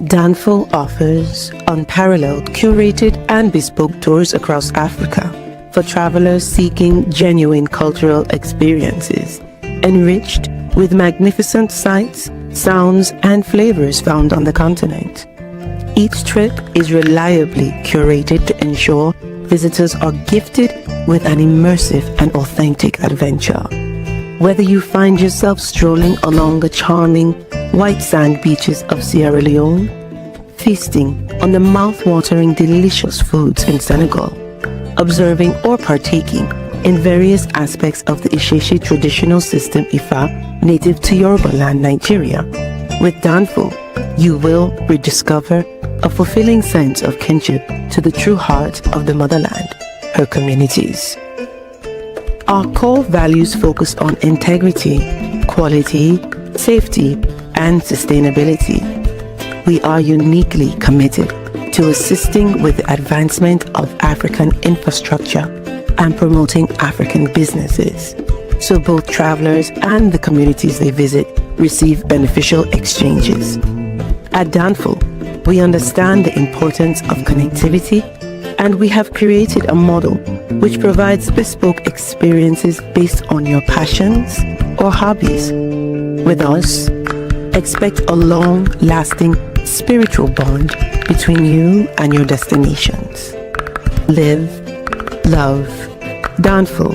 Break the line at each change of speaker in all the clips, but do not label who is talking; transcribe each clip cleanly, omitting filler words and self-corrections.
Danfo offers unparalleled, curated, and bespoke tours across Africa for travelers seeking genuine cultural experiences, enriched with magnificent sights, sounds, and flavors found on the continent. Each trip is reliably curated to ensure visitors are gifted with an immersive and authentic adventure. Whether you find yourself strolling along the charming white sand beaches of Sierra Leone, feasting on the mouth-watering delicious foods in Senegal, observing or partaking in various aspects of the Isheshe traditional system Ifa native to Yoruba land, Nigeria, with Danfo, you will rediscover a fulfilling sense of kinship to the true heart of the motherland, her communities. Our core values focus on integrity, quality, safety, and sustainability. We are uniquely committed to assisting with the advancement of African infrastructure and promoting African businesses, so both travelers and the communities they visit receive beneficial exchanges. At Danfo, we understand the importance of connectivity, and we have created a model which provides bespoke experiences based on your passions or hobbies. With us, expect a long-lasting spiritual bond between you and your destinations. Live, love, Danfo,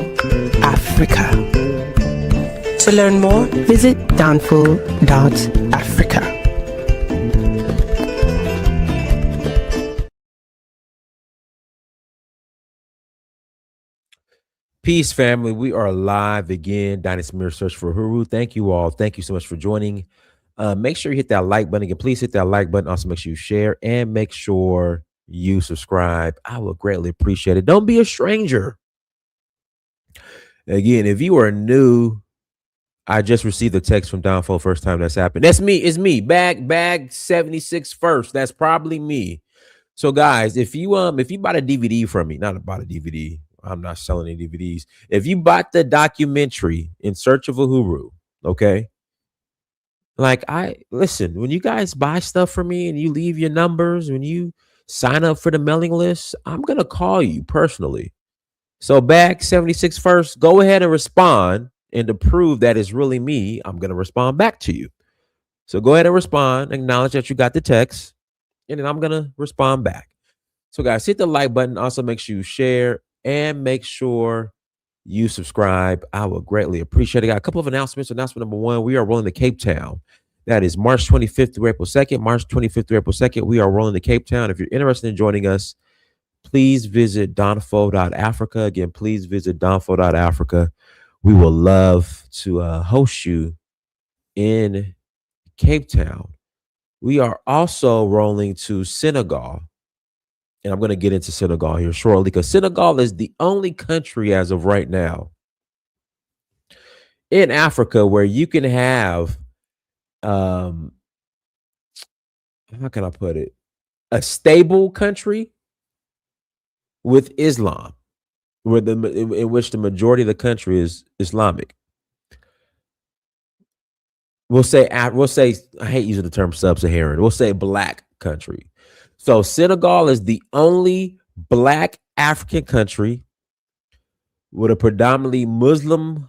Africa. To learn more, visit danfo.africa.
Peace, family. We are live again. Dynasty Mirror Search for Huru. Thank you all. Thank you so much for joining. Make sure you hit that like button again. Please hit that like button. Also, make sure you share and make sure you subscribe. I will greatly appreciate it. Don't be a stranger. Again, if you are new, I just received a text from Downfall. First time that's happened. That's me. It's me. Bag 76 first. That's probably me. So, guys, if you bought a DVD from me, not bought a DVD. I'm not selling any DVDs. If you bought the documentary In Search of Uhuru, okay? Like, listen, when you guys buy stuff from me and you leave your numbers, when you sign up for the mailing list, I'm going to call you personally. So back 76 first, go ahead and respond. And to prove that it's really me, I'm going to respond back to you. So go ahead and respond, acknowledge that you got the text, and then I'm going to respond back. So guys, hit the like button. Also make sure you share and make sure you subscribe. I would greatly appreciate it. Got a couple of announcements. Announcement number one, we are rolling to Cape Town. That is March 25th through April 2nd. March 25th through April 2nd, we are rolling to Cape Town. If you're interested in joining us, please visit donfo.africa. Again, please visit donfo.africa. We will love to host you in Cape Town. We are also rolling to Senegal. And I'm going to get into Senegal here shortly because Senegal is the only country as of right now in Africa where you can have, how can I put it, a stable country with Islam, in which the majority of the country is Islamic. We'll say, I hate using the term sub-Saharan. We'll say black country. So Senegal is the only black African country with a predominantly Muslim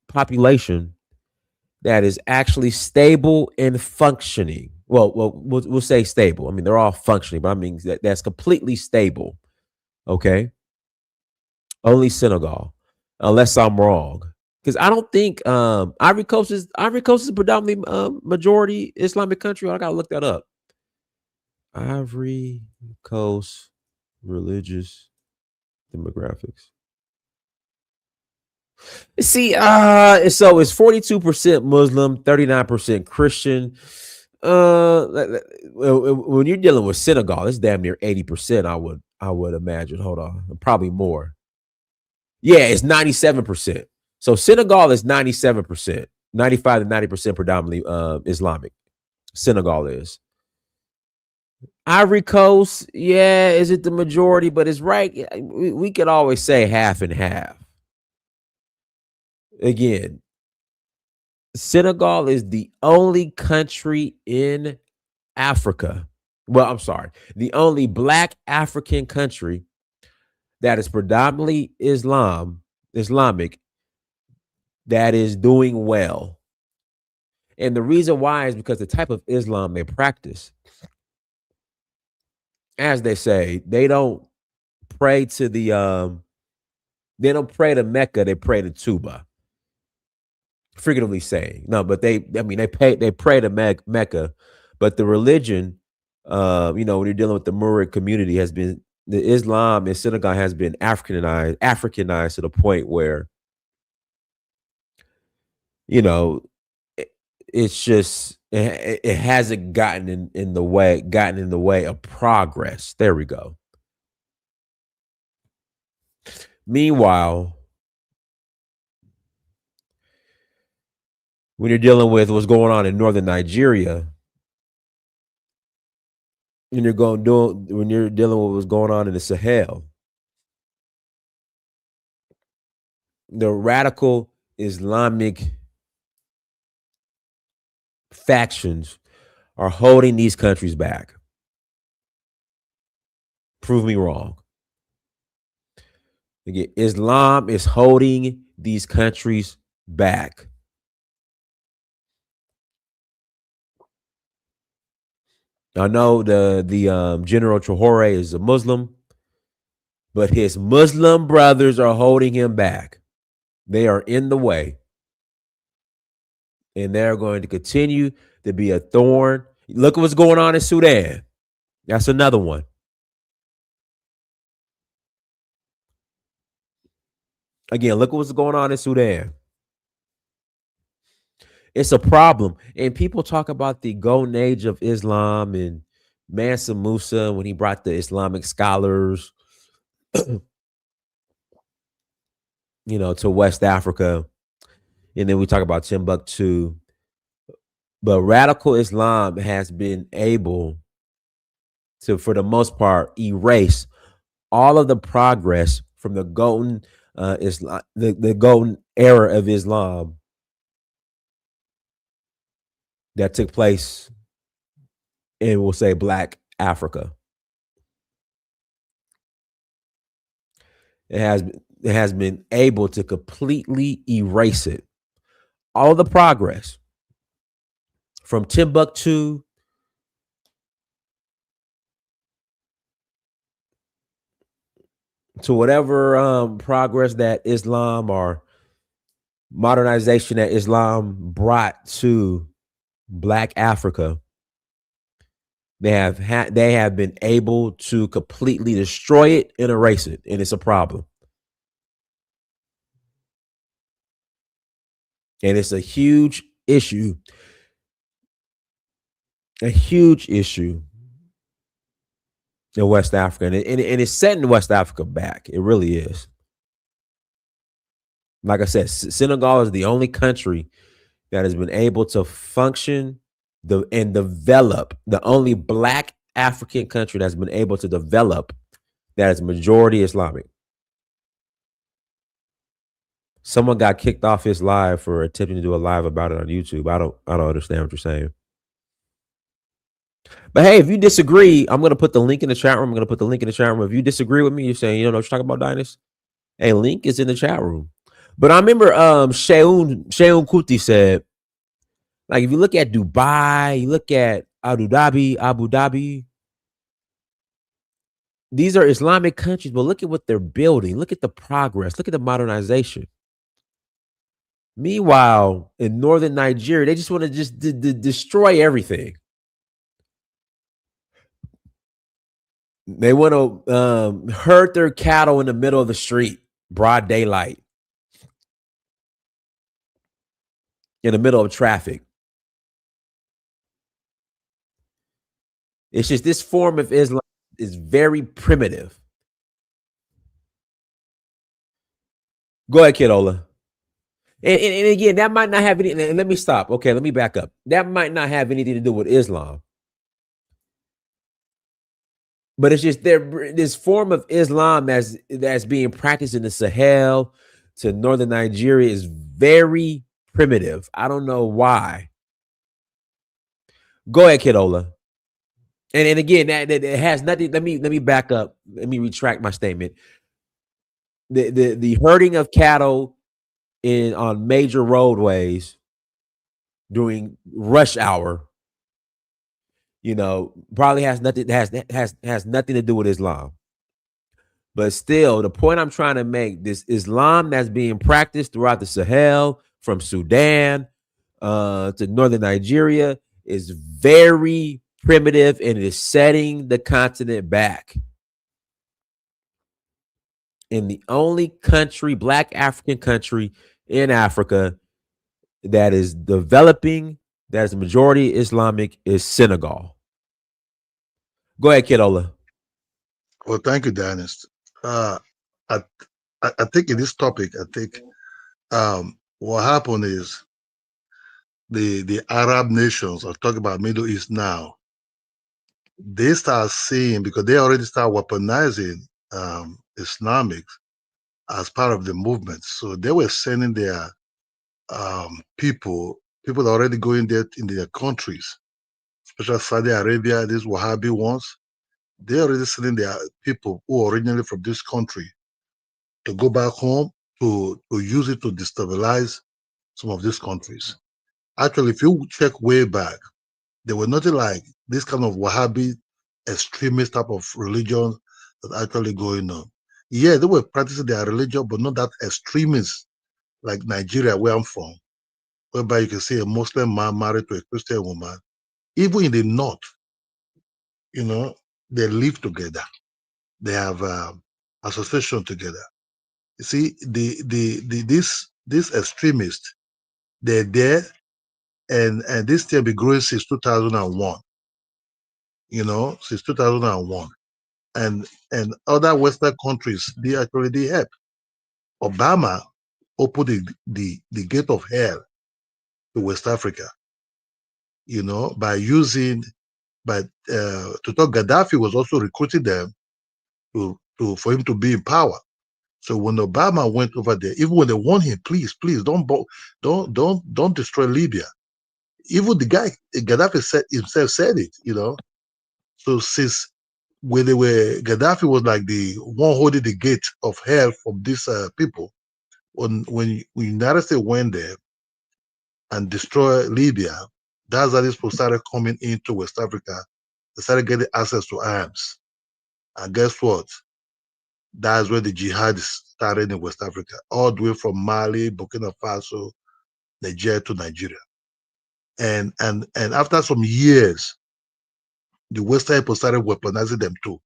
population that is actually stable and functioning. Well, we'll say stable. I mean, they're all functioning, but I mean that's completely stable. Okay. Only Senegal, unless I'm wrong. Because I don't think Ivory Coast is predominantly majority Islamic country. I gotta look that up. Ivory Coast religious demographics. See, so it's 42% Muslim, 39% Christian. When you're dealing with Senegal, it's damn near 80%. I would imagine. Hold on, probably more. Yeah, it's 97%. So Senegal is 97%, 95 to 90% predominantly Islamic. Senegal is. Ivory Coast, yeah, is it the majority? But it's right. We could always say half and half. Again, Senegal is the only country in Africa. Well, I'm sorry, the only black African country that is predominantly Islamic, that is doing well. And the reason why is because the type of Islam they practice, as they say, they don't pray to they don't pray to Mecca, they pray to Tuba. Figuratively saying. No, but they pray to Mecca, but the religion, when you're dealing with the Murid community, has been the Islam and synagogue has been Africanized to the point where, you know, it's just it hasn't gotten in the way of progress. There we go. Meanwhile, when you're dealing with what's going on in northern Nigeria, when you're dealing with what's going on in the Sahel, the radical Islamic factions are holding these countries back. Prove me wrong. Again, Islam is holding these countries back. I know the General Traore is a Muslim, but his Muslim brothers are holding him back. They are in the way. And they're going to continue to be a thorn. Look at what's going on in Sudan. That's another one. Again, look at what's going on in Sudan. It's a problem. And people talk about the golden age of Islam and Mansa Musa when he brought the Islamic scholars, to West Africa. And then we talk about Timbuktu. But radical Islam has been able to, for the most part, erase all of the progress from the golden Islam, the golden era of Islam that took place in, we'll say, Black Africa. It has been able to completely erase it. All the progress from Timbuktu to whatever progress that Islam or modernization that Islam brought to Black Africa, they have been able to completely destroy it and erase it, and it's a problem. And it's a huge issue. A huge issue in West Africa. And it's setting West Africa back. It really is. Like I said, Senegal is the only country that has been able to function and develop, the only Black African country that's been able to develop that is majority Islamic. Someone got kicked off his live for attempting to do a live about it on YouTube. I don't understand what you're saying. But hey, if you disagree, I'm gonna put the link in the chat room. If you disagree with me, you're saying you don't know what you're talking about, Dynasty. A link is in the chat room. But I remember Sheun Kuti said, like, if you look at Dubai, you look at Abu Dhabi, these are Islamic countries, but look at what they're building. Look at the progress. Look at the modernization. Meanwhile, in northern Nigeria, they just want to destroy everything. They want to herd their cattle in the middle of the street, broad daylight, in the middle of traffic. It's just this form of Islam is very primitive. Go ahead, Kidola. And again, that might not have any. Let me stop. Okay, let me back up. That might not have anything to do with Islam. But it's just this form of Islam that's being practiced in the Sahel to northern Nigeria is very primitive. I don't know why. Go ahead, Kidola. And again, that it has nothing. Let me back up. Let me retract my statement. The herding of cattle in on major roadways during rush hour, probably has nothing to do with Islam. But still, the point I'm trying to make, this Islam that's being practiced throughout the Sahel, from Sudan to northern Nigeria, is very primitive and it is setting the continent back. And the only country, Black African country in Africa that is developing, that is majority Islamic, is Senegal. Go ahead, Kidola.
Well, thank you, Dennis. I, I think in this topic, I think what happened is the Arab nations, are talking about Middle East now, they start seeing, because they already start weaponizing Islamics as part of the movement. So they were sending their people already going there in their countries, especially Saudi Arabia, these Wahhabi ones. They're already sending their people who are originally from this country to go back home to use it to destabilize some of these countries. Actually, if you check way back, there were nothing like this kind of Wahhabi extremist type of religion that's actually going on. Yeah, they were practicing their religion, but not that extremist like Nigeria, where I'm from, whereby you can see a Muslim man married to a Christian woman. Even in the north, they live together. They have association together. You see, this extremists, they're there, and this thing been growing since 2001. Since 2001, and other Western countries, they actually help. Obama opened the gate of hell to West Africa. By to talk, Gaddafi was also recruiting them for him to be in power. So when Obama went over there, even when they warned him, please don't destroy Libya. Even the guy Gaddafi himself said it. So since when Gaddafi was like the one holding the gate of hell from these people. When United States went there and destroyed Libya, that's how these people started coming into West Africa. They started getting access to arms. And guess what? That's where the jihad started in West Africa, all the way from Mali, Burkina Faso, Niger to Nigeria. And after some years, the Western people started weaponizing them too,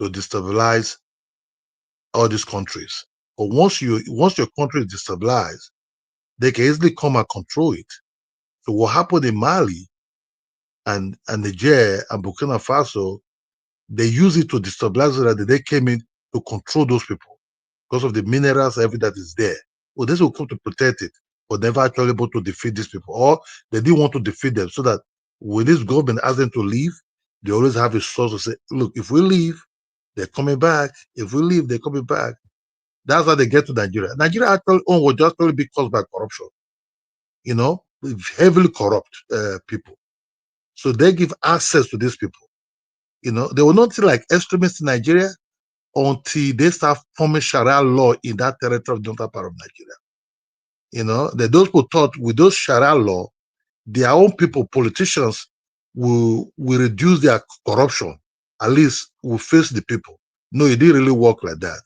to destabilize all these countries. But once your country is destabilized, they can easily come and control it. So what happened in Mali and Niger and Burkina Faso, they use it to destabilize so that they came in to control those people because of the minerals, everything that is there. Well, this will come to protect it, but never actually able to defeat these people. Or they didn't want to defeat them, so that when this government asks them to leave, they always have a source to say, look, if we leave, they're coming back. If we leave, they're coming back. That's how they get to Nigeria. Nigeria actually was just only be caused by corruption. Heavily corrupt people. So they give access to these people. They were not like extremists in Nigeria until they start forming Sharia law in that territory of the northern part of Nigeria. That those people thought with those Sharia law, their own people, politicians, will reduce their corruption. At least will face the people. No, it didn't really work like that.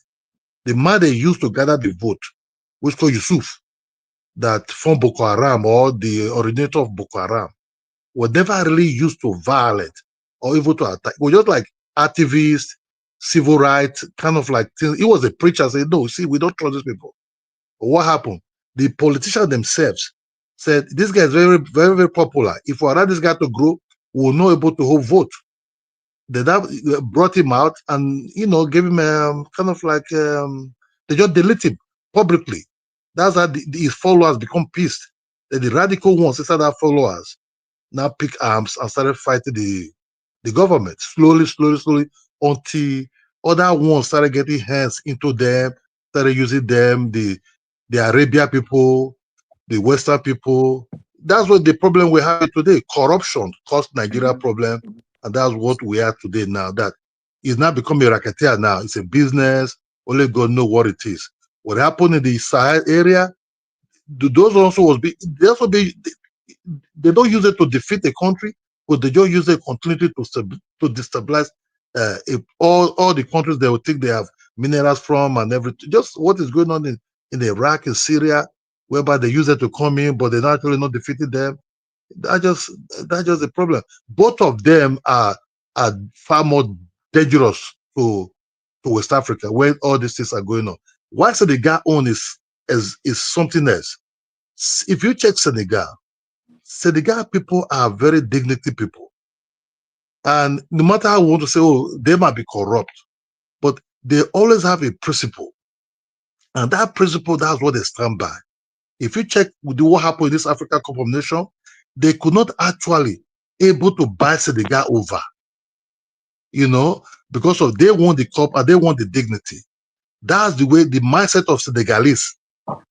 The man they used to gather the vote, which called Yusuf, that formed Boko Haram, or the originator of Boko Haram, were never really used to violence or even to attack. It was just like activists, civil rights, kind of like things. He was a preacher saying, no, see, we don't trust these people. But what happened? The politicians themselves said, this guy is very, very, very popular. If we allow this guy to grow, we will not able to hold vote. They brought him out and, gave him kind of like, they just delete him publicly. That's how his followers become pissed. The radical ones, instead of followers, now pick arms and started fighting the government slowly, until other ones started getting hands into them, started using them, the Arabia people, the Western people. That's what the problem we have today. Corruption caused Nigeria problem. And that's what we are today now. That it's not becoming a racketeer now. It's a business. Only God knows what it is. What happened in the Sahel area, those also they don't use it to defeat the country, but they just use it continually to destabilize all the countries they would think they have minerals from and everything. Just what is going on in Iraq and Syria, whereby they use it to come in, but they're actually not defeating them. That's just a problem. Both of them are far more dangerous to West Africa when all these things are going on. Why Senegal own is something else. If you check Senegal people are very dignity people. And no matter how we want to say, oh, they might be corrupt, but they always have a principle. And that principle, that's what they stand by. If you check what happened in this African Cup of Nations, they could not actually able to buy Senegal over, because of they want the cup and they want the dignity. That's the way the mindset of Senegalese.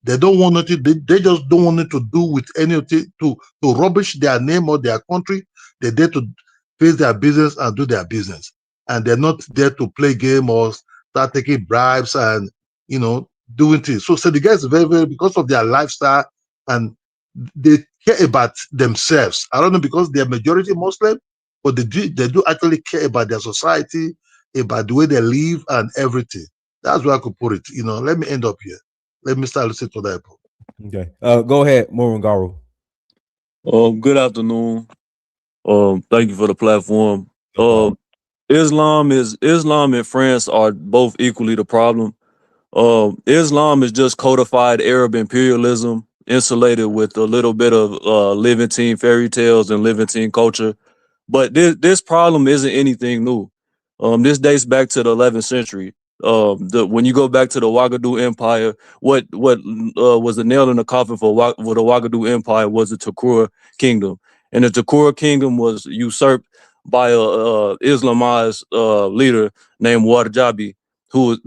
They don't want nothing. They just don't want it to do with anything to rubbish their name or their country. They're there to face their business and do their business, and they're not there to play game or start taking bribes and doing things. So Senegal is very, very, because of their lifestyle, and they care about themselves. I don't know, because they're majority Muslim, but they do actually care about their society, about the way they live and everything. That's where I could put it. Let me end up here. Let me start listening to that.
Okay. Go ahead, Morungaro.
Good afternoon. Thank you for the platform. Islam and France are both equally the problem. Islam is just codified Arab imperialism, insulated with a little bit of Levantine fairy tales and Levantine culture. But this problem isn't anything new. This dates back to the 11th century. When you go back to the Ouagadougou Empire, what was the nail in the coffin for the Ouagadougou Empire was the Takura Kingdom, and the Takura Kingdom was usurped by a Islamized leader named Warjabi, who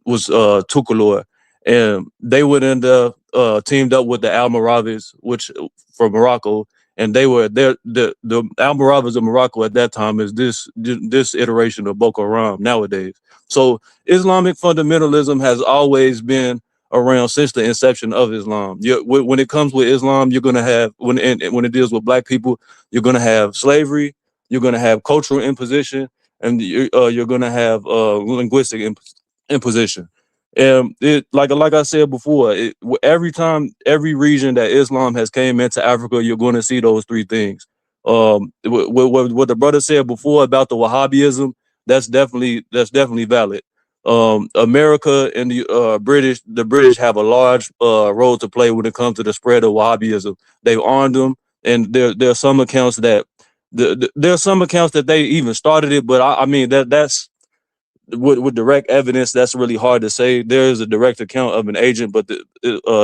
was Tukulor, and they would end up teamed up with the Almoravids, which from Morocco. And they were there. The Almoravids of Morocco at that time is this iteration of Boko Haram nowadays. So Islamic fundamentalism has always been around since the inception of Islam. When it comes with Islam, you're going to have, when it deals with black people, you're going to have slavery, you're going to have cultural imposition, and you're going to have linguistic imposition. And like I said before, every region that Islam has came into Africa, you're going to see those three things. What the brother said before about the Wahhabism, that's definitely valid. America and the British have a large role to play when it comes to the spread of Wahhabism. They've armed them, and there are some accounts that they even started it. But I mean that's. With direct evidence, that's really hard to say. There is a direct account of an agent, but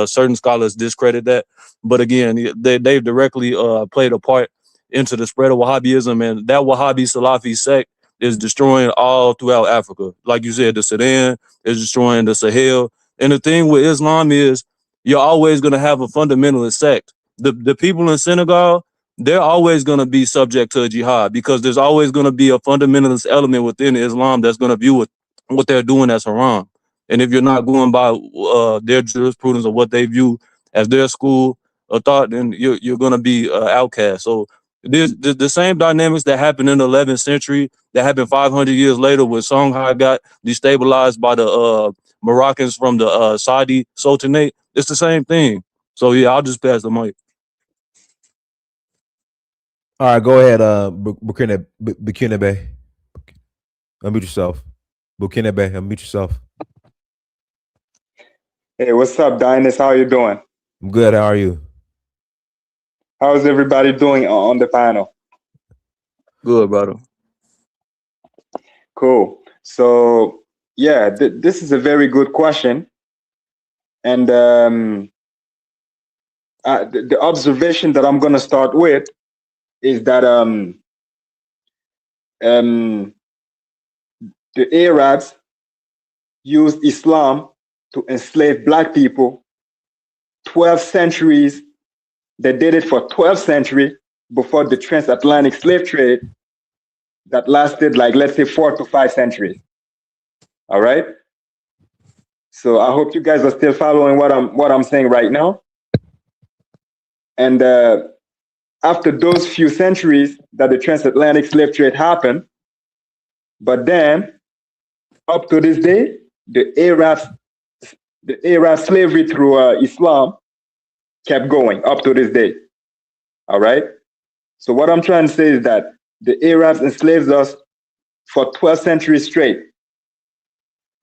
certain scholars discredit that. But again, they've directly played a part into the spread of Wahhabism, and that Wahhabi Salafi sect is destroying all throughout Africa. Like you said, the Sudan is destroying the Sahel. And the thing with Islam is you're always going to have a fundamentalist sect. The people in Senegal, they're always going to be subject to a jihad, because there's always going to be a fundamentalist element within Islam that's going to view what they're doing as haram. And if you're not going by their jurisprudence or what they view as their school of thought, then you're going to be outcast. So the same dynamics that happened in the 11th century, that happened 500 years later when Songhai got destabilized by the Moroccans from the Saudi Sultanate, it's the same thing. So yeah, I'll just pass the mic.
All right, go ahead, Burkinabe. Unmute yourself. Burkinabe, unmute yourself.
Hey, what's up, Dynas? How are you doing?
I'm good. How are you?
How's everybody doing on the panel?
Good, brother.
Cool. So, yeah, this is a very good question. And the observation that I'm going to start with is that the Arabs used Islam to enslave black people 12 centuries. They did it for 12 centuries before the transatlantic slave trade. that lasted like, let's say 4 to 5 centuries. All right. So I hope you guys are still following what I'm saying right now. And after those few centuries that the transatlantic slave trade happened, but then up to this day, the era of slavery through Islam kept going up to this day. All right. So what I'm trying to say is that the Arabs enslaved us for 12 centuries straight.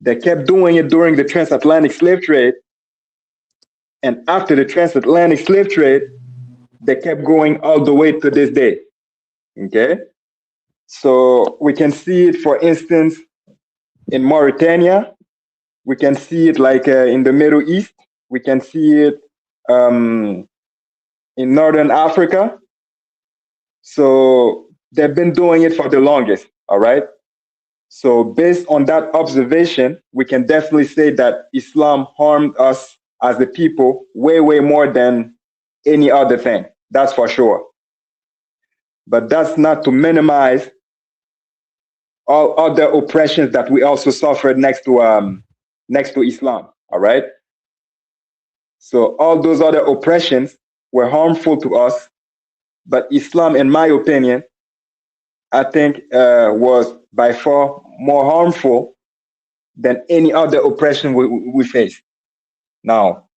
They kept doing it during the transatlantic slave trade. And after the transatlantic slave trade, they kept going all the way to this day. Okay. So we can see it, for instance, in Mauritania. We can see it like in the Middle East. We can see it in Northern Africa. So they've been doing it for the longest, all right? So based on that observation, we can definitely say that Islam harmed us as a people way, way more than any other thing. That's for sure. But that's not to minimize all other oppressions that we also suffered next to Islam, all right? So all those other oppressions were harmful to us, but Islam, in my opinion, I think was by far more harmful than any other oppression we face. Now,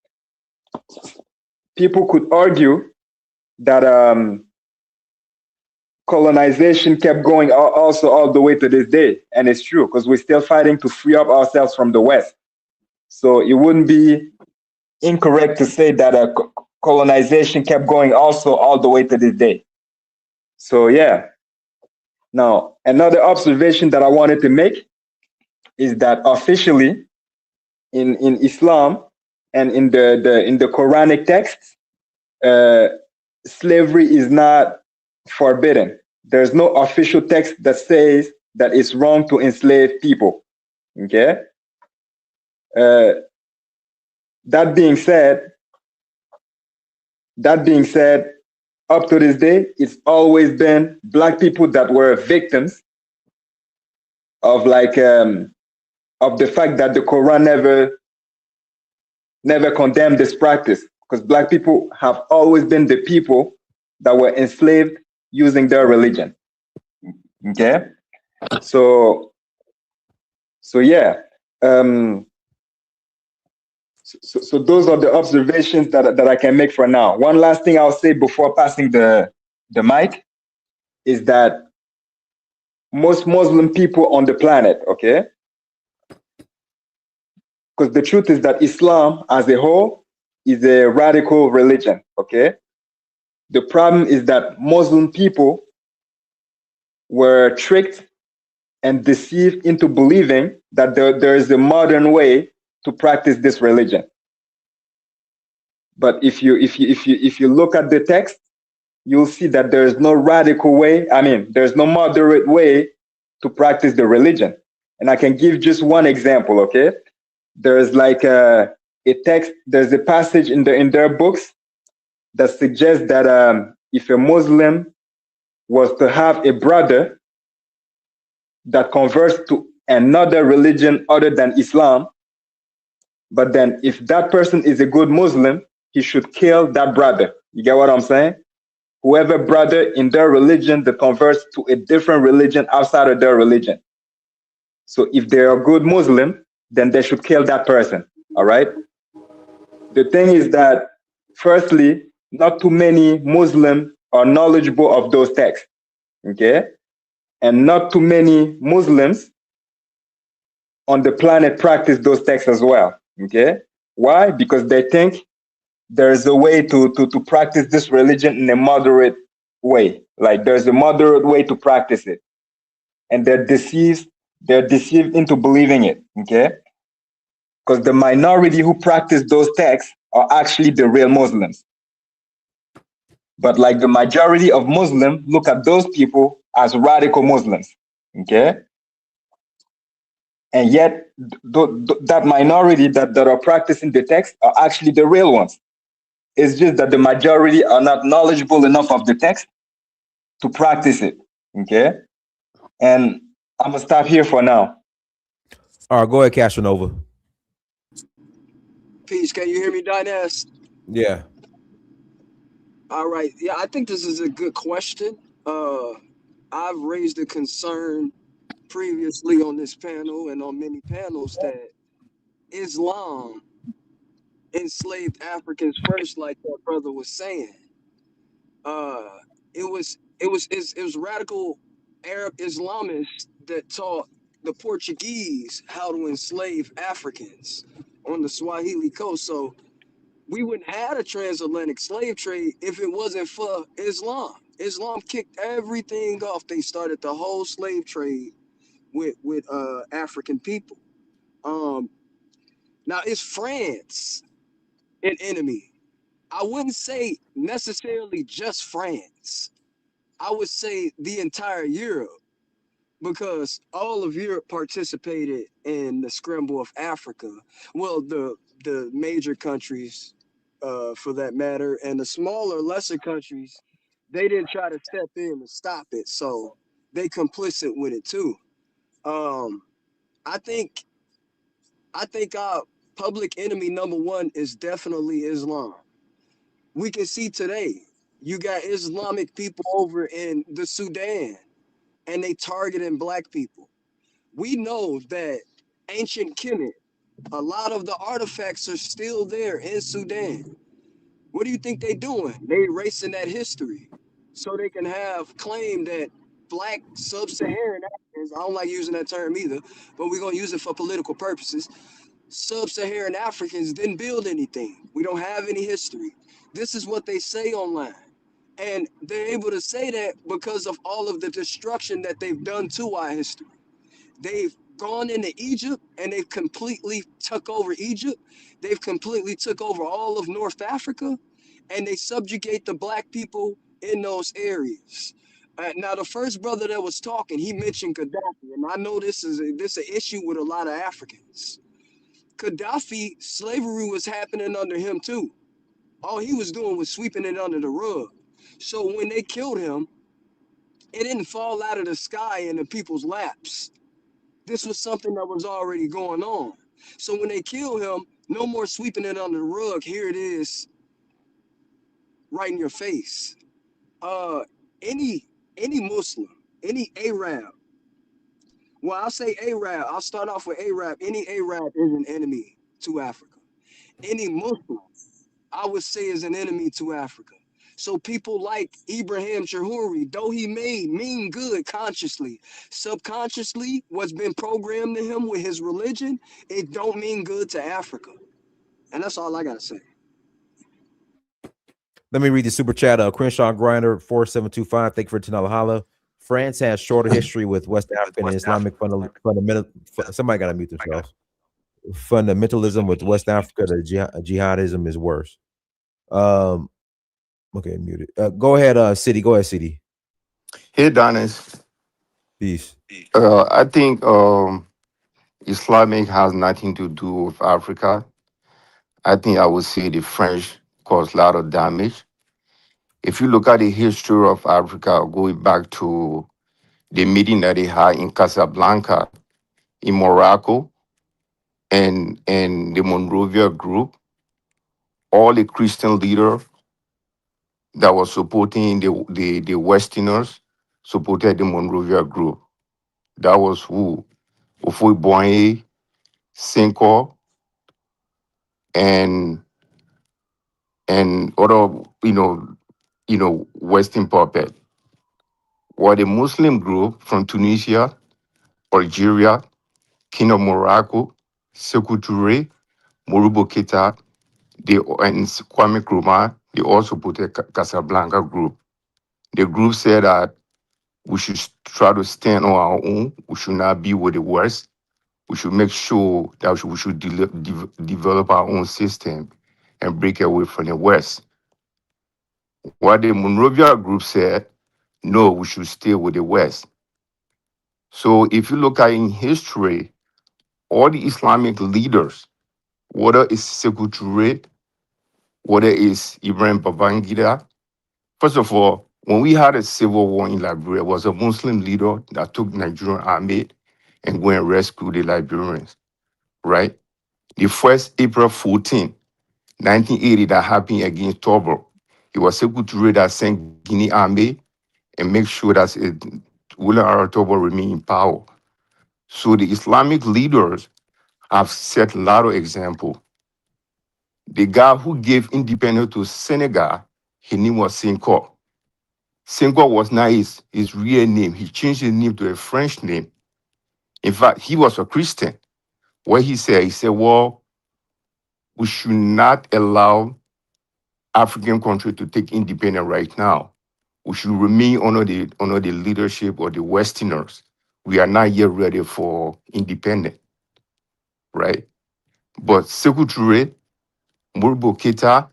people could argue that colonization kept going also all the way to this day, and it's true, because we're still fighting to free up ourselves from the West. So it wouldn't be incorrect to say that colonization kept going also all the way to this day. So yeah. Now, another observation that I wanted to make is that officially in Islam and in the Quranic texts, slavery is not forbidden. There's no official text that says that it's wrong to enslave people. Okay. That being said, up to this day, it's always been Black people that were victims of like of the fact that the Quran never condemned this practice, because Black people have always been the people that were enslaved using their religion. Okay, so yeah. So those are the observations that I can make for now. One last thing I'll say before passing the mic is that most Muslim people on the planet, okay? Because the truth is that Islam as a whole is a radical religion, okay? The problem is that Muslim people were tricked and deceived into believing that there is a modern way to practice this religion. But if you look at the text, you'll see that there is no radical way. I mean, there's no moderate way to practice the religion. And I can give just one example, okay? There's like a text, there's a passage in their books that suggests that if a Muslim was to have a brother that converts to another religion other than Islam, but then if that person is a good Muslim, he should kill that brother. You get what I'm saying? Whoever brother in their religion that converts to a different religion outside of their religion. So if they're a good Muslim, then they should kill that person, all right? The thing is that, firstly, not too many Muslims are knowledgeable of those texts, okay? And not too many Muslims on the planet practice those texts as well. Okay, why? Because they think there's a way to practice this religion in a moderate way. Like there's a moderate way to practice it, and they're deceived into believing it. Okay, because the minority who practice those texts are actually the real Muslims. But like the majority of Muslims look at those people as radical Muslims. Okay. And yet, that minority that are practicing the text are actually the real ones. It's just that the majority are not knowledgeable enough of the text to practice it, okay? And I'm gonna stop here for now.
All right, go ahead, Castronova.
Peace. Can you hear me, Dynas?
Yeah.
All right. Yeah, I think this is a good question. I've raised a concern previously on this panel and on many panels that Islam enslaved Africans first, like that brother was saying. Uh, it was radical Arab Islamists that taught the Portuguese how to enslave Africans on the Swahili coast. So we wouldn't have a transatlantic slave trade if it wasn't for Islam. Islam kicked everything off. They started the whole slave trade with African people. Um, Now is France an enemy? I wouldn't say necessarily just France. I would say the entire Europe because all of Europe participated in the scramble of Africa. Well, the major countries, for that matter, and the smaller, lesser countries, they didn't try to step in and stop it, so they complicit with it too. Um, I think I think our public enemy number one is definitely Islam. We can see today you got Islamic people over in the Sudan and they targeting black people. We know that ancient Kemet, a lot of the artifacts are still there in Sudan. What do you think they doing? They erasing that history so they can have claim that black sub-Saharan Africans, I don't like using that term either, but we're gonna use it for political purposes. Sub-Saharan Africans didn't build anything. We don't have any history. This is what they say online. And they're able to say that because of all of the destruction that they've done to our history. They've gone into Egypt and they've completely took over Egypt. They've completely took over all of North Africa and they subjugate the black people in those areas. Now, the first brother that was talking, he mentioned Gaddafi, and I know this is an issue with a lot of Africans. Gaddafi, slavery was happening under him too. All he was doing was sweeping it under the rug. So when they killed him, it didn't fall out of the sky into people's laps. This was something that was already going on. So when they killed him, no more sweeping it under the rug. Here it is, right in your face. Uh, any Muslim, any Arab. Well, I'll say Arab. I'll start off with Arab. Any Arab is an enemy to Africa. Any Muslim, I would say, is an enemy to Africa. So people like Ibrahim Chahuri, though he may mean good consciously, subconsciously, what's been programmed to him with his religion, it don't mean good to Africa. And that's all I gotta say.
Let me read the super chat. Crenshaw Grinder 4725. Thank you for $10 holla. France has shorter history with West African and Islamic fundamental. Somebody got to mute themselves. Fundamentalism with West Africa, the jihadism is worse. Okay, muted. Go ahead, City. Go ahead, City.
Hey, Dennis.
Peace.
I think Islamic has nothing to do with Africa. I think I would say the French caused a lot of damage. If you look at the history of Africa, going back to the meeting that they had in Casablanca, in Morocco, and the Monrovia group, all the Christian leaders that were supporting the Westerners supported the Monrovia group. That was who? Houphouët-Boigny, Senghor, and other, Western puppet. While the Muslim group from Tunisia, Algeria, King of Morocco, Sekou Touré, Modibo Keïta, and Kwame Nkrumah, they all supported Casablanca group. The group said that we should try to stand on our own. We should not be with the West. We should make sure that we should develop our own system and break away from the West. While the Monrovia group said, no, we should stay with the West. So if you look at in history, all the Islamic leaders, whether it's Sekou Touré, whether it's Ibrahim Babangida, first of all, When we had a civil war in Liberia, it was a Muslim leader that took Nigerian army and went and rescued the Liberians, right? The first April 14, 1980, that happened against Tobruk. It was Sekou Touré that sent Guinea army and make sure that William R. Tobruk remain in power. So the Islamic leaders have set a lot of examples. The guy who gave independence to Senegal, his name was Senghor. Senghor was not his real name. He changed his name to a French name. In fact, he was a Christian. What he said, well, we should not allow African country to take independence right now. We should remain under the leadership of the Westerners. We are not yet ready for independence, right? But Sekou Touré, Modibo Keita,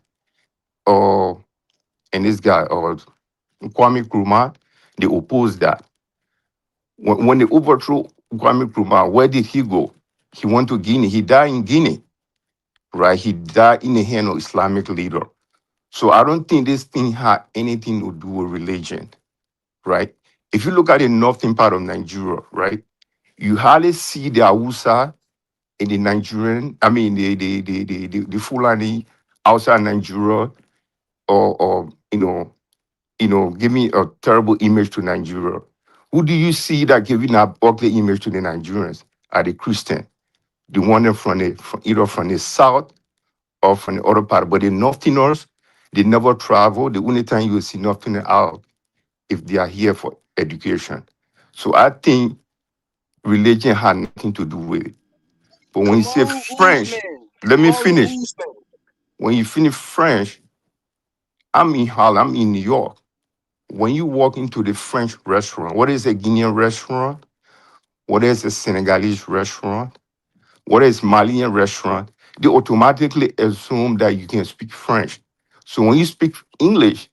and this guy, Kwame Nkrumah, they opposed that. When they overthrew Kwame Nkrumah, where did he go? He went to Guinea. He died in Guinea, right? He died in the hand of Islamic leader. So I don't think this thing had anything to do with religion, right? If you look at the northern part of Nigeria, right, you hardly see the Hausa in the Nigerian, I mean the Fulani outside Nigeria, or give me a terrible image to Nigeria. Who do you see that giving a ugly image to the Nigerians? Are the Christian, the one either from the south or from the other part. But the Northerners, they never travel. The only time you will see Northerners out if they are here for education. So I think religion had nothing to do with it. But when you say
Kamaru
French,
Usman.
let me
Kamaru
finish.
Usman.
When you finish French, I'm in Harlem, I'm in New York. When you walk into the French restaurant, what is a Guinean restaurant? What is a Senegalese restaurant? What is Malian restaurant? They automatically assume that you can speak French. So when you speak English,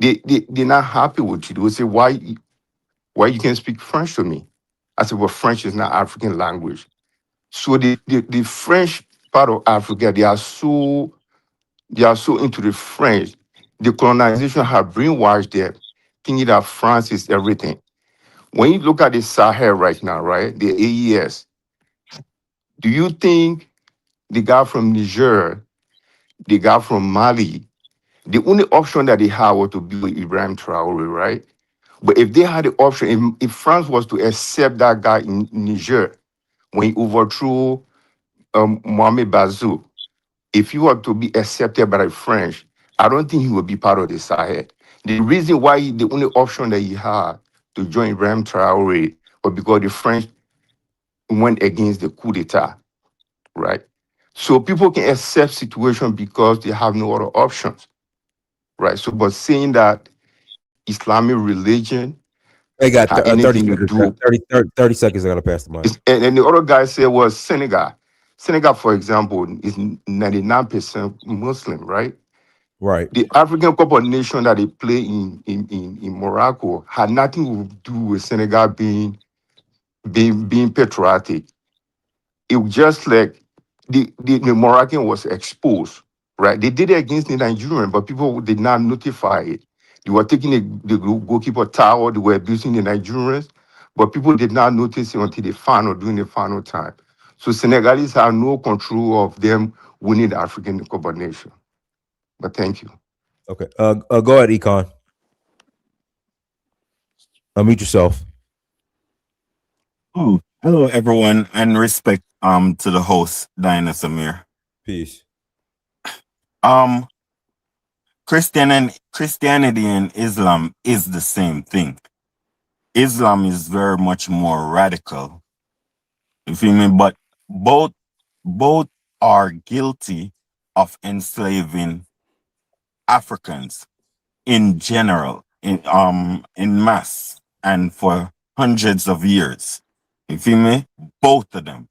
they're not happy with you. They will say, why you can't speak French to me? I said, well, French is not African language. So the French part of Africa, they are so into the French. The colonization have brainwashed them, thinking that France is everything. When you look at the Sahel right now, right, the AES, do you think the guy from Niger, the guy from Mali, the only option that they had was to be with Ibrahim Traore, right? But if they had the option, if France was to accept that guy in Niger when he overthrew Mohamed Bazoum, if he were to be accepted by the French, I don't think he would be part of the Sahel. The reason why the only option that he had to join Ibrahim Traore was because the French went against the coup d'etat, right? So people can accept situation because they have no other options, right? So, but saying that Islamic religion
They got
had
30
anything to
seconds.
do,
30 seconds. I gotta pass the mic.
and the other guy said was Senegal. Senegal, for example, is 99% Muslim, right?
Right.
The African Cup of Nations that they play in Morocco had nothing to do with Senegal being patriotic. It was just like the Moroccan was exposed, right? They did it against the Nigerian, but people did not notify it. They were taking the goalkeeper tower, they were abusing the Nigerians, but people did not notice it until during the final time. So Senegalese have no control of them winning the African Cup of Nations. But thank you.
Okay. Go ahead, Econ. Unmute yourself.
Oh, hello everyone, and respect to the host, Diana Samir.
Peace.
Christianity and Islam is the same thing. Islam is very much more radical. You feel me? But both are guilty of enslaving Africans in general, in mass, and for hundreds of years. You feel me? Both of them.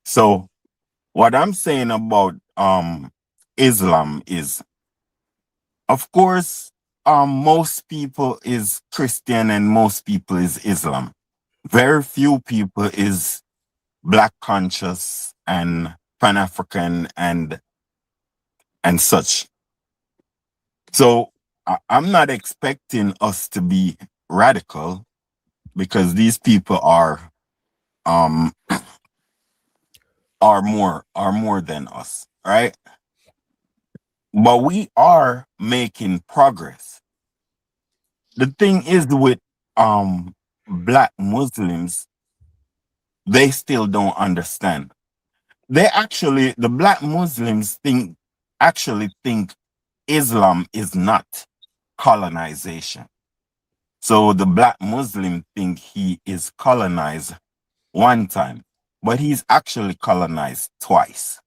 So what I'm saying about Islam is, of course, most people is Christian and most people is Islam. Very few people is Black conscious and Pan-African and such. So I'm not expecting us to be radical because these people um are more than us, right? But we are making progress. The thing is with black Muslims, they still don't understand. The black Muslims actually think Islam is not colonization. So the black Muslim think he is colonized one time, but he's actually colonized twice.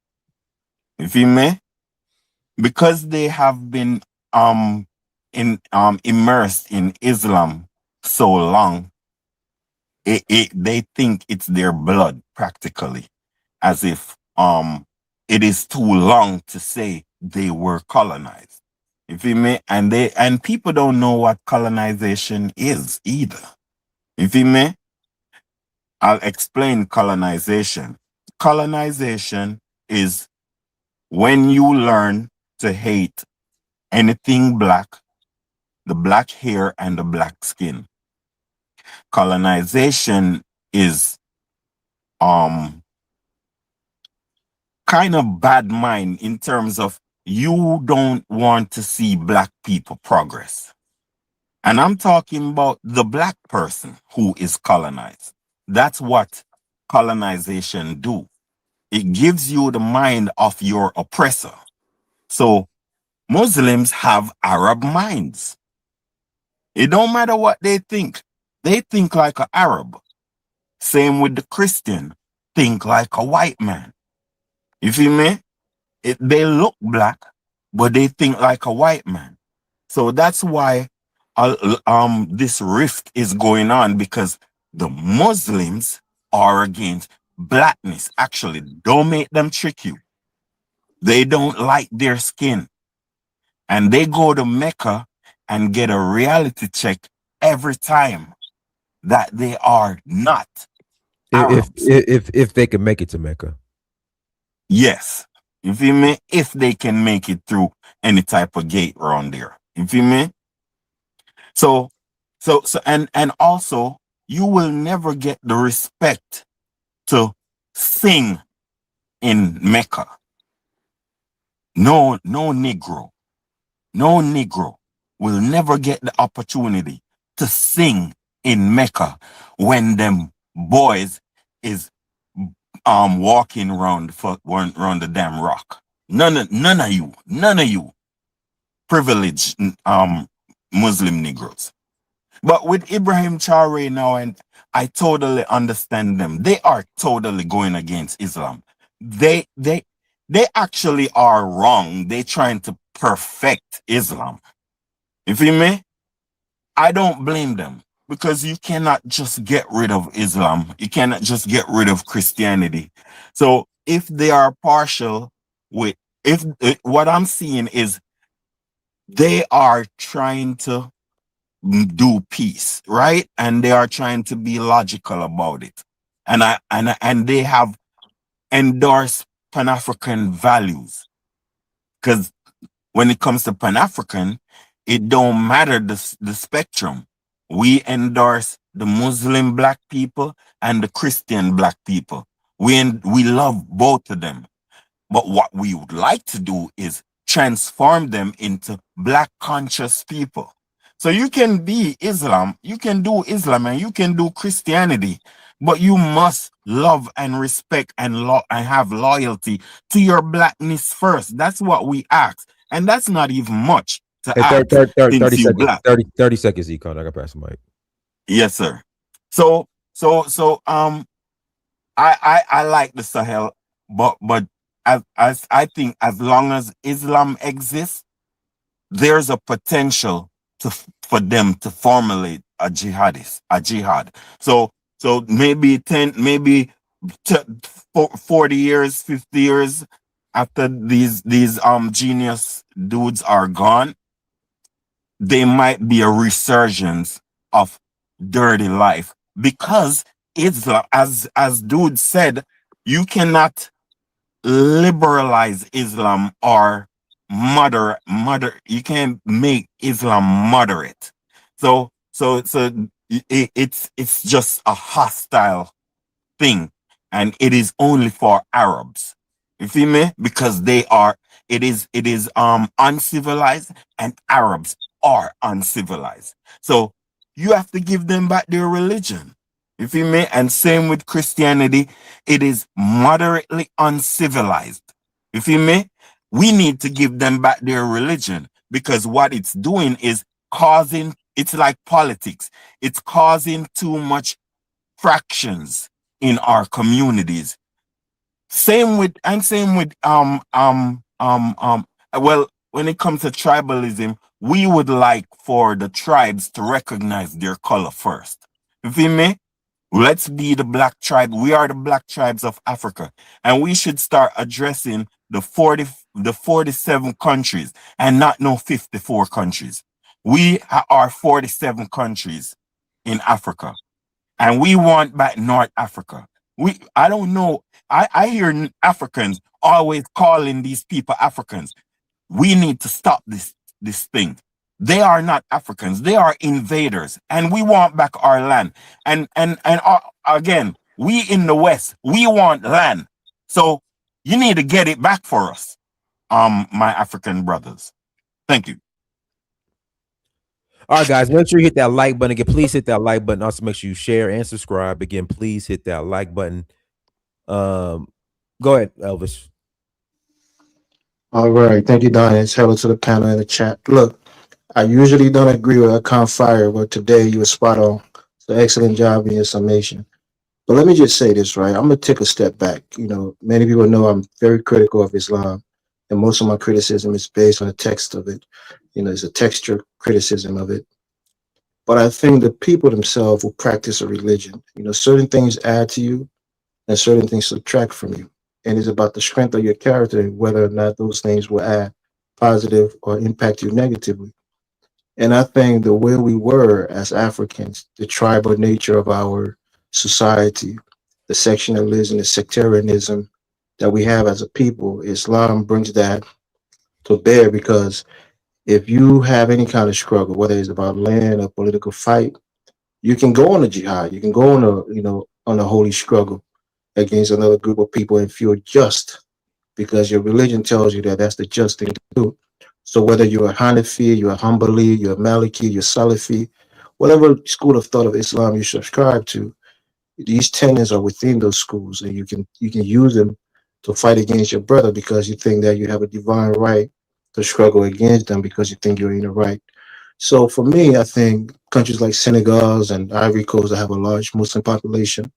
You feel me? Because they have been immersed in Islam so long, they think it's their blood practically, as if it is too long to say they were colonized. You feel me? And people don't know what colonization is either. You feel me? I'll explain colonization. Colonization is when you learn to hate anything black, the black hair and the black skin. Colonization is kind of bad mind in terms of you don't want to see black people progress. And I'm talking about the black person who is colonized. That's what colonization do. It gives you the mind of your oppressor. So Muslims have Arab minds. It don't matter what they think. They think like an Arab. Same with the Christian. Think like a white man. You feel me? They look black, but they think like a white man. So that's why this rift is going on, because the Muslims are against blackness. Actually, don't make them trick you. They don't like their skin. And they go to Mecca and get a reality check every time that they are not Arabs.
If they can make it to Mecca.
Yes. You feel me? If they can make it through any type of gate around there. You feel me? So and also you will never get the respect to sing in Mecca. No Negro will never get the opportunity to sing in Mecca when them boys is walking around the damn rock. None of you privileged Muslim Negroes. But with Ibrahim Traore now, and I totally understand them. They are totally going against Islam. They actually are wrong. They're trying to perfect Islam. You feel me? I don't blame them, because you cannot just get rid of Islam. You cannot just get rid of Christianity. So if they are partial with, what I'm seeing is they are trying to do peace, right? And they are trying to be logical about it. And they have endorsed Pan-African values. Because when it comes to Pan-African, it don't matter the spectrum. We endorse the Muslim black people and the Christian black people. We love both of them. But what we would like to do is transform them into black conscious people. So you can be Islam, you can do Islam, and you can do Christianity, but you must love and respect and have loyalty to your blackness first. That's what we ask. And that's not even much to ask.
30 seconds. 30 seconds, Econ. I got past the mic.
Yes, sir. So I like the Sahel, but as I think as long as Islam exists, there's a potential for them to formulate a jihad. So maybe 40 years, 50 years after these genius dudes are gone, there might be a resurgence of dirty life, because Islam, as dude said, you cannot liberalize Islam or you can't make Islam moderate. So it's just a hostile thing, and it is only for Arabs. You feel me? Because it is uncivilized, and Arabs are uncivilized. So you have to give them back their religion. You feel me? And same with Christianity, it is moderately uncivilized. You feel me? We need to give them back their religion, because what it's doing is it's like politics. It's causing too much fractions in our communities. Same with well, when it comes to tribalism, we would like for the tribes to recognize their color first. You feel me? Let's be the black tribe. We are the black tribes of Africa, and we should start addressing the 47 countries and not no 54 countries. We are 47 countries in Africa, and we want back North Africa. I don't know. I hear Africans always calling these people Africans. We need to stop this thing. They are not Africans. They are invaders, and we want back our land. And again, we in the West, we want land. So you need to get it back for us, my African brothers. Thank you.
All right, guys, make sure you hit that like button again. Please hit that like button. Also, make sure you share and subscribe. Again, please hit that like button. Go ahead, Elvis.
All right. Thank you, Don. It's hello to the panel in the chat. Look, I usually don't agree with Akon Fire, but today you were spot on. So excellent job in your summation. But let me just say this, right? I'm going to take a step back. You know, many people know I'm very critical of Islam, and most of my criticism is based on the text of it. You know, it's a texture criticism of it. But I think the people themselves who practice a religion, you know, certain things add to you and certain things subtract from you. And it's about the strength of your character and whether or not those things will add positive or impact you negatively. And I think the way we were as Africans, the tribal nature of our society, the sectionalism, the sectarianism that we have as a people, Islam brings that to bear, because if you have any kind of struggle, whether it's about land or political fight, you can go on a jihad, you can go on on a holy struggle against another group of people and feel just, because your religion tells you that that's the just thing to do. So whether you're a Hanafi, you're a Hanbali, you're a Maliki, you're Salafi, whatever school of thought of Islam you subscribe to, these tenets are within those schools, and you can use them to fight against your brother because you think that you have a divine right to struggle against them because you think you're in the right. So for me, I think countries like Senegal and Ivory Coast that have a large Muslim population,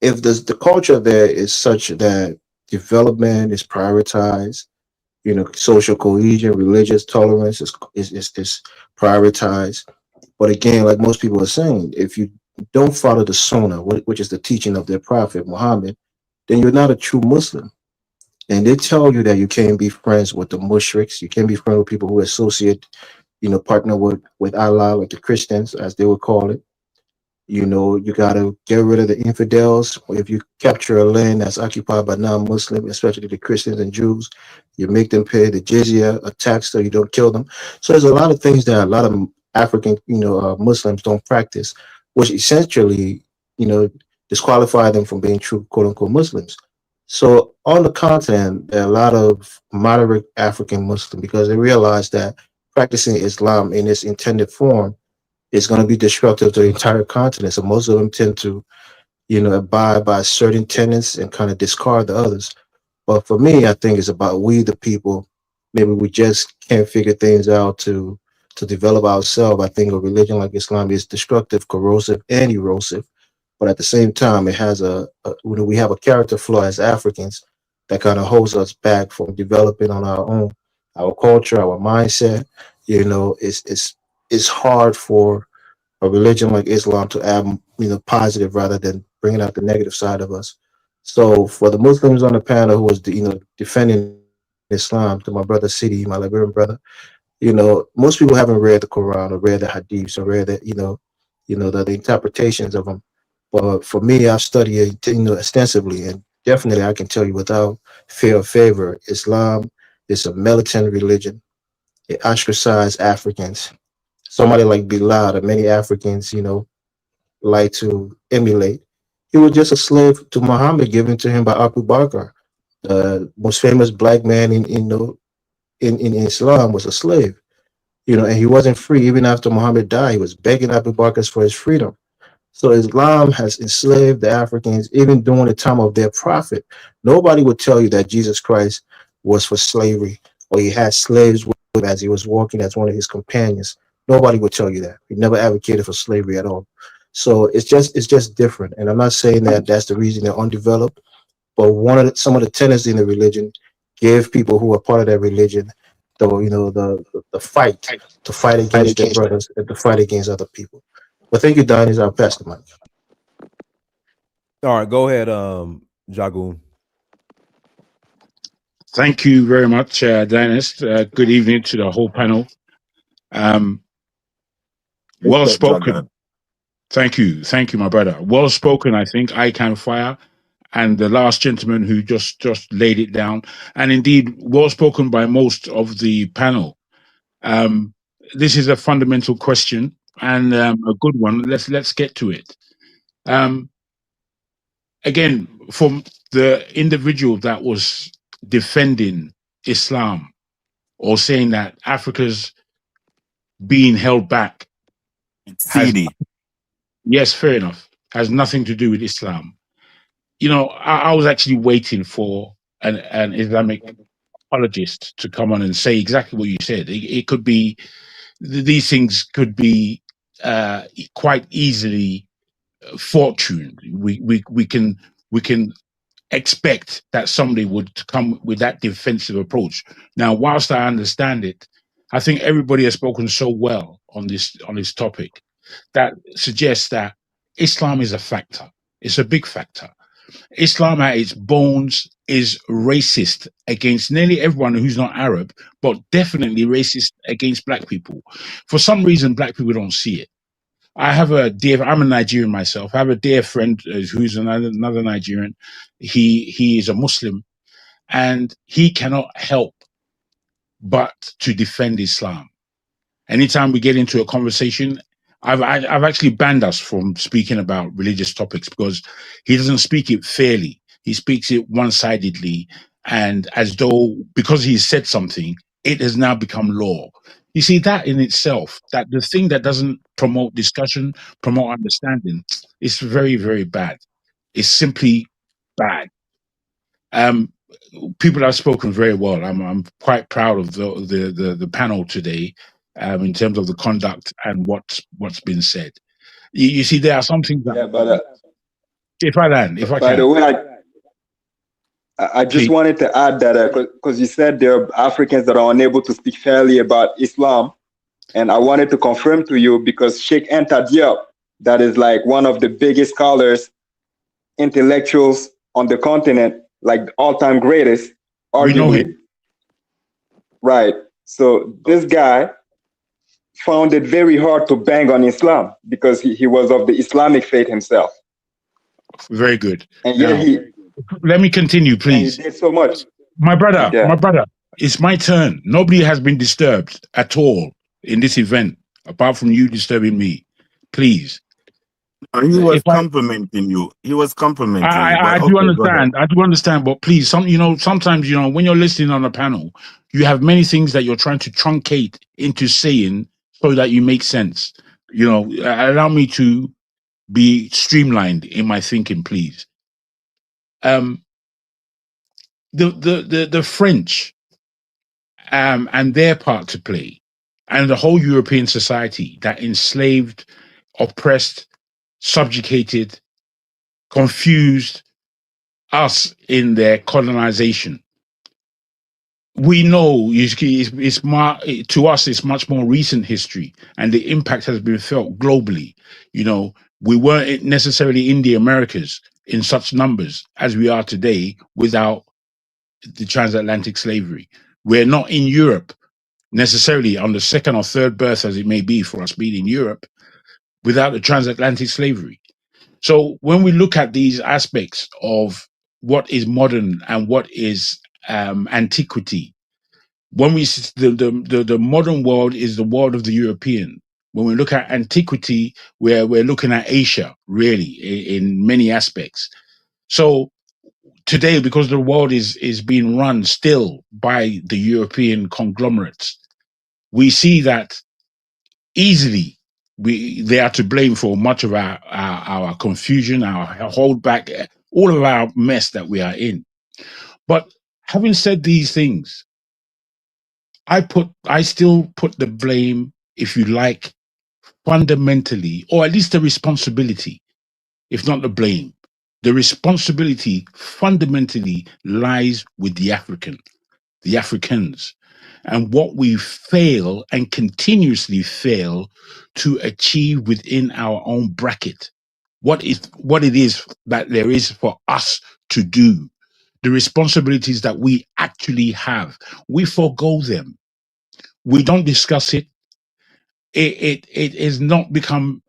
if the culture there is such that development is prioritized, you know, social cohesion, religious tolerance is prioritized. But again, like most people are saying, if you don't follow the Sunnah, which is the teaching of their prophet Muhammad, then you're not a true Muslim. And they tell you that you can't be friends with the mushriks, you can't be friends with people who associate, you know, partner with Allah, like the Christians, as they would call it. You know, you got to get rid of the infidels. If you capture a land that's occupied by non-Muslim, especially the Christians and Jews, you make them pay the jizya, a tax, so you don't kill them. So there's a lot of things that a lot of African, Muslims don't practice, which essentially, disqualify them from being true, quote unquote, Muslims. So on the continent, there are a lot of moderate African Muslims because they realize that practicing Islam in its intended form is going to be destructive to the entire continent. So most of them tend to, abide by certain tenets and kind of discard the others. But for me, I think it's about we, the people. Maybe we just can't figure things out to develop ourselves. I think a religion like Islam is destructive, corrosive, and erosive. But at the same time, it has we have a character flaw as Africans that kind of holds us back from developing on our own, our culture, our mindset. It's hard for a religion like Islam to add, positive rather than bringing out the negative side of us. So for the Muslims on the panel who was, defending Islam, to my brother Sidi, my Liberian brother, most people haven't read the Quran or read the Hadiths or read the interpretations of them. But for me, I've studied it, extensively, and definitely I can tell you without fear or favor, Islam It's a militant religion. It ostracized Africans. Somebody like Bilal, that many Africans, like to emulate. He was just a slave to Muhammad, given to him by Abu Bakr. The most famous black man in Islam was a slave, and he wasn't free even after Muhammad died. He was begging Abu Bakr for his freedom. So Islam has enslaved the Africans even during the time of their prophet. Nobody would tell you that Jesus Christ was for slavery or he had slaves with him as he was walking as one of his companions. Nobody would tell you that. He never advocated for slavery at all. So it's just different. And I'm not saying that that's the reason they're undeveloped, but some of the tenets in the religion give people who are part of that religion the fight to fight against their brothers and to fight against other people. But thank you, Donnie. I'll pass the mic.
All right, go ahead, Jagoon.
Thank you very much, Dennis. Good evening to the whole panel. Well spoken. Thank you, my brother. Well spoken. I think I Can Fire, and the last gentleman who just laid it down, and indeed well spoken by most of the panel. This is a fundamental question and a good one. Let's get to it. Again, from the individual that was defending Islam or saying that Africa's being held back. Yes, fair enough. Has nothing to do with Islam. I was actually waiting for an Islamic apologist to come on and say exactly what you said. It could be, these things could be quite easily fortuned. We can expect that somebody would come with that defensive approach. Now, whilst I understand it, I think everybody has spoken so well on this topic that suggests that Islam is a factor. It's a big factor. Islam at its bones is racist against nearly everyone who's not Arab, but definitely racist against black people. For some reason, black people don't see it. I'm a Nigerian myself. I have a dear friend who's another Nigerian. He is a Muslim, and he cannot help but to defend Islam. Anytime we get into a conversation, I've actually banned us from speaking about religious topics because he doesn't speak it fairly. He speaks it one-sidedly, and as though because he said something, it has now become law. You see, that in itself, that the thing that doesn't promote discussion, promote understanding, is very, very bad. It's simply bad. People have spoken very well. I'm quite proud of the panel today, in terms of the conduct and what's been said. You see, there are some things that.
Yeah, but
if I can.
By the way, I just wanted to add that because you said there are Africans that are unable to speak fairly about Islam, and I wanted to confirm to you because Sheikh Anta Diop, that is like one of the biggest scholars, intellectuals on the continent, like all-time greatest, arguably.
We know him.
Right. So this guy found it very hard to bang on Islam because he was of the Islamic faith himself.
Very good.
And yet
let me continue, please.
He did so much.
My brother, it's my turn. Nobody has been disturbed at all in this event, apart from you disturbing me. Please.
He was complimenting you. He was complimenting you.
I do understand. I do understand, but please, sometimes, when you're listening on a panel, you have many things that you're trying to truncate into saying so that you make sense. Allow me to be streamlined in my thinking, please. The French and their part to play, and the whole European society that enslaved, oppressed, subjugated, confused us in their colonization. We know to us it's much more recent history, and the impact has been felt globally. We weren't necessarily in the Americas in such numbers as we are today without the transatlantic slavery. We're not in Europe necessarily on the second or third berth, as it may be for us being in Europe, without the transatlantic slavery. So when we look at these aspects of what is modern and what is antiquity, when the modern world is the world of the European. When we look at antiquity, we're looking at Asia, really, in many aspects. So today, because the world is being run still by the European conglomerates, we see that easily they are to blame for much of our confusion, our holdback, all of our mess that we are in. But having said these things, I still put the blame, if you like, fundamentally, or at least the responsibility, if not the blame. The responsibility fundamentally lies with the Africans, and what we fail and continuously fail to achieve within our own bracket. What it is that there is for us to do, the responsibilities that we actually have, we forego them. We don't discuss it. It has not become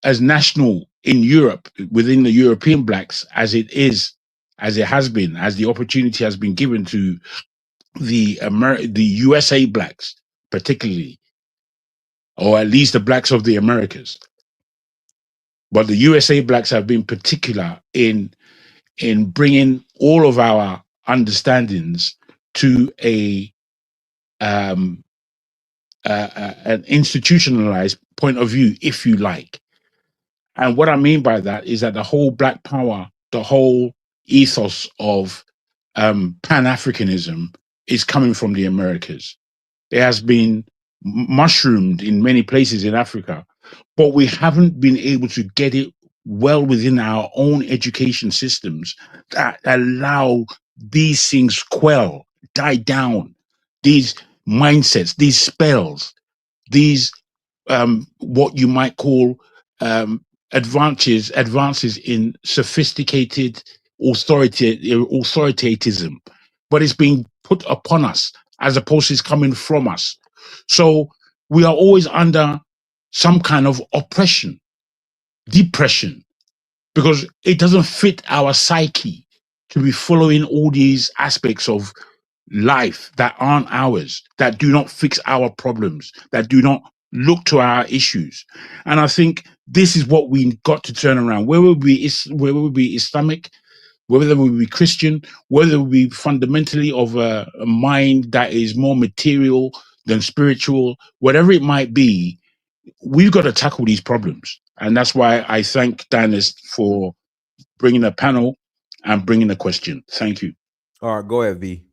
as national in Europe, within the European blacks, as it has been, as the opportunity has been given to the USA blacks, particularly, or at least the blacks of the Americas. But the USA blacks have been particular in bringing all of our understandings to an institutionalized point of view, if you like. And what I mean by that is that the whole Black Power, the whole ethos of Pan-Africanism is coming from the Americas. It has been mushroomed in many places in Africa, but we haven't been able to get it well within our own education systems that allow these things die down, these mindsets, these spells, these what you might call advances in sophisticated authoritatism, but it's being put upon us as opposed to it's coming from us. So we are always under some kind of oppression, depression, because it doesn't fit our psyche to be following all these aspects of life that aren't ours, that do not fix our problems, that do not look to our issues. And I think this is what we got to turn around. Whether we be Islamic, whether we be Christian, whether we be fundamentally of a mind that is more material than spiritual, whatever it might be, we've got to tackle these problems. And that's why I thank Danis for bringing a panel and bringing a question. Thank you.
All right, go ahead, V.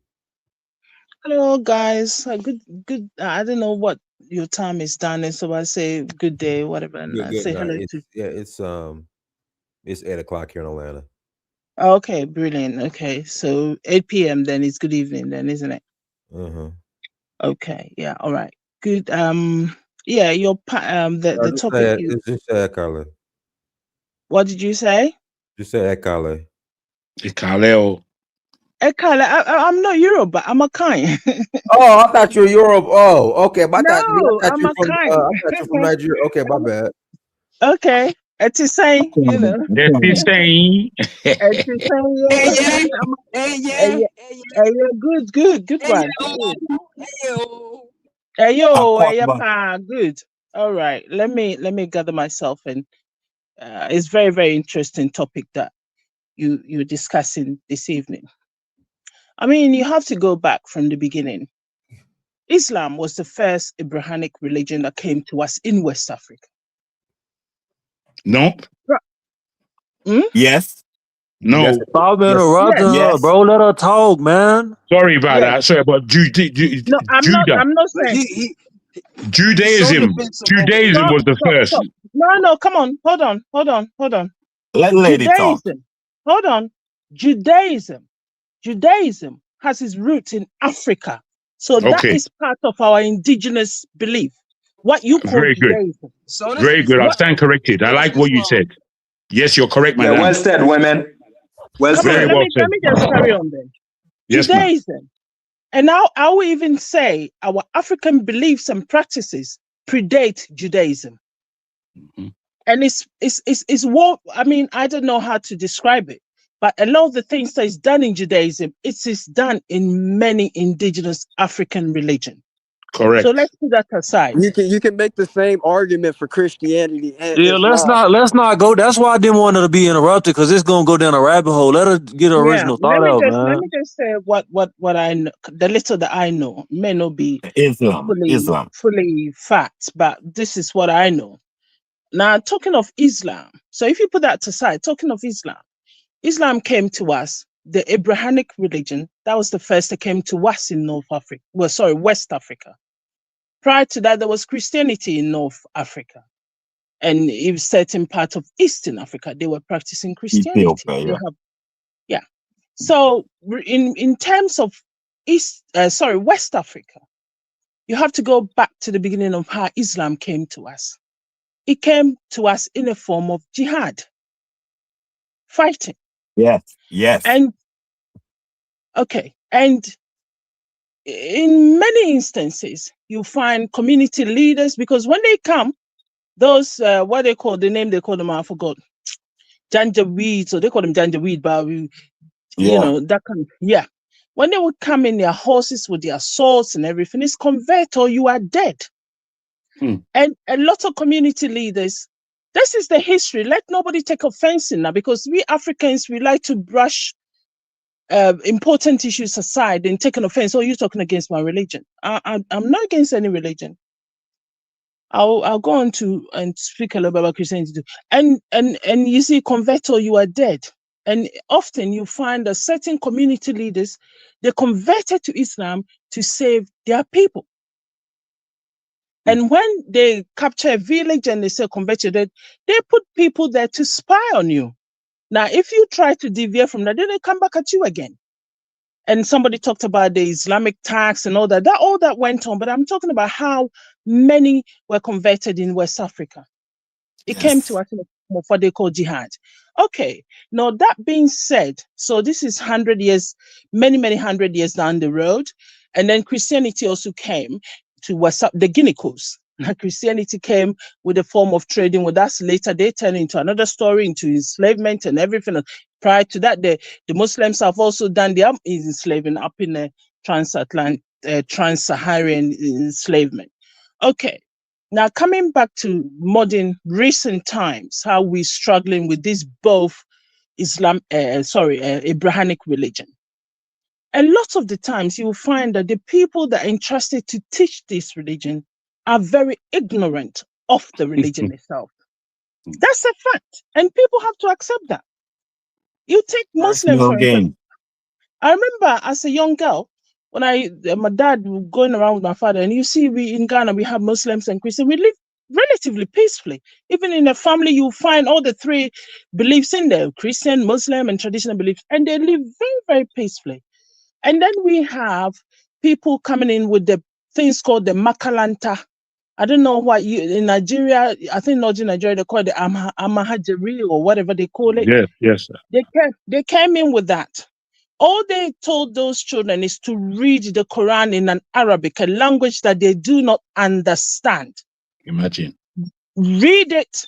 Hello, guys. Good. I don't know what your time is, Danis, so I say good day, whatever, and I say hello to.
It's 8 o'clock here in Atlanta.
Okay, brilliant. Okay, so 8 p.m. then is good evening, then, isn't it? Okay, yeah, all right, good. Yeah, your the topic.
Just say Ekale.
What did you say?
Just say Ekale.
Ekale.
Ekale. I'm not Yoruba. I'm a kind.
Oh, I thought you were Europe. Oh, okay. But
No,
I thought
I'm
you
a
from.
kind.
I thought you from Nigeria. Okay, my bad.
Okay, it's the same, you know.
It's saying.
It's the same, yeah. Good one. Good. All right. Let me gather myself, and it's very, very interesting topic that you're discussing this evening. I mean, you have to go back from the beginning. Islam was the first Abrahamic religion that came to us in West Africa.
No.
Yes.
No.
Yes. Stop interrupting her, bro. Let her talk, man.
Sorry about that. Sorry about
No, I'm not saying.
Judaism was the first.
Stop. No, come on. Hold on.
Let lady talk.
Hold on. Judaism has its roots in Africa. So that is part of our indigenous belief. What you call Judaism.
Very good. I'll stand corrected. I like what you said. Yes, you're correct, man.
Yeah, well said, women. Well said.
Let me just carry on then.
Yes,
Judaism. And now I will even say our African beliefs and practices predate Judaism. Mm-hmm. And it's what, I mean, I don't know how to describe it. But a lot of the things that is done in Judaism, it is done in many indigenous African religions.
Correct.
So let's put that aside.
You can make the same argument for Christianity and
Yeah,
Islam.
let's not go. That's why I didn't want her to be interrupted, because it's gonna go down a rabbit hole. Let her get her original thought out,
Let
man.
me just say what I know. The little that I know may not be
Islam.
fully facts, but this is what I know. Now, talking of Islam, so if you put that aside, talking of Islam came to us, the Abrahamic religion, that was the first that came to us in West Africa. Prior to that, there was Christianity in North Africa. And in certain parts of Eastern Africa, they were practicing Christianity.
Ethiopia,
yeah. So in terms of West Africa, you have to go back to the beginning of how Islam came to us. It came to us in a form of jihad, fighting.
Yes.
And in many instances, you find community leaders, because when they come, those what they call them, I forgot, Janjaweed, so they call them Janjaweed, but that kind of, when they would come in their horses with their swords and everything, it's convert or you are dead. And a lot of community leaders, this is the history. Let nobody take offense in that, because we Africans, we like to brush important issues aside and take an offense. Oh, you're talking against my religion. I'm not against any religion. I'll go on to and speak a little bit about Christianity too. And you see, convert or you are dead. And often you find that certain community leaders, they converted to Islam to save their people. And when they capture a village and they say converted, they put people there to spy on you. Now, if you try to deviate from that, then they come back at you again. And somebody talked about the Islamic tax and all that. All that went on, but I'm talking about how many were converted in West Africa. It came to us in what they call jihad. Okay, now that being said, so this is 100 years, many 100 years down the road, and then Christianity also came to West, the Guinea Coast. Now, Christianity came with a form of trading with us. Later, they turned into another story, into enslavement and everything. Prior to that, the Muslims have also done their enslaving up in the trans-Saharan enslavement. Okay, now coming back to modern, recent times, how we're struggling with this both Abrahamic religion. A lot of the times you will find that the people that are entrusted to teach this religion are very ignorant of the religion itself. That's a fact. And people have to accept that. You take Muslims, for example. I remember as a young girl, when my dad was going around with my father, and you see in Ghana, we have Muslims and Christians. We live relatively peacefully. Even in a family, you find all the three beliefs in there, Christian, Muslim, and traditional beliefs, and they live very, very peacefully. And then we have people coming in with the things called the Makalanta. I don't know what in Nigeria, I think not in Nigeria, they call it the Amahajiri or whatever they call it.
Yes, sir.
They came in with that. All they told those children is to read the Quran in an Arabic, a language that they do not understand.
Imagine.
Read it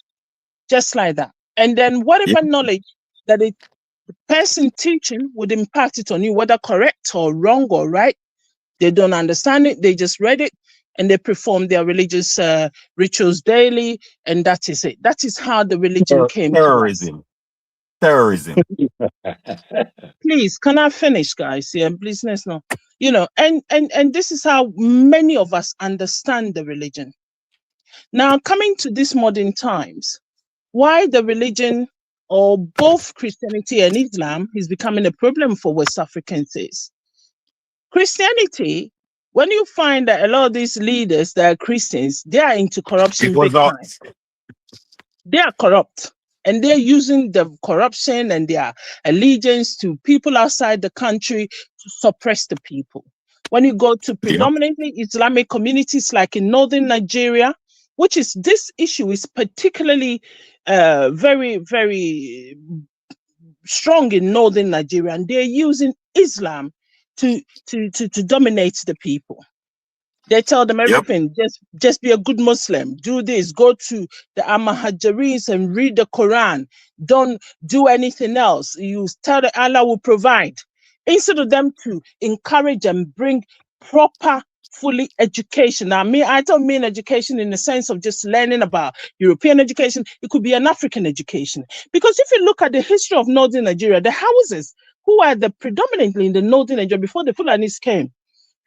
just like that. And then whatever knowledge that the person teaching would impact it on you, whether correct or wrong or right. They don't understand it. They just read it and they perform their religious rituals daily. And that is it. That is how the religion came to us.
Terrorism.
Please, can I finish, guys? Yeah, please, no. And this is how many of us understand the religion. Now, coming to these modern times, why the religion or both Christianity and Islam is becoming a problem for West Africans is Christianity. When you find that a lot of these leaders that are Christians, they are into corruption big time. They are corrupt. And they're using the corruption and their allegiance to people outside the country to suppress the people. When you go to predominantly Islamic communities like in northern Nigeria, which is this issue is particularly very, very strong in northern Nigeria, and they're using Islam to dominate the people. They tell them
Yep.
everything. Just be a good Muslim. Do this. Go to the Al-Muhajirin and read the Quran. Don't do anything else. You tell that Allah will provide. Instead of them to encourage and bring proper, fully education. Now, I don't mean education in the sense of just learning about European education. It could be an African education. Because if you look at the history of northern Nigeria, the houses who are predominantly in the northern Nigeria before the Fulanis came,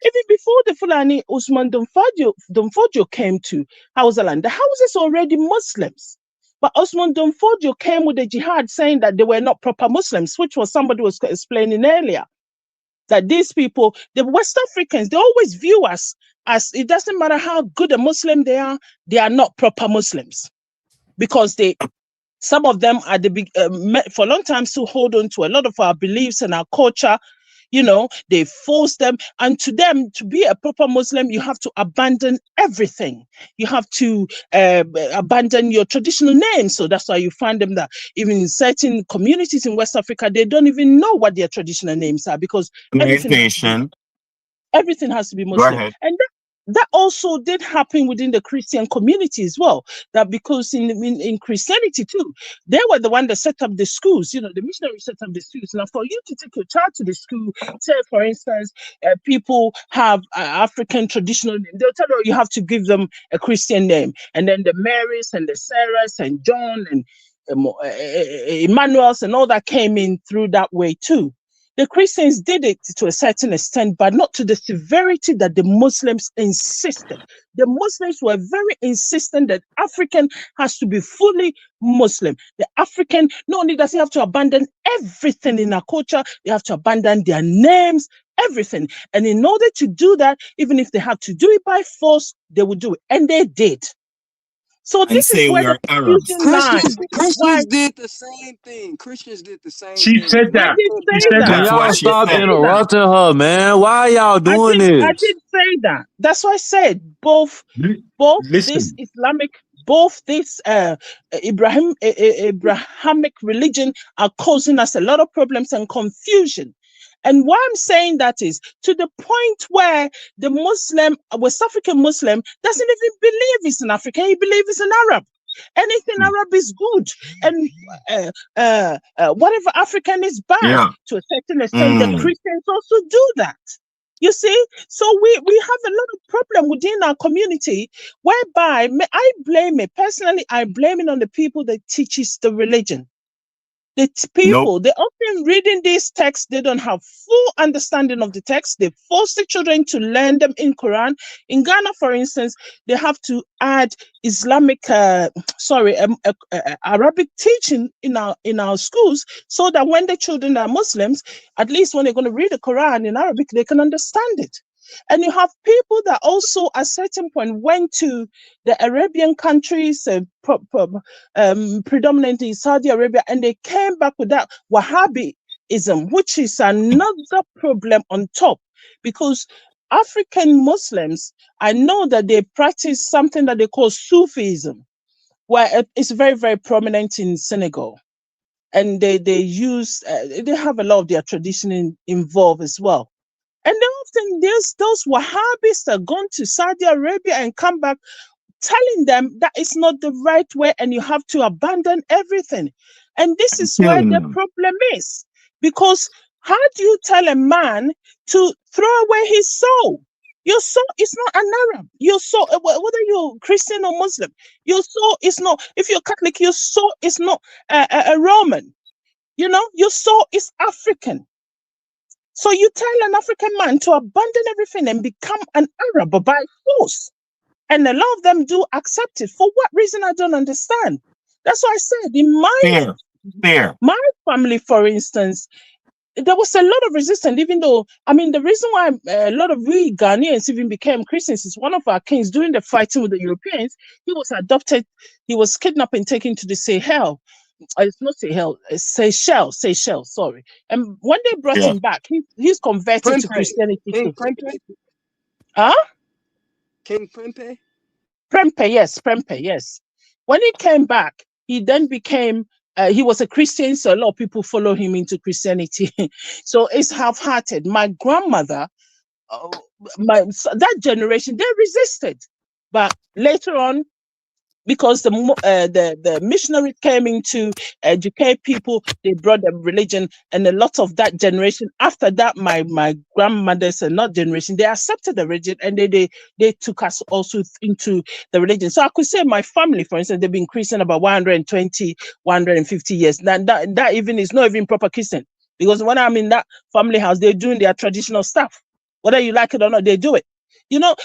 even before the Fulani, Usman Donfodio came to Hausaland, the houses were already Muslims. But Usman Donfodio came with the jihad saying that they were not proper Muslims, which was somebody was explaining earlier. That these people, the West Africans, they always view us as, it doesn't matter how good a Muslim they are not proper Muslims. Because some of them are for a long time still hold on to a lot of our beliefs and our culture. You know, they force them, and to them, to be a proper Muslim, you have to abandon everything. You have to abandon your traditional names. So that's why you find them that even in certain communities in West Africa, they don't even know what their traditional names are, because everything has to be
Go
Muslim.
ahead.
And that also did happen within the Christian community as well. That because in Christianity too, they were the one that set up the schools. You know, the missionaries set up the schools. Now, for you to take your child to the school, say for instance, people have African traditional name, they'll tell you you have to give them a Christian name, and then the Marys and the Sarahs and John and Emmanuel's and all that came in through that way too. The Christians did it to a certain extent, but not to the severity that the Muslims insisted. The Muslims were very insistent that African has to be fully Muslim. The African not only does he have to abandon everything in our culture, they have to abandon their names, everything. And in order to do that, even if they have to do it by force, they would do it. And they did. So this is where the confusion lies.
Christians did the same thing. Christians did the same
She
thing.
said that.
I did say that.
That's
Y'all
what she
stop
said.
interrupting her, man. Why y'all doing
I
this?
did say that. That's why I said both
Listen.
this Islamic, both this Abrahamic religion are causing us a lot of problems and confusion. And why I'm saying that is to the point where the Muslim, West African Muslim, doesn't even believe he's an African, he believes he's an Arab. Anything Arab is good, and whatever African is bad. To a certain extent, the Christians also do that. You see, so we have a lot of problem within our community, whereby I blame it personally. I blame it on the people that teaches the religion. The people, they often reading these texts, they don't have full understanding of the text. They force the children to learn them in Quran. In Ghana, for instance, they have to add Islamic, Arabic teaching in our schools, so that when the children are Muslims, at least when they're going to read the Quran in Arabic, they can understand it. And you have people that also at a certain point went to the Arabian countries, predominantly Saudi Arabia, and they came back with that Wahhabism, which is another problem on top. Because African Muslims, I know that they practice something that they call Sufism, where it's very, very prominent in Senegal. And they have a lot of their tradition involved as well. And then often there's those Wahhabis that gone to Saudi Arabia and come back telling them that it's not the right way and you have to abandon everything. And this is where the problem is. Because how do you tell a man to throw away his soul? Your soul is not an Arab. Your soul, whether you're Christian or Muslim, your soul is not, if you're Catholic, your soul is not a Roman. You know, your soul is African. So you tell an African man to abandon everything and become an Arab by force. And a lot of them do accept it. For what reason, I don't understand. That's why I said in my family, for instance, there was a lot of resistance, even though, I mean, the reason why a lot of we Ghanaians even became Christians is one of our kings during the fighting with the Europeans, he was adopted, he was kidnapped and taken to the Sahel. It's not Seychelles, sorry. And when they brought him back, he's converted to Christianity.
King Prempeh? King Prempeh?
Prempeh, yes. When he came back, he then became, he was a Christian, so a lot of people follow him into Christianity. So it's half-hearted. My grandmother that generation, they resisted. But later on, because the missionaries came in to educate people, they brought the religion, and a lot of that generation after that, my grandmothers and not generation, they accepted the religion, and they took us also into the religion. So I could say my family, for instance, they've been Christian about 120, 150 years. That even is not even proper Christian, because when I'm in that family house, they're doing their traditional stuff, whether you like it or not, they do it.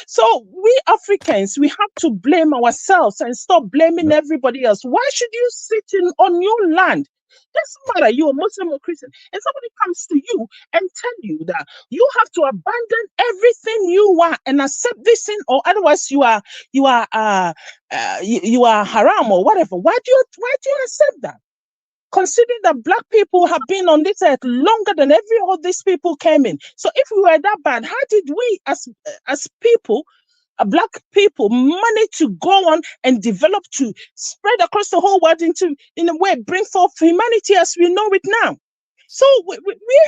So we Africans, we have to blame ourselves and stop blaming everybody else. Why should you sit on your land? Doesn't matter, you're a Muslim or Christian, and somebody comes to you and tell you that you have to abandon everything you are and accept this thing, or otherwise you are haram or whatever. Why do you accept that? Considering that black people have been on this earth longer than every of these people came in. So if we were that bad, how did we as people, black people, manage to go on and develop to spread across the whole world in a way, bring forth humanity as we know it now? So we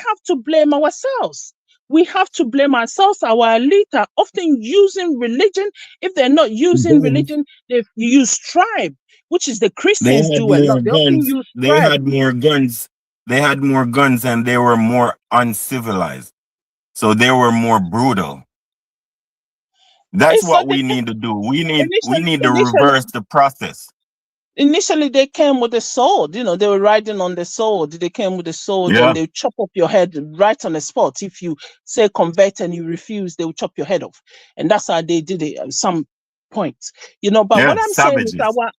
have to blame ourselves. We have to blame ourselves. Our elite are often using religion. If they're not using religion, they use tribe, which is the Christians do a lot. They often use
They
tribe.
had more guns. They had more guns, and they were more uncivilized. So they were more brutal. That's what we need to do. We need to reverse the process.
Initially, they came with a sword. They were riding on the sword. They came with a sword, and they chop up your head right on the spot. If you say convert and you refuse, they will chop your head off. And that's how they did it at some point. But what I'm saying is that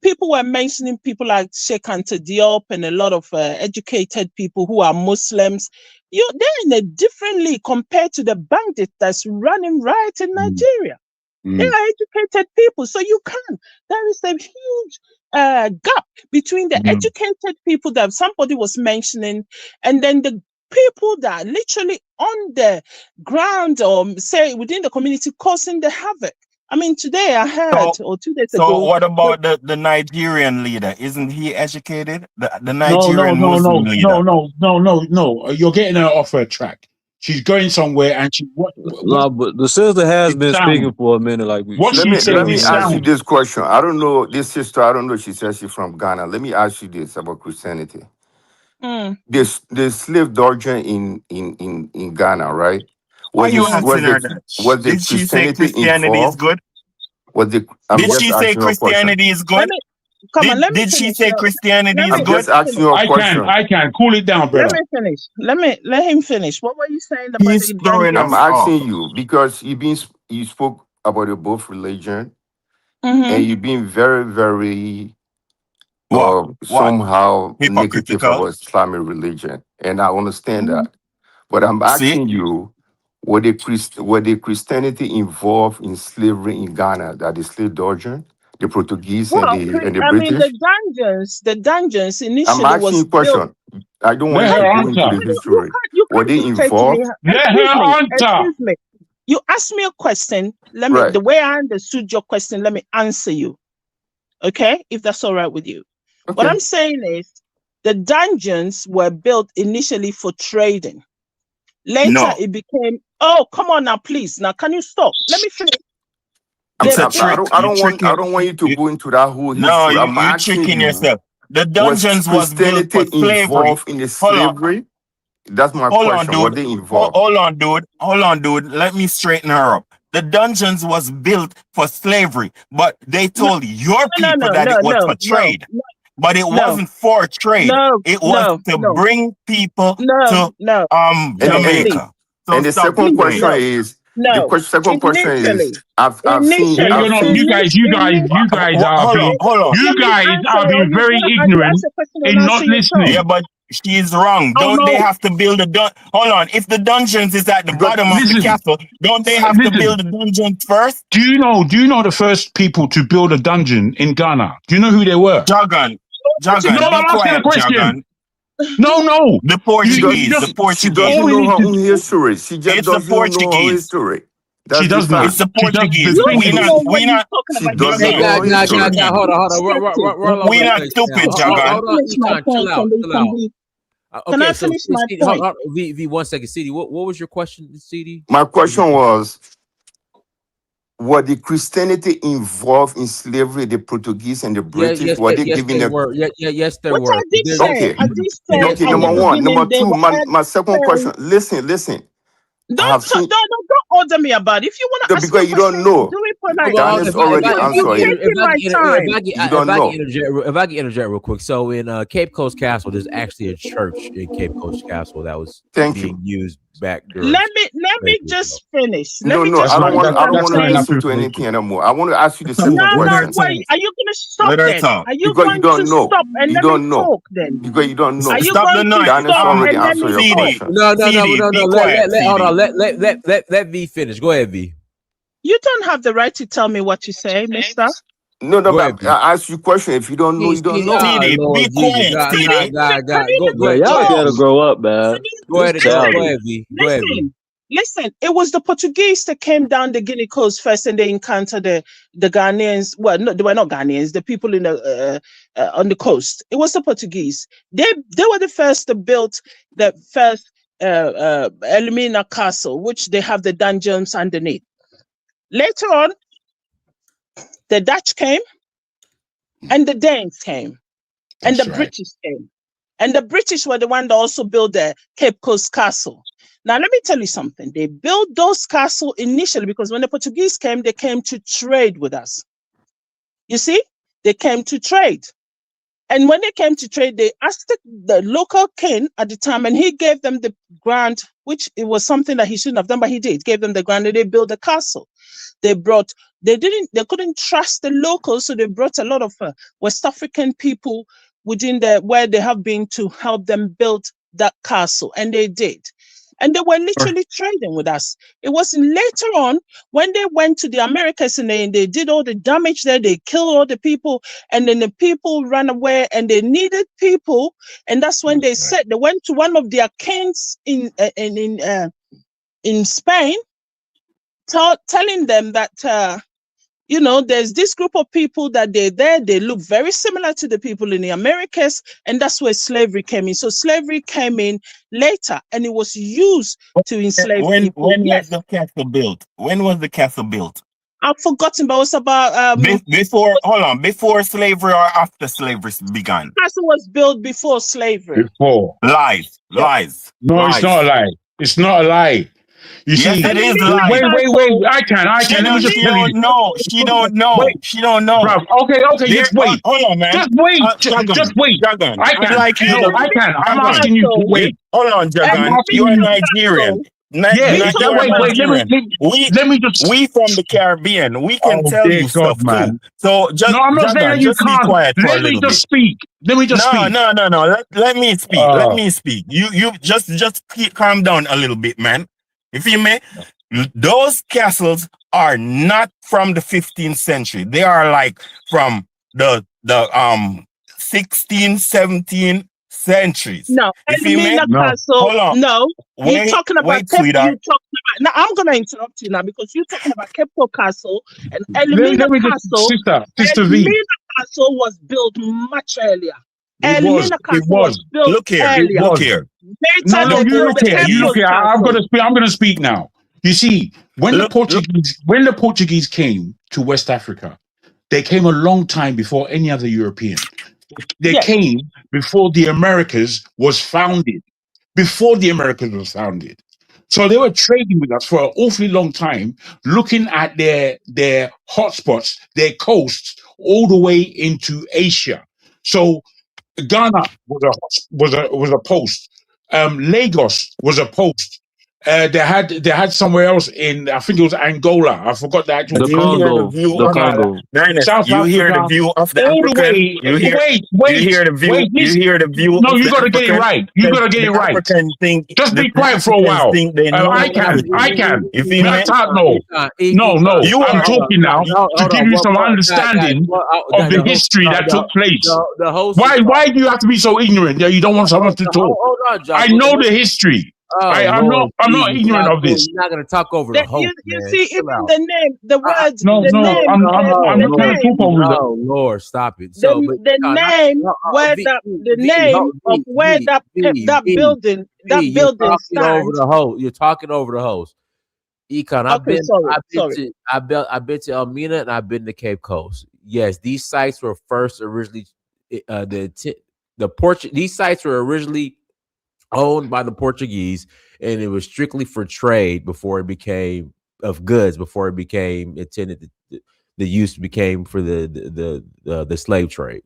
people were mentioning people like Sheikh Anta Diop and a lot of educated people who are Muslims. They're in a different league compared to the bandit that's running riot in Nigeria. They are educated people, so you can. There is a huge gap between the educated people that somebody was mentioning, and then the people that are literally on the ground, or say within the community, causing the havoc. I mean, today I heard, or 2 days ago.
So what about the Nigerian leader? Isn't he educated? The Nigerian Muslim leader?
No. You're getting her off her track. She's going somewhere, and
but the sister has been speaking for a minute. Like
let
me ask you this question. I don't know this sister. I don't know. She says she's from Ghana. Let me ask you this about Christianity. The slave doctrine in Ghana, right?
Was did she say Christianity is good? Did she say Christianity is good? Did she say Christianity is good?
Just asking you a question.
I can cool it down, brother.
Let me finish. Let him finish. What were you saying about
I'm asking you because you spoke about the both religion, and you've been very, very somehow negative about Islamic religion, and I understand that. But I'm asking you, were the Christianity involved in slavery in Ghana, that is slave doctrine? The Portuguese and the British?
The dungeons initially
I'm asking you a question. I don't want to go into the history. Were they involved?
Excuse me. You asked me a question. The way I understood your question, let me answer you. Okay? If that's all right with you. Okay. What I'm saying is the dungeons were built initially for trading. Later it became, come on now, please. Now, can you stop? Let me finish.
I don't want you to go into that whole history.
No, you're tricking yourself. The dungeons was built for slavery.
In the slavery? That's my question. Were they involved?
Hold on, dude. Let me straighten her up. The dungeons was built for slavery, but they told your people that it was for trade. But it wasn't for trade. It was to bring people to Jamaica.
And the second question is, the second question is, I've seen.
You guys are being very ignorant in not listening.
Yeah, but she's wrong. Don't they have to build a Hold on. If the dungeons is at the bottom of the castle, don't they have to build the dungeons first?
Do you know the first people to build a dungeon in Ghana? Do you know who they were?
Jagan.
No, I'm asking a question. No.
The Portuguese. The Portuguese.
She doesn't know her own history. She just doesn't know her history.
She does not.
It's the Portuguese. We're not. Hold on. We're not stupid, Jagan.
Can
Okay,
I
so
finish my
CD,
point?
V, 1 second, CD. What was your question, CD?
My question was, were the Christianity involved in slavery, the Portuguese and the
Yeah,
British? Were they
yes,
giving
they
them?
were. Yes, they
Which
were.
I did say.
Okay.
I did say
Okay,
at the
number one. Number
beginning they
two,
were
my second question. Listen. I have seen
don't order me about it. If you want to ask me a
because you don't
question,
know.
do it
Well,
politely.
okay,
Daniel's already answered
You're
it.
taking my time.
You don't know.
If I can interject real quick. So in Cape Coast Castle, there's actually a church in Cape Coast Castle that was
Thank
being
you.
used back during
Let me
slavery.
just finish. Let
No,
me
no,
just
I don't want. I don't
That's
want
not
to
enough
listen to
information.
anything anymore. I want to ask you the
No,
simple
no,
question
wait. Are you going to stop
Let her
then?
talk.
Are you
because you
going to
don't know.
stop and
You
let me
don't know
talk then?
because you don't know.
Are you
Stop the
going to
noise.
Daniel's
stop
already
and let
answered
me
your
talk?
question.
No.
CD, be
Let
quiet,
hold on.
CD.
Let V finish. Go ahead, V.
You don't have the right to tell me what you say, mister.
No,
Go
but
ahead, V.
I ask you a question. If you don't know, you don't know.
CD,
Lord
be
Jesus,
quiet,
God.
CD.
Go
Yeah,
ahead.
y'all
talk.
gotta grow up, man.
Go ahead.
It's
Go
childish.
ahead, V. Go ahead, V.
Listen. It was the Portuguese that came down the Guinea coast first, and they encountered the Ghanaians. Well, no, they were not Ghanaians. The people in the on the coast. It was the Portuguese. They were the first to build the first Elmina Castle, which they have the dungeons underneath. Later on, the Dutch came, and the Danes came, and
That's
the
right.
British came. And the British were the one that also built the Cape Coast Castle. Now, let me tell you something. They built those castles initially because when the Portuguese came, they came to trade with us. You see, they came to trade. And when they came to trade, they asked the local king at the time, and he gave them the grant, which it was something that he shouldn't have done, but he did. Gave them the grant, and they built the castle. They couldn't trust the locals, so they brought a lot of West African people within where they have been to help them build that castle, and they did. And they were literally trading with us. It was later on when they went to the Americas and they did all the damage there, they killed all the people, and then the people ran away and they needed people. And that's when they went to one of their kings in Spain, telling them that there's this group of people that they look very similar to the people in the Americas, and that's where slavery came in. So slavery came in later, and it was used to enslave people.
When was the castle built? When was the castle built?
I've forgotten, but it was about
before slavery or after slavery began?
Castle was built before slavery.
Before.
Lies.
No,
Lies.
it's not a lie. It's not a lie. You see,
it is
wait. I can.
She
Let me just
she
tell
don't
you.
know. She don't know.
Wait.
She don't know.
Bruv, okay. Just wait.
Hold on, man.
Just wait.
Dragon,
Just wait.
Dragon.
I can.
Like you.
No, I can. I'm asking you to wait.
Hold on, Dragon. You are Nigerian.
Yeah. Wait. Let me just.
We from the Caribbean. We can tell you stuff
man.
too. So just
no, I'm not saying that you
just
can't.
Be quiet for
Let
a
me
little
just
bit.
speak. Let me just speak.
No. Let me speak. Let me speak. You just calm down a little bit, man. You feel me? Those castles are not from the 15th century. They are like from the 16th, 17th centuries.
No,
Elmina
Castle.
Hold on.
No, you're talking about
sweetheart.
Now I'm gonna interrupt you now because you're talking about Cape Coast Castle and Elmina Castle.
Sister V.
Elmina Castle was built much earlier.
It was
built
Look here.
earlier.
Look here.
No, you look here. I'm gonna speak now. You see, when the Portuguese came to West Africa, they came a long time before any other European. They came before the Americas was founded. So they were trading with us for an awfully long time, looking at their hotspots, their coasts, all the way into Asia. So Ghana was a post. Lagos was a post. They had somewhere else in, I think it was Angola. I forgot the actual.
The Congo.
South
you
Africa,
hear the view of the
all
African.
The way.
You hear the view. You hear the view.
No,
of
you got to
the
get it right. You got to get it right.
African think,
just be quiet for a while. I can.
You feel me?
No. I'm talking now to give you some understanding of the history that took place. Why do you have to be so ignorant that you don't want someone to talk? I know the history.
Oh
I'm
Lord,
not
Jesus,
ignorant of this.
you're not gonna talk over the
That
host,
you
man.
see,
Chill
even
out.
the name, the word,
No,
the name,
I'm
Oh
not trying to talk over the.
Lord, Lord, stop it. So, but
the
Econ,
name where
V,
the
V,
name of where that
you're
building
talking over
stands.
the host. You're talking over the host. Econ,
Okay, sorry.
I've been to Elmina and I've been to Cape Coast. Yes, these sites were first originally these sites were originally owned by the Portuguese, and it was strictly for trade before it became of goods. Before it became intended, the use became for the slave trade.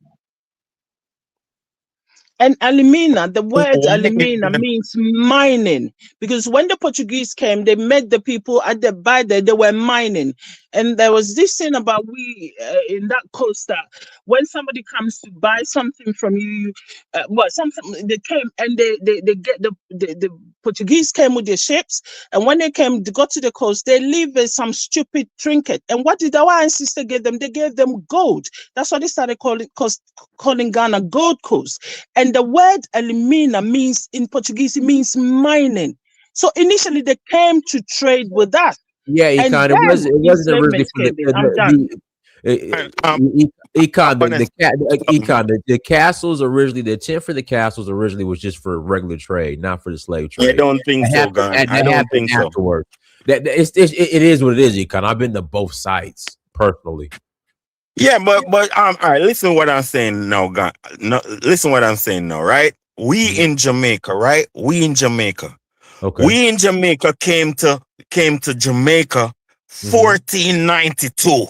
And alumina, the word alumina means mining, because when the Portuguese came, they met the people at the by there, they were mining. And there was this thing about in that coast that when somebody comes to buy something from you, something they came and they get the Portuguese came with their ships, and when they got to the coast, they leave some stupid trinket. And what did our ancestors give them? They gave them gold. That's why they started calling Ghana Gold Coast. And the word alumina means in Portuguese, it means mining. So initially they came to trade with us.
Yeah, Econ. It wasn't originally from the castles originally. The intent for the castles originally was just for regular trade, not for the slave trade.
I don't think so, Gon. I don't think so.
Afterwards, it is what it is, Econ. I've been to both sides personally.
Yeah, but all right. Listen what I'm saying now, Gon. No, listen what I'm saying now, right? We in Jamaica, right? We in Jamaica.
Okay.
We in Jamaica came to Jamaica 1492.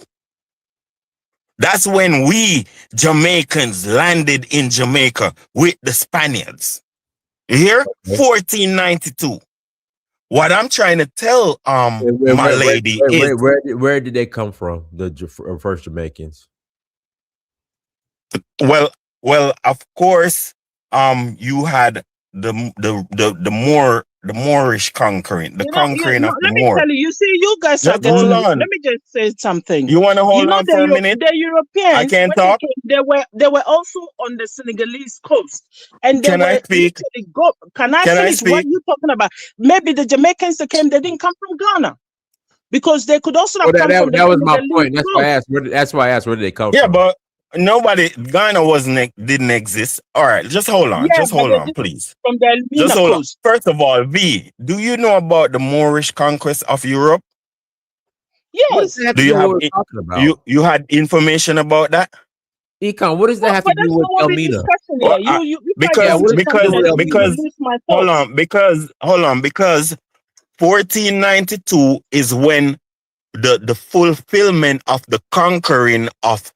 That's when we Jamaicans landed in Jamaica with the Spaniards. You hear? 1492. What I'm trying to tell my lady is
where did they come from? The first Jamaicans.
Well, of course, you had the Moorish conquering, the conquering of the
let me
Moor.
tell you, see, you guys are
Just hold
getting.
on.
Let me just say something.
You want to hold on for a minute?
The Europeans,
I can't
when
talk.
they were also on the Senegalese coast, and they
Can
were
I speak?
Can I
Can I
finish? What
speak?
are you talking about? Maybe the Jamaicans that came, they didn't come from Ghana, because they could also have come from the
that was my
Senegalese
point. That's
coast.
why I asked. That's why I asked where did they come
Yeah,
from?
but nobody, Ghana didn't exist. All right, just hold on.
Yeah,
Just hold on, please.
From the Elmina
Just hold on.
coast.
First of all, V, do you know about the Moorish conquest of Europe?
Yes.
Do you have
what we're talking about?
you had information about that?
Econ, what does that have to do with Elmina?
Because hold on, because 1492 is when the fulfillment of the conquering of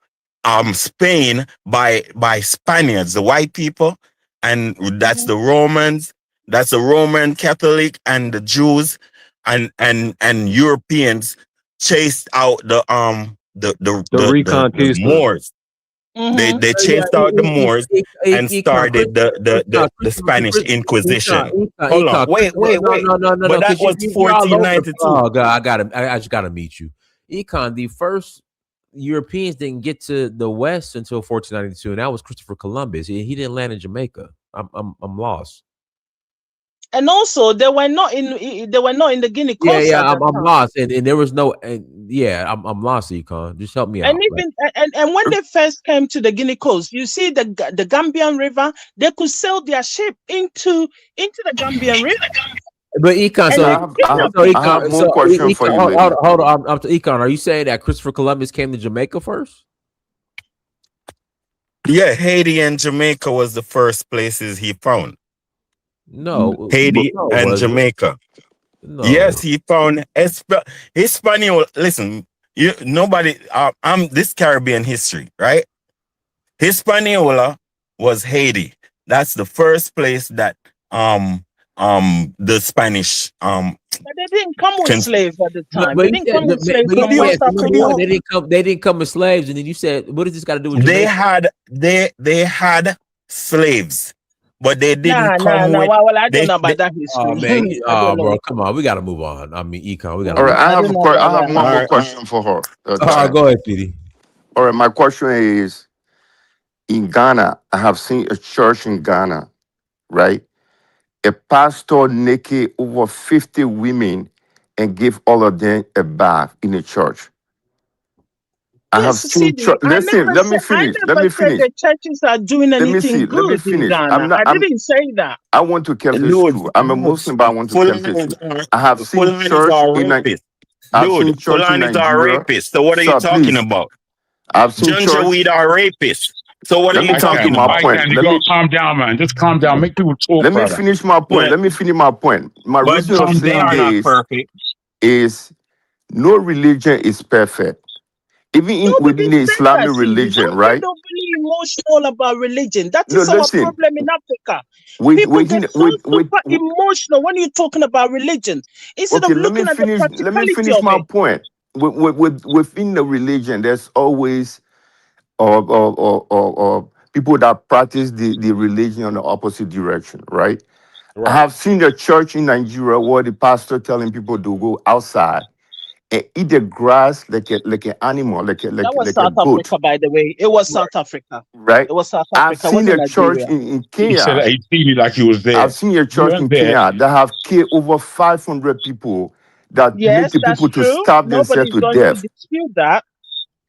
Spain by Spaniards, the white people, and that's the Romans, that's the Roman Catholic and the Jews and Europeans chased out the Moors. They chased out the Moors and started the Spanish Inquisition. Hold on, wait.
No.
But that was 1492.
Oh God, I just gotta meet you, Econ. The first Europeans didn't get to the West until 1492, and that was Christopher Columbus. He didn't land in Jamaica. I'm lost.
And also, they were not in the Guinea Coast.
Yeah, I'm lost, and there was no, I'm lost, Econ. Just help me out.
And even and when they first came to the Guinea Coast, you see the Gambian River, they could sail their ship into the Gambian River.
But Econ,
I have more question for you.
Hold on, Econ. Are you saying that Christopher Columbus came to Jamaica first?
Yeah, Haiti and Jamaica was the first places he found.
No,
Haiti and Jamaica.
No.
Yes, he found Hispaniola. Listen, this Caribbean history, right? Hispaniola was Haiti. That's the first place that the Spanish
But they didn't come with slaves at the time. They didn't come with slaves.
They didn't come with slaves, and then you said, "What does this got to do with Jamaica?"
They had slaves, but they didn't come with.
Well, I don't know about that history.
Oh man, bro, come on, we got to move on. I mean, Econ, we got.
All right, I have one more question for her.
Go ahead, Petey.
All right, my question is: in Ghana, I have seen a church in Ghana, right? a pastor naked over 50 women and give all of them a bath in a church. I have
Yes,
seen
CD,
church. Listen, let me
I
finish. Let
never
me
said
finish.
the churches are doing
Let me see.
anything
Let me
good in
finish. I'm
Ghana.
not.
I didn't say that.
I went to Catholic
Dude,
school. I'm a Muslim, but I went to Catholic
Fulanis
school.
are
I have seen
Fulanis
church
are
in.
rapists.
I've seen
Dude,
church in
Fulanis are
Nigeria.
rapists. So what are you
Sir,
talking
please.
about?
I've seen church.
Janjaweed are rapists. So what are
Let
you
me come to
talking
my
about?
point.
You
Let
gotta
me
calm down, man. Just calm down. Make people talk,
let me
brother.
finish my point.
Yeah,
Let me finish my point. My
but
reason of
they
saying
are not
this
perfect.
is no religion is perfect. Even within
Nobody
the
said
Islamic
that, CD.
religion,
Don't
right?
get overly emotional about religion. That
No,
is our
listen.
problem in Africa.
With
People get so
with
super emotional when you're talking about religion instead
okay,
of looking at the
let me
practicality
finish
of
my
it.
point. Within the religion, there's always or people that practice the religion on the opposite direction, right? I
Right.
have seen a church in Nigeria where the pastor telling people to go outside and eat the grass like an animal,
That was
like a
South
goat,
Africa, by the way. It was South Africa.
right?
It was South
I've
Africa. It
seen
wasn't
a church
Nigeria.
in
He said
Kenya.
that he seen it like he was
I've
there.
seen a
You
church in
weren't there.
Kenya that have killed over 500 people that make
Yes,
the
that's
people to
true.
starve themselves
Nobody's
to
going to
death.
dispute that.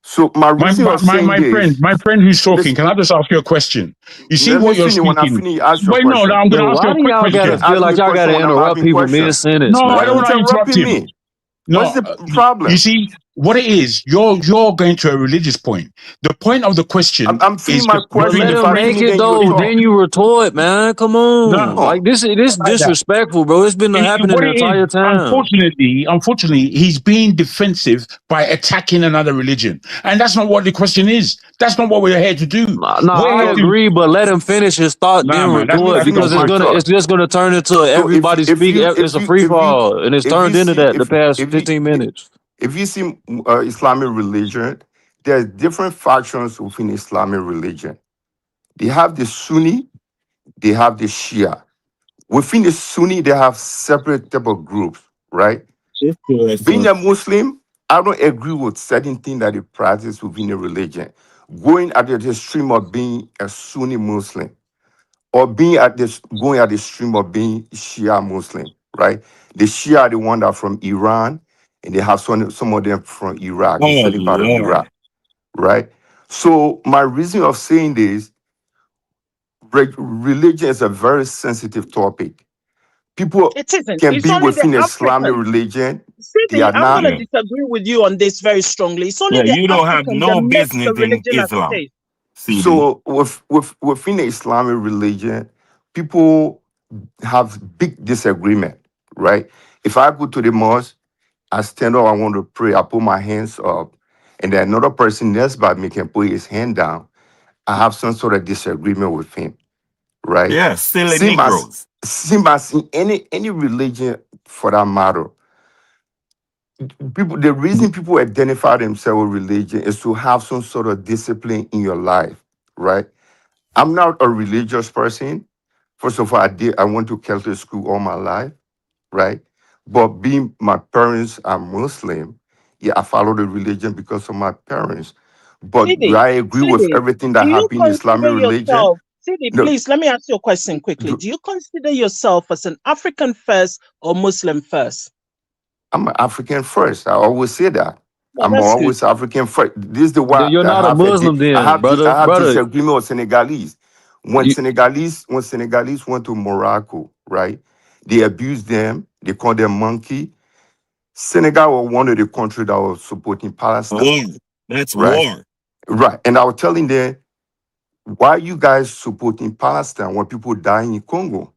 So my reason of saying this,
My friend who's talking,
listen,
can I just ask you a question? You see
let me
what you're
finish. When I
speaking.
finish, you ask your
Wait, no,
question.
I'm gonna
Yo,
ask you
why
a
do
quick
y'all
You
gotta
can
question.
feel
ask me
like
a
y'all
question
gotta
when I'm
interrupt
having
people
question.
mid-sentence,
No,
Why
I don't
you
want
man?
to interrupt
interrupting
him.
me?
No,
What's the problem?
you see what it is. You're going to a religious point. The point of the question
I'm finished
is
my
just
But
question.
between
let
the
If
him
I
three.
make
finish,
it
then you will
though.
talk.
Then you retort, man. Come on.
No,
Like this
not like that.
disrespectful, bro. It's been happening
What
the
it is,
entire time.
unfortunately, he's being defensive by attacking another religion, and that's not what the question is. That's not what we're here to do.
Nah,
We're
I
here
So,
to,
agree, but let him finish his thought,
nah,
then
man.
let me
retort
finish
because
my thought.
it's just gonna turn into
So
everybody speak. It's a free fall, and it's
if you
turned into
see
that the past 15 minutes.
if you see Islamic religion, there's different factions within Islamic religion. They have the Sunni, they have the Shia. Within the Sunni, they have separate type of groups, right? Being a Muslim, I don't agree with certain things that they practice within the religion. Going at the extreme of being a Sunni Muslim, or going at the extreme of being Shia Muslim, right? The Shia are the one that are from Iran, and they have some of them from Iraq, the
Oh
southern part of
Lord.
Iraq, right? So my reason of saying this, religion is a very sensitive topic. People
It isn't.
can
It's
be
only the
within Islamic
Africans.
religion. They
Sidi,
are
I'm going
not.
to
Yeah.
disagree with you on this very strongly. It's only
Yeah,
the
you don't have
Africans that
no
makes the
business in
religion as it
Islam,
is.
CD.
So within the Islamic religion, people have big disagreement, right? If I go to the mosque, I stand up, I want to pray, I put my hands up, and then another person next by me can put his hand down. I have some sort of disagreement with him, right?
Yeah, silly
Same as
Negroes.
in any religion for that matter. The reason people identify themselves with religion is to have some sort of discipline in your life, right? I'm not a religious person. First of all, I went to Catholic school all my life, right? But being my parents are Muslim, yeah, I follow the religion because of my parents. But do
Sidi,
I agree with everything
do
that
you
happened in Islamic
consider
religion?
yourself, Sidi,
No,
please, let me ask you a question quickly.
do-
Do you consider yourself as an African first or Muslim first?
I'm an African first. I always say that.
Well,
I'm
that's good.
always African first. This is the way
You're
I
not a
have
Muslim, then, brother.
I have
Brother,
disagreement with Senegalese.
you,
When Senegalese went to Morocco, right? They abused them. They called them monkey. Senegal was one of the countries that was supporting Palestine,
War. That's
right?
war.
Right. And I was telling them, why you guys supporting Palestine when people dying in Congo?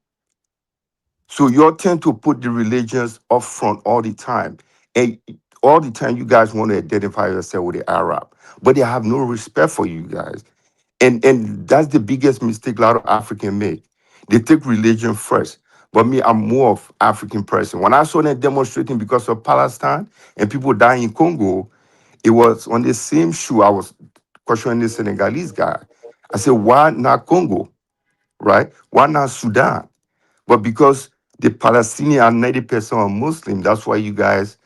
So you tend to put the religions up front all the time. And all the time you guys want to identify yourself with the Arab, but they have no respect for you guys. And that's the biggest mistake a lot of Africans make. They take religion first. But me, I'm more of African person. When I saw them demonstrating because of Palestine and people dying in Congo, it was on the same shoe I was questioning the Senegalese guy. I said, why not Congo? Right? Why not Sudan? But because the Palestinians are 90% are Muslim, that's why you guys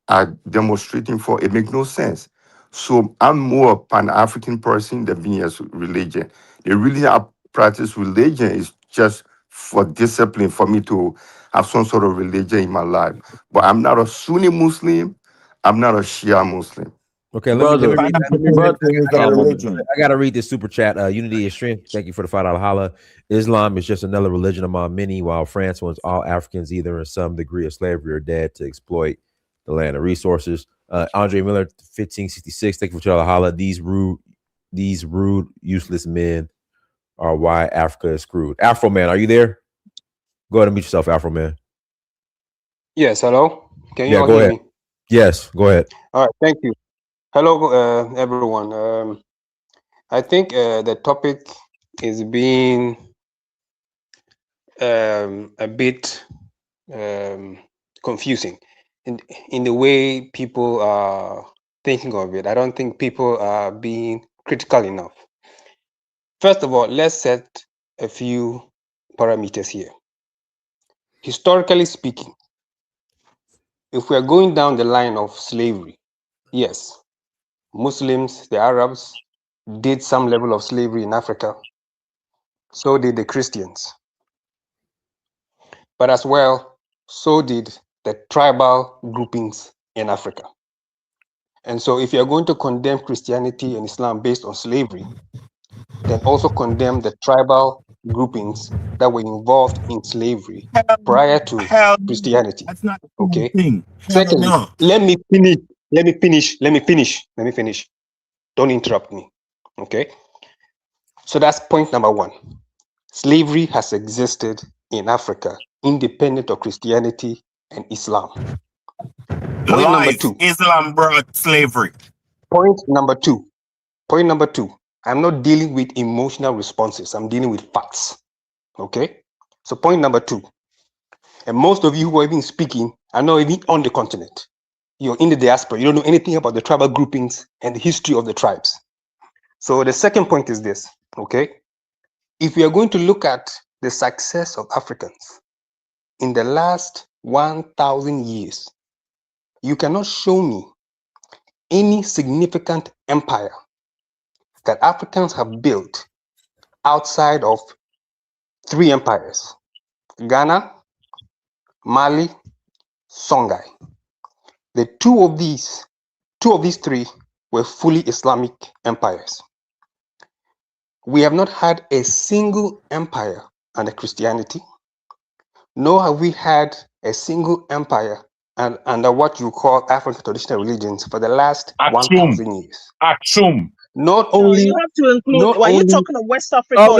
are demonstrating for it. Makes no sense. So I'm more a Pan-African person than being a religion. The religion I practice religion is just for discipline for me to have some sort of religion in my life. But I'm not a Sunni Muslim. I'm not a Shia Muslim.
Okay, let me read
religion.
I gotta read this super chat. Unity is strength. Thank you for the $5 holla. Islam is just another religion among many, while France wants all Africans either in some degree of slavery or dead to exploit the land and resources. Andre Miller, 1566. Thank you for the holla. These rude, useless men are why Africa is screwed. Afro Man, are you there? Go ahead and mute yourself, Afro Man.
Yes, hello. Can you all
go
hear
ahead.
me?
Yes, go ahead.
All right, thank you. Hello, everyone. I think the topic is being a bit confusing in the way people are thinking of it. I don't think people are being critical enough. First of all, let's set a few parameters here. Historically speaking, if we are going down the line of slavery, yes, Muslims, the Arabs, did some level of slavery in Africa. So did the Christians. But as well, so did the tribal groupings in Africa. And so if you're going to condemn Christianity and Islam based on slavery, then also condemn the tribal groupings that were involved in slavery prior to Christianity.
That's not the
Okay.
thing.
Secondly, let me finish. Don't interrupt me. Okay. So that's point number one. Slavery has existed in Africa, independent of Christianity and Islam. Point number two.
Islam brought slavery.
Point number two. I'm not dealing with emotional responses. I'm dealing with facts. Okay. So point number two. And most of you who are even speaking are not even on the continent. You're in the diaspora. You don't know anything about the tribal groupings and the history of the tribes. So the second point is this. Okay. If we are going to look at the success of Africans in the last 1,000 years, you cannot show me any significant empire that Africans have built outside of three empires: Ghana, Mali, Songhai. The two of these three were fully Islamic empires. We have not had a single empire under Christianity, nor have we had a single empire under what you call African traditional religions for the last 1,000 years.
Aksum.
Not only
you have to include. Are you talking of West Africa?
Oh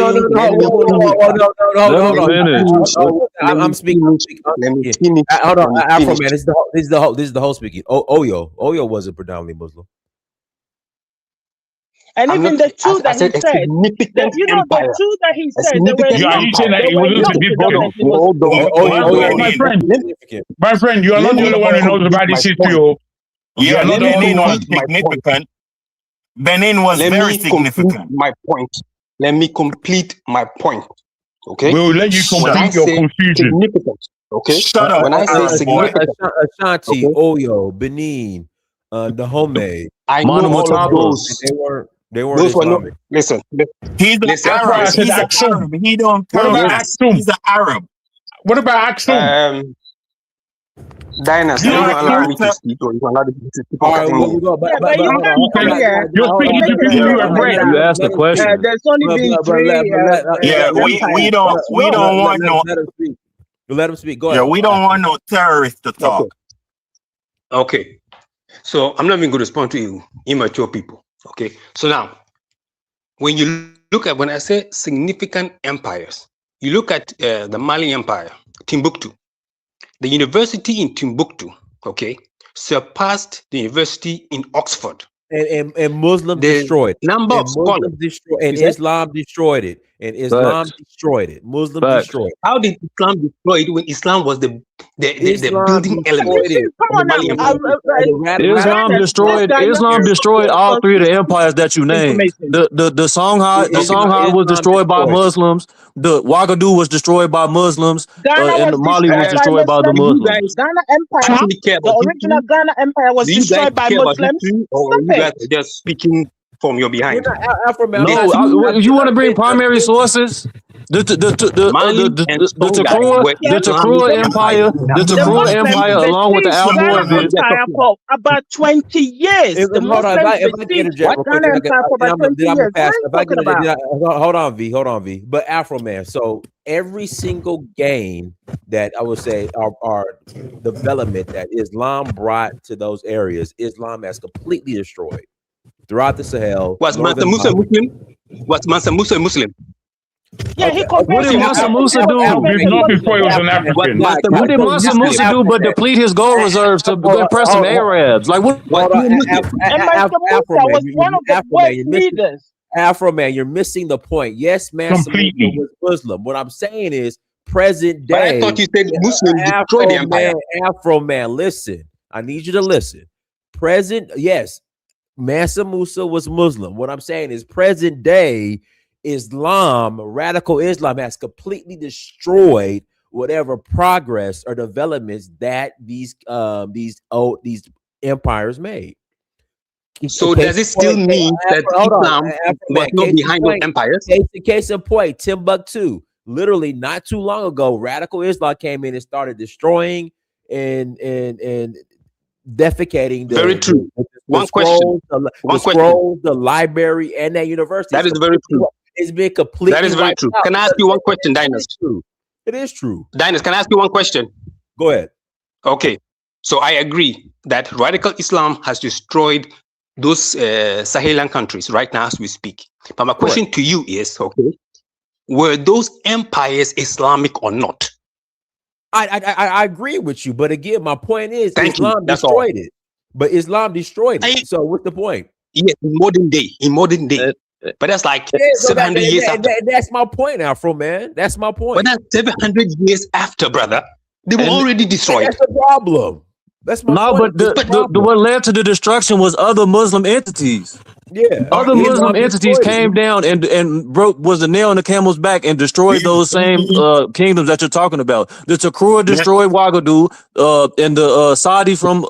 no! I'm speaking.
Let me finish.
Hold on, Afro Man. This is the whole speaking. Oyo wasn't predominantly Muslim.
And even the two that he said, you know, the two that he said, they were
my friend, you are not the only one who knows about this history.
Yeah, Benin was significant. Benin was very significant.
My point. Let me complete my point. Okay.
We'll let you complete your confusion.
Significant. Okay.
Shut up.
When I say significant,
Ashanti, Oyo, Benin, Dahomey,
I know all of those.
They weren't
Those were
Islamic.
not. Listen.
He's an Arab. He's an Arab. He don't care. He's an Arab.
What about Aksum?
Dinah, you don't allow me to speak, or you allow me to speak.
You're speaking to people you have read.
You asked the question.
There's only been three.
We don't want no.
Let him speak. Go ahead.
Yeah, we don't want no terrorists to talk.
Okay. So I'm not even going to respond to you, immature people. Okay. So now, when you look at, when I say significant empires, you look at the Mali Empire, Timbuktu. The university in Timbuktu, okay, surpassed the university in Oxford.
And Muslims destroyed it.
Number of scholars.
And Islam destroyed it. And Islam destroyed it. Muslims destroyed it.
How did Islam destroy it when Islam was the building element?
Islam destroyed all three of the empires that you named. The Songhai was destroyed by Muslims. The Ouagadougou was destroyed by Muslims. And the Mali was destroyed by the Muslims.
Ghana Empire, the original Ghana Empire was destroyed by Muslims.
You guys are just speaking from your behind.
No, you want to bring primary sources? The
Mali and Songhai were
the Takrur
Islamic
Empire,
empires.
the
The
Takrur
Muslims
Empire, along with the
besieged Ghana
Almoravids.
Empire for about 20 years. The
Hold on,
Muslims
if I can
besieged
interject real quick,
Ghana Empire for about 20
then I'm gonna
years. What
pass.
are you
If I
talking
can,
about?
hold on, V. But Afro Man. So every single gain that I would say our development that Islam brought to those areas, Islam has completely destroyed throughout the Sahel.
Was Mansa Musa Muslim? Was Mansa Musa Muslim?
Yeah, he
What
converted
did Mansa Musa do?
Not before he was an African.
What did Mansa Musa do but deplete his gold reserves to impress some Arabs? Like what?
And Mansa Musa was one of the worst leaders.
Afro Man, you're missing the point. Yes, Mansa Musa was Muslim. What I'm saying is present
But I
day.
thought you said Muslims destroyed the empire.
Afro Man, listen. I need you to listen. Present, yes, Mansa Musa was Muslim. What I'm saying is present day Islam, radical Islam, has completely destroyed whatever progress or developments that these empires made.
So does it still mean that Islam was not behind those empires?
Case in point, Timbuktu. Literally, not too long ago, radical Islam came in and started destroying and defecating.
Very true. One question.
The library, and that university.
That is very true.
It's been completely.
That is very true. Can I ask you one question, Dinus?
It is true.
Dinus, can I ask you one question?
Go ahead.
Okay. So I agree that radical Islam has destroyed those Sahelian countries right now as we speak. But my question to you is, okay, were those empires Islamic or not?
I agree with you, but again, my point is Islam
That's
destroyed it. But Islam destroyed it. So what's the point?
Yes, in modern day. But that's like 700 years after.
That's my point, Afro Man. That's my point.
But that's 700 years after, brother. They were already destroyed.
That's the problem. That's my point.
But what led to the destruction was other Muslim entities.
Yeah,
other Muslim entities came down and was the nail in the camel's back and destroyed those same kingdoms that you're talking about. The Takrur destroyed Ouagadougou, and the Saadi from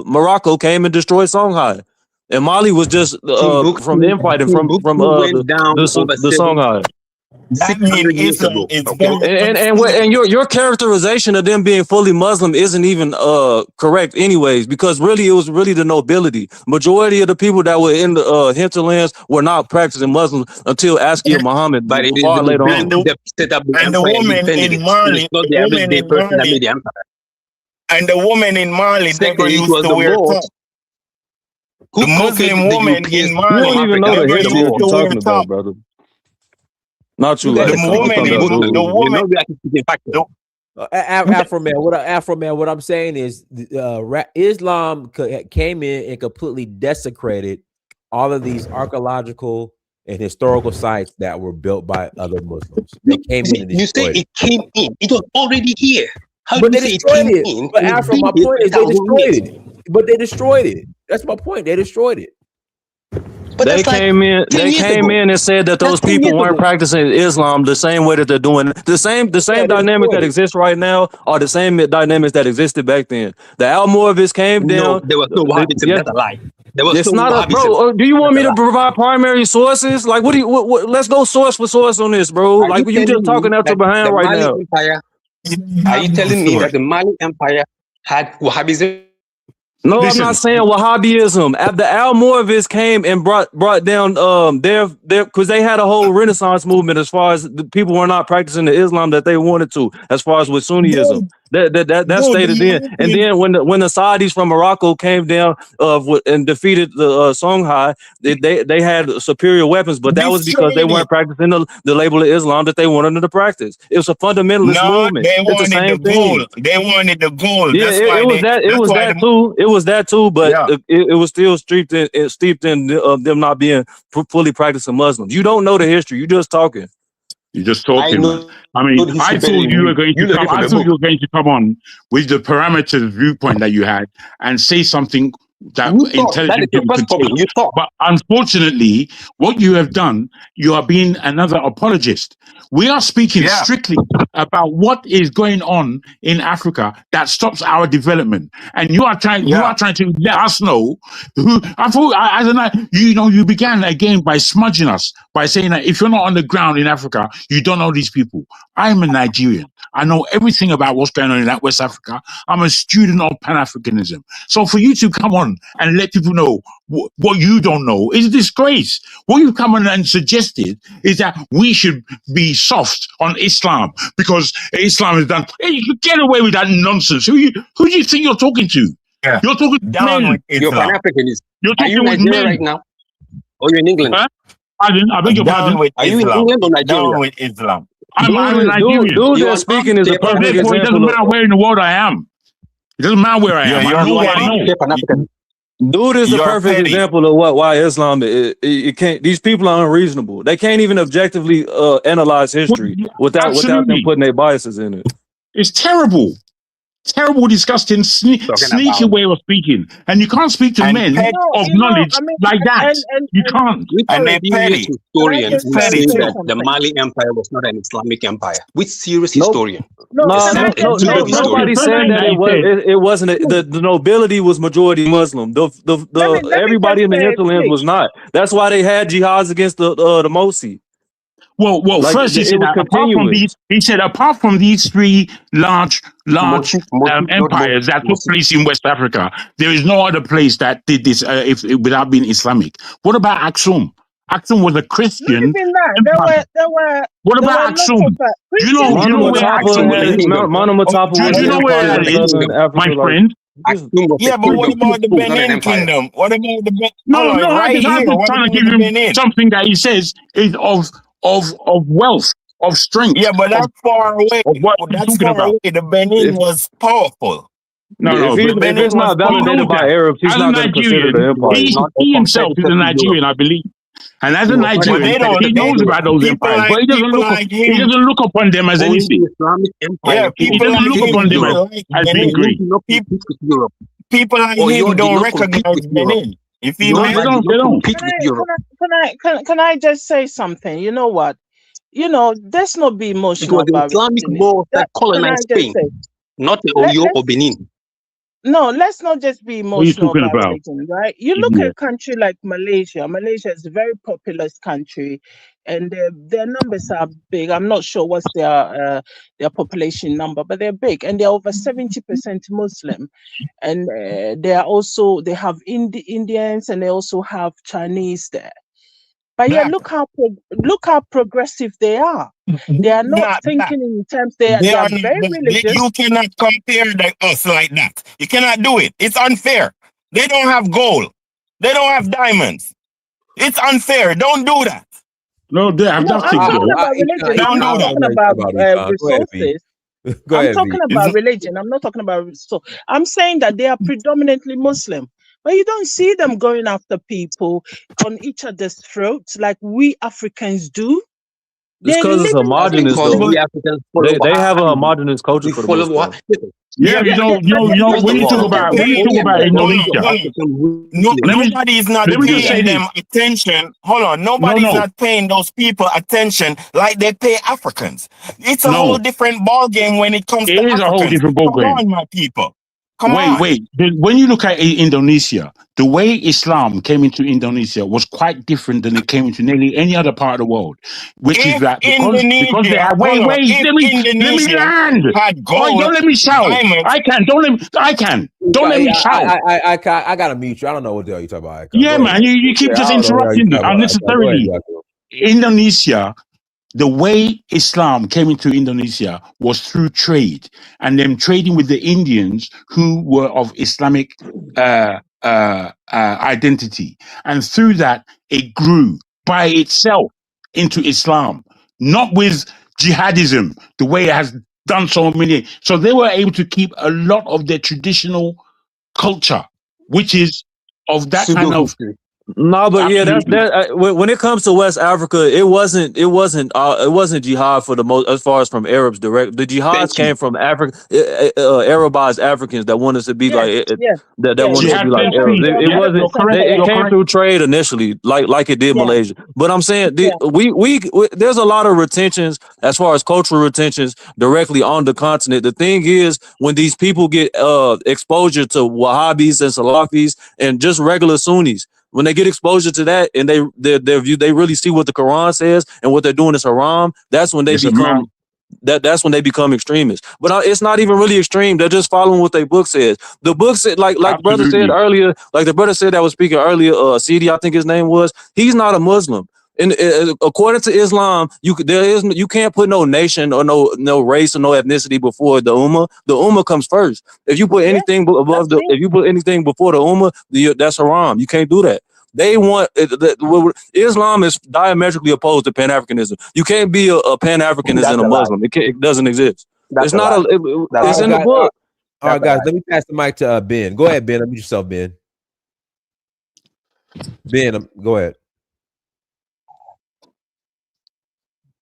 Morocco came and destroyed Songhai. And Mali was just from infighting from the Songhai.
That means Islam is
and your characterization of them being fully Muslim isn't even correct anyways, because really it was really the nobility. Majority of the people that were in the hinterlands were not practicing Muslims until Askia Muhammad.
But it is
far later on.
And the woman in Mali, and the woman in Mali never used to wear top. The Muslim woman in Mali.
You don't even know the history of what you're talking about, brother. Not you.
Afro Man. What I'm saying is, Islam came in and completely desecrated all of these archaeological and historical sites that were built by other Muslims. They came in.
You say it came in. It was already here. How
but
do
they
you say
destroyed
it
it.
came in?
But Afro, my point is they destroyed it. But they destroyed it. That's my point. They destroyed it.
But
they came in and said that those people weren't practicing Islam the same way that they're doing. The same dynamics that exist right now are the same dynamics that existed back then. The Almoravids came down.
No, there was no Wahhabism. That's a lie. There was
it's
no
not
Wahhabism.
bro. Do you want me to provide primary sources? Like, what let's go source for source on this, bro. Like, you just talking out your behind right now.
Are you telling me that the Mali Empire had Wahhabism?
No, I'm not saying Wahhabism. The Almoravids came and brought down their because they had a whole Renaissance movement as far as the people were not practicing the Islam that they wanted to, as far as with Sunniism. That stated then. And then when the Saudis from Morocco came down and defeated the Songhai, they had superior weapons, but that was because they weren't practicing the label of Islam that they wanted them to practice. It was a fundamentalist movement.
They wanted the gold. They wanted the gold.
Yeah, it was that too, but it was still steeped in them not being fully practicing Muslims. You don't know the history. You just talking.
You're just talking, man. I mean, I thought you were going to come. I thought you were going to come on with the parameters viewpoint that you had and say something that intelligent people could take. But unfortunately, what you have done, you are being another apologist. We are speaking strictly about what is going on in Africa that stops our development, and you are trying to let us know who. I thought you began again by smudging us by saying that if you're not on the ground in Africa, you don't know these people. I'm a Nigerian. I know everything about what's going on in that West Africa. I'm a student of Pan-Africanism. So for you to come on and let people know what you don't know is a disgrace. What you've come on and suggested is that we should be soft on Islam because Islam is done. Hey, you get away with that nonsense. Who do you think you're talking to?
Yeah.
You're talking to men.
You're Pan-Africanist.
You're
Are you
talking with
Nigeria
men
right now? Or you're in England?
Huh? I beg your pardon.
Are you in England or Nigeria?
Down with Islam.
I'm a Nigerian.
Dude that's speaking is a perfect
Therefore, it doesn't
example.
matter where in the world I am. It doesn't matter where I am. I know what I know.
Dude is a
You're
perfect
petty.
example of why Islam it can't. These people are unreasonable. They can't even objectively analyze history without them
Absolutely.
putting their biases in it.
It's terrible. Terrible, disgusting, sneaky way of speaking. And you can't speak to men of knowledge like that. You can't.
And they're petty.
Historians who
Petty
say
too.
that the Mali Empire was not an Islamic empire. Which serious
Nope.
historian?
Nobody said that it wasn't. The nobility was majority Muslim. Everybody in the hinterlands was not. That's why they had jihads against the Mosi.
Well,
Like,
first he
it
said
was
that apart from these three large empires that took place in West Africa, there is no other place that did this without being Islamic. What about Aksum? Aksum was a Christian. What about Aksum? Do you know where Aksum is? Do you know where that is, my friend?
Yeah, but what about the Benin Kingdom? What about the Benin?
No,
right here.
I'm
What
trying to
about
give
the
him
Benin?
something that he says is of wealth, of strength.
Yeah, but that's far away. That's far away. The Benin was powerful.
No,
if it's not validated by Arabs, he's not going to consider the empire.
He himself is a Nigerian, I believe. And as a Nigerian, he knows about those empires, but he doesn't look upon them as anything.
Yeah,
He doesn't look upon them as being great.
People like him don't recognize Benin. If he
Can I just say something? You know what? Let's not be emotional about
Islamic
it.
law that colonized Spain, not Oyo or Benin.
No, let's not just be emotional
talking about?
religion, right? You look at a country like Malaysia. Malaysia is a very populous country, and their numbers are big. I'm not sure what's their population number, but they're big, and they're over 70% Muslim. And they have Indians, and they also have Chinese there. But yeah, look how progressive they are. They are not thinking in terms. They are very religious.
You cannot compare us like that. You cannot do it. It's unfair. They don't have gold. They don't have diamonds. It's unfair. Don't do that.
No, they have nothing.
I'm talking about religion. I'm not talking about resources. I'm talking about religion. I'm not talking about resources. I'm saying that they are predominantly Muslim. But you don't see them going after people on each other's throats like we Africans do.
It's because it's homogenous, though. They have a homogenous culture for the most part.
Yeah, you know, when you talk about Indonesia,
nobody is not paying them attention. Hold on, nobody's not paying those people attention like they pay Africans. It's a whole different ball game when it comes to Africans.
It is a whole different ball game.
Come on, my people. Wait.
When you look at Indonesia, the way Islam came into Indonesia was quite different than it came into nearly any other part of the world. Which is that because they had, let me land. Don't let me shout. I can. Don't let me shout.
I gotta mute you. I don't know what the hell you're talking about.
Yeah, man. You keep just interrupting me unnecessarily. Indonesia. The way Islam came into Indonesia was through trade, and them trading with the Indians who were of Islamic identity. And through that, it grew by itself into Islam, not with jihadism, the way it has done so many. So they were able to keep a lot of their traditional culture, which is of that kind of
No, but yeah, that's
Absolutely.
that. When it comes to West Africa, it wasn't jihad for the most, as far as from Arabs direct. The jihads
Thank you.
came from Africa, Arabized Africans that wanted to be like that wanted to
Jihad
be like
takes
Arabs.
peace.
It
Yeah,
wasn't.
you're correct.
It
You're
came
correct.
through trade initially, like it did Malaysia. But I'm saying we there's a lot of retentions as far as cultural retentions directly on the continent. The thing is, when these people get exposure to Wahhabis and Salafis and just regular Sunnis, when they get exposure to that and their view, they really see what the Quran says and what they're doing is haram. That's when they
It's a
become
man.
that's when they become extremists. But it's not even really extreme. They're just following what their book says. The book said, like brother said
Absolutely.
earlier, like the brother said that was speaking earlier, CD, I think his name was. He's not a Muslim. And according to Islam, you can't put no nation or no race or no ethnicity before the ummah. The ummah comes first. If you put anything above if you put anything before the ummah, that's haram. You can't do that. They want Islam is diametrically opposed to Pan-Africanism. You can't be a Pan-Africanist
That's
and a
a lie.
Muslim. It doesn't exist.
That's
It's
a
not
lie.
it's in the book.
All right, guys, let me pass the mic to Ben. Go ahead, Ben. Unmute yourself, Ben. Ben, go ahead.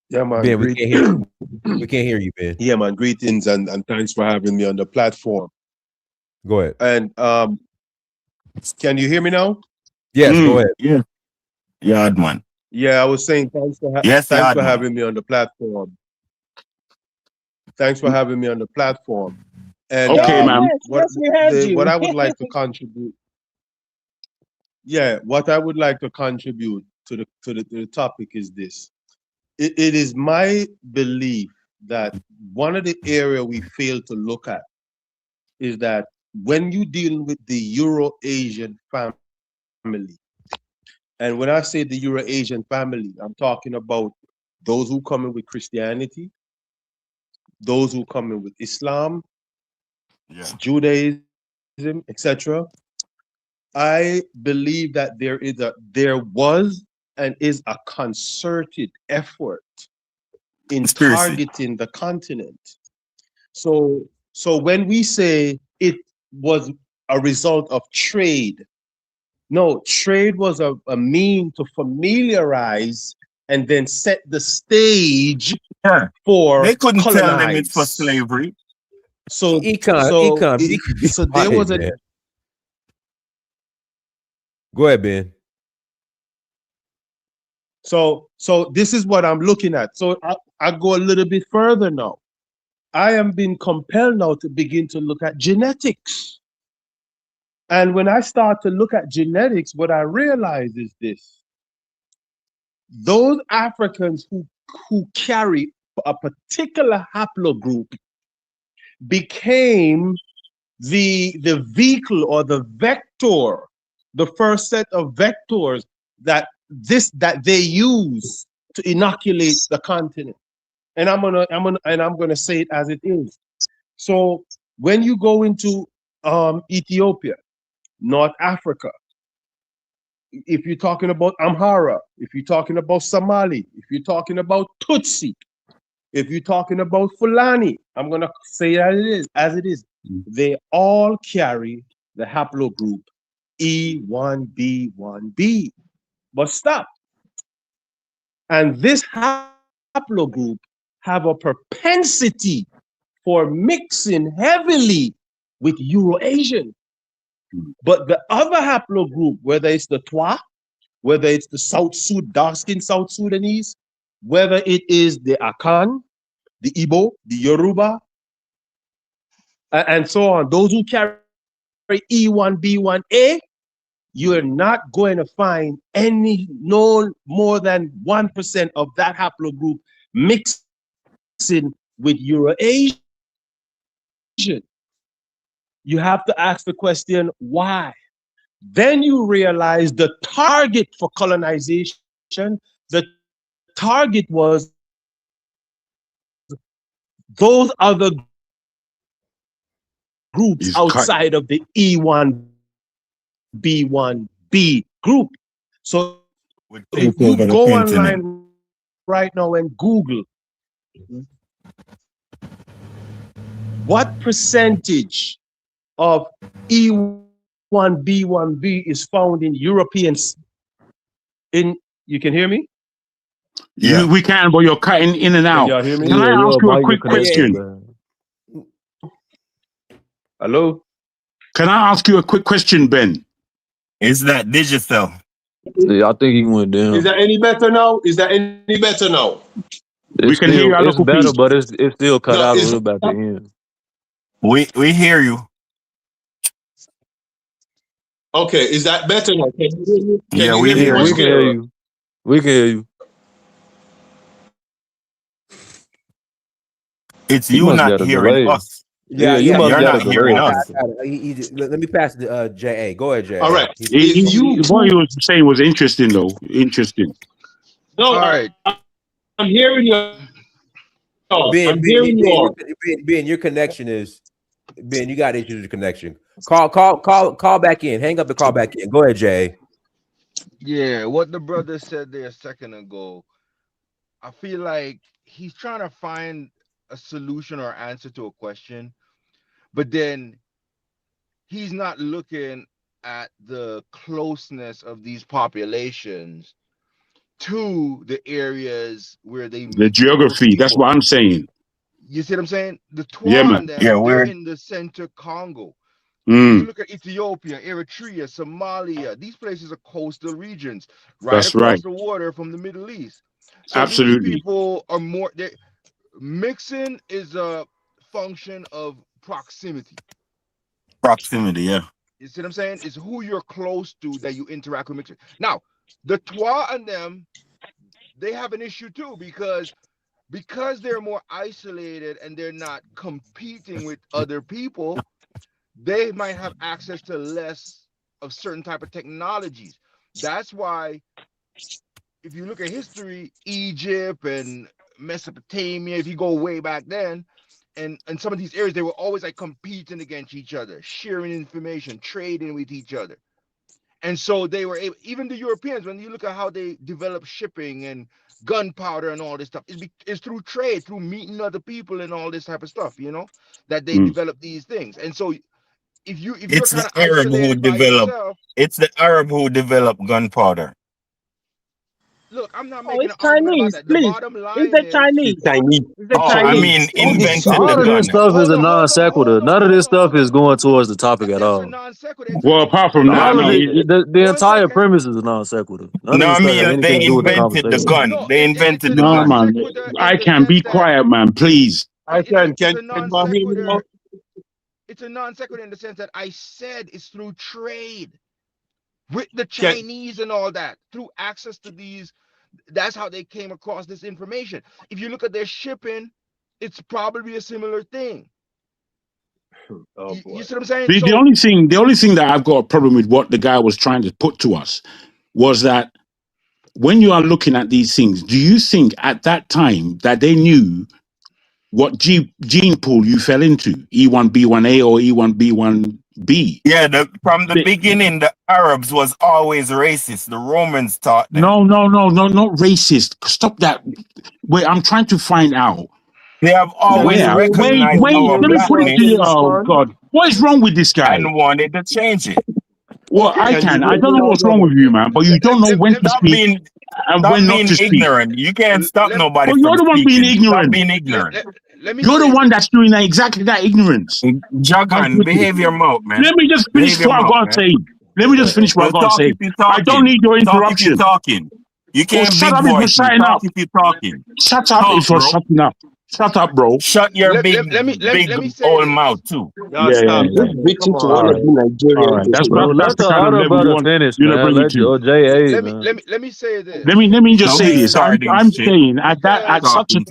Yeah, man.
Ben, we can't hear you. We can't hear you, Ben.
Yeah, man. Greetings and thanks for having me on the platform.
Go ahead.
And can you hear me now?
Yes, go ahead.
Yeah. Yard man.
Yeah, I was saying thanks for having me on the platform. Thanks for having me on the platform. And
Okay, man.
Yes, we heard you.
what I would like to contribute. Yeah, what I would like to contribute to the topic is this. It is my belief that one of the areas we fail to look at is that when you deal with the Euro-Asian family, and when I say the Euro-Asian family, I'm talking about those who come in with Christianity, those who come in with Islam, Judaism, etc. I believe that there was and is a concerted effort in targeting the continent. So when we say it was a result of trade, no, trade was a mean to familiarize and then set the stage for
they couldn't
colonize.
tell them it's for slavery.
So
Econ,
so there was a.
Go ahead, Ben.
So this is what I'm looking at. So I go a little bit further now. I am being compelled now to begin to look at genetics. And when I start to look at genetics, what I realize is this. Those Africans who carry a particular haplogroup became the vehicle or the vector, the first set of vectors that they use to inoculate the continent. And I'm gonna say it as it is. So when you go into Ethiopia, North Africa, if you're talking about Amhara, if you're talking about Somali, if you're talking about Tutsi, if you're talking about Fulani, I'm gonna say it as it is. They all carry the haplogroup E1B1B. But stop. And this haplogroup have a propensity for mixing heavily with Euro-Asian. But the other haplogroup, whether it's the Twa, whether it's the dark-skinned South Sudanese, whether it is the Akan, the Igbo, the Yoruba, and so on, those who carry E1B1A, you are not going to find no more than 1% of that haplogroup mixing with Euro-Asian. You have to ask the question, why? Then you realize the target for colonization, the target was those other groups outside of the E1B1B group. So if you go online right now and Google what percentage of E1B1B is found in European You can hear me?
We can, but you're cutting in and
Can
out.
y'all hear me?
Can I ask you a quick question?
Hello?
Can I ask you a quick question, Ben?
Is that digital?
Yeah, I think he went down.
Is that any better now? Is that any better now?
We can hear you.
It's better, but it's still cut out a little bit at the end.
We hear you.
Okay, is that better now? Can you hear me?
Yeah, we hear
We can hear you. We can hear you.
It's
He
you
must
not
get a
hearing
delay.
us.
Yeah, you must
you're
get
not
a
hearing
delay.
us.
Let me pass the J.A. Go ahead, J.A.
All right.
What he was saying was interesting, though. Interesting.
No, all right. I'm hearing you. I'm hearing you all.
Ben, your connection is Ben. You got issues with connection. Call back in. Hang up and call back in. Go ahead, Jay.
Yeah, what the brother said there a second ago, I feel like he's trying to find a solution or answer to a question, but then he's not looking at the closeness of these populations to the areas where they
The geography. That's what I'm saying.
You see what I'm saying? The Twa
Yeah, man.
and them, they're in the center Congo. You look at Ethiopia, Eritrea, Somalia. These places are coastal regions right
That's
across
right.
the water from the Middle East. So
Absolutely.
these people are more. Mixing is a function of proximity.
Proximity, yeah.
You see what I'm saying? It's who you're close to that you interact with. Mixing. Now, the Twa and them, they have an issue too because they're more isolated and they're not competing with other people. They might have access to less of certain type of technologies. That's why, if you look at history, Egypt and Mesopotamia, if you go way back then, and some of these areas, they were always like competing against each other, sharing information, trading with each other. And so they were able, even the Europeans, when you look at how they develop shipping and gunpowder and all this stuff, it's through trade, through meeting other people and all this type of stuff, that they develop these things. And so if you're kind of isolated by yourself,
it's the Arab who developed gunpowder.
Look, I'm not making an argument about that. The bottom line is
Chinese.
I mean, invented
All
the
of this
gun.
stuff is a non sequitur. None of this stuff is going towards the topic at all.
Well, apart from that,
the entire premise is a non sequitur. None of this stuff has anything to do with the conversation.
They invented the
no,
gun.
Man. I can be quiet, man. Please.
It's a non sequitur in the sense that I said it's through trade with the Chinese and all that, through access to these. That's how they came across this information. If you look at their shipping, it's probably a similar thing.
Oh, boy.
You see what I'm saying?
The only thing that I've got a problem with what the guy was trying to put to us was that when you are looking at these things, do you think at that time that they knew what gene pool you fell into, E1B1A or E1B1B?
Yeah, from the beginning, the Arabs was always racist. The Romans taught them.
No, not racist. Stop that. Wait, I'm trying to find out.
They have always recognized
let me put it to you. Oh, God. What is wrong with this guy?
And wanted to change it.
Well, I don't know what's wrong with you, man, but you don't know when to speak and when not to speak.
Ignorant. You can't stop nobody.
But you're the one being ignorant.
Stop being ignorant.
You're the one that's doing exactly that ignorance.
Jagan, behave your mouth, man.
Let me just finish what I got to say. Let me just finish what I got to say. I don't need your interruption.
You can't
shut up if you're shutting up.
If you're talking.
Shut up if you're shutting up. Shut up, bro.
Shut your big old mouth too.
Victim to one of the Nigerians.
That's the kind of level you want.
Finish,
You're bring it to.
Let me say this.
Let me just say this. I'm saying at such a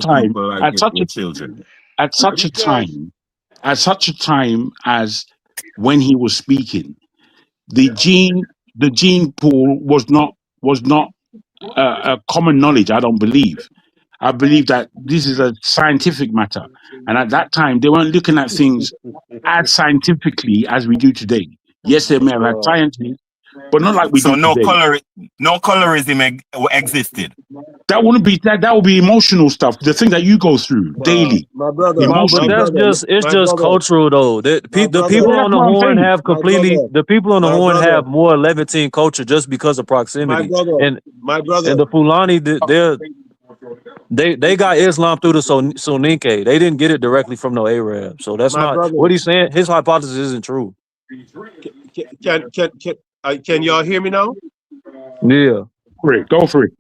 time as when he was speaking, the gene pool was not a common knowledge. I don't believe. I believe that this is a scientific matter. And at that time, they weren't looking at things as scientifically as we do today. Yes, they may have had scientists, but not like we
So
do today.
no colorism existed.
That wouldn't be that would be emotional stuff. The thing that you go through daily.
My brother,
Emotionally.
But that's it's just cultural though. The people
Yeah,
on the
that's what I'm
horn
saying.
have completely the people on the
My
horn
brother.
have more Levantine culture just because of
my
proximity.
brother,
And
my brother.
and the Fulani they got Islam through the Soninke. They didn't get it directly from no Arab. So that's
My
not
brother.
what he's saying. His hypothesis isn't true.
Can y'all hear me now?
Yeah.
Go for it.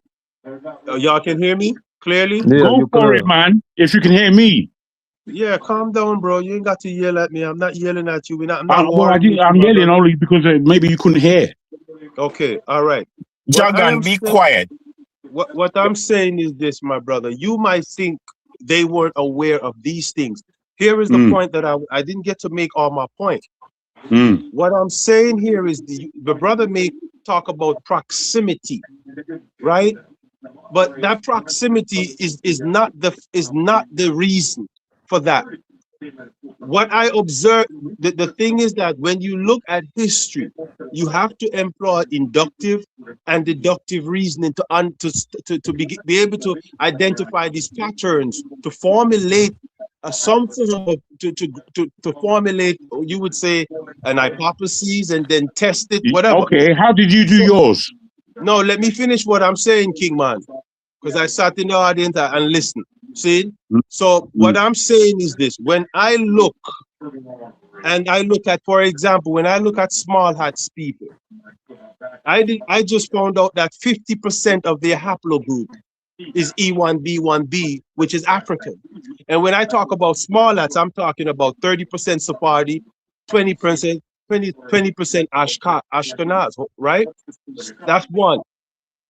Y'all can hear me clearly?
Yeah,
Go for it, man. If you can hear me.
Yeah, calm down, bro. You ain't got to yell at me. I'm not yelling at you. I'm not
Well,
warning you,
I'm
my
yelling
brother.
only because maybe you couldn't hear.
Okay, all right. What I
Jagan,
am
be
saying-
quiet.
What I'm saying is this, my brother. You might think they weren't aware of these things. Here is the point that I didn't get to make all my point. What I'm saying here is the brother may talk about proximity, right? But that proximity is not the reason for that. What I observe, the thing is that when you look at history, you have to employ inductive and deductive reasoning to be able to identify these patterns, to formulate some form of to formulate, you would say, an hypothesis and then test it, whatever.
Okay, how did you do yours?
No, let me finish what I'm saying, King Man, because I sat in the audience and listened. See? So what I'm saying is this: when I look at, for example, when I look at small hats people, I just found out that 50% of their haplogroup is E1B1B, which is African. And when I talk about small hats, I'm talking about 30% Sephardi, 20% Ashkenaz, right? That's one.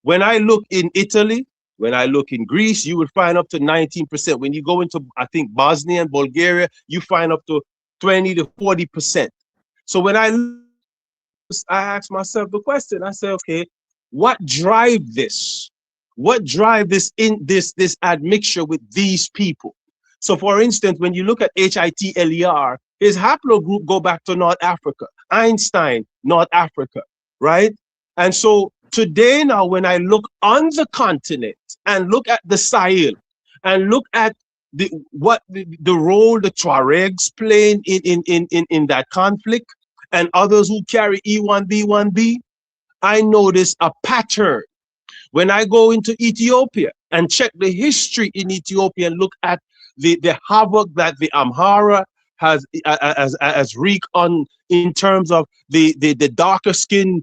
When I look in Italy, when I look in Greece, you will find up to 19%. When you go into, I think, Bosnia and Bulgaria, you find up to 20 to 40%. So when I ask myself the question, I say, okay, what drive this? What drive this admixture with these people? So for instance, when you look at Hitler, his haplogroup go back to North Africa. Einstein, North Africa, right? And so today now, when I look on the continent and look at the Sahel and look at the role the Tuaregs playing in that conflict and others who carry E1B1B, I notice a pattern. When I go into Ethiopia and check the history in Ethiopia and look at the havoc that the Amhara has wreaked on in terms of the darker skin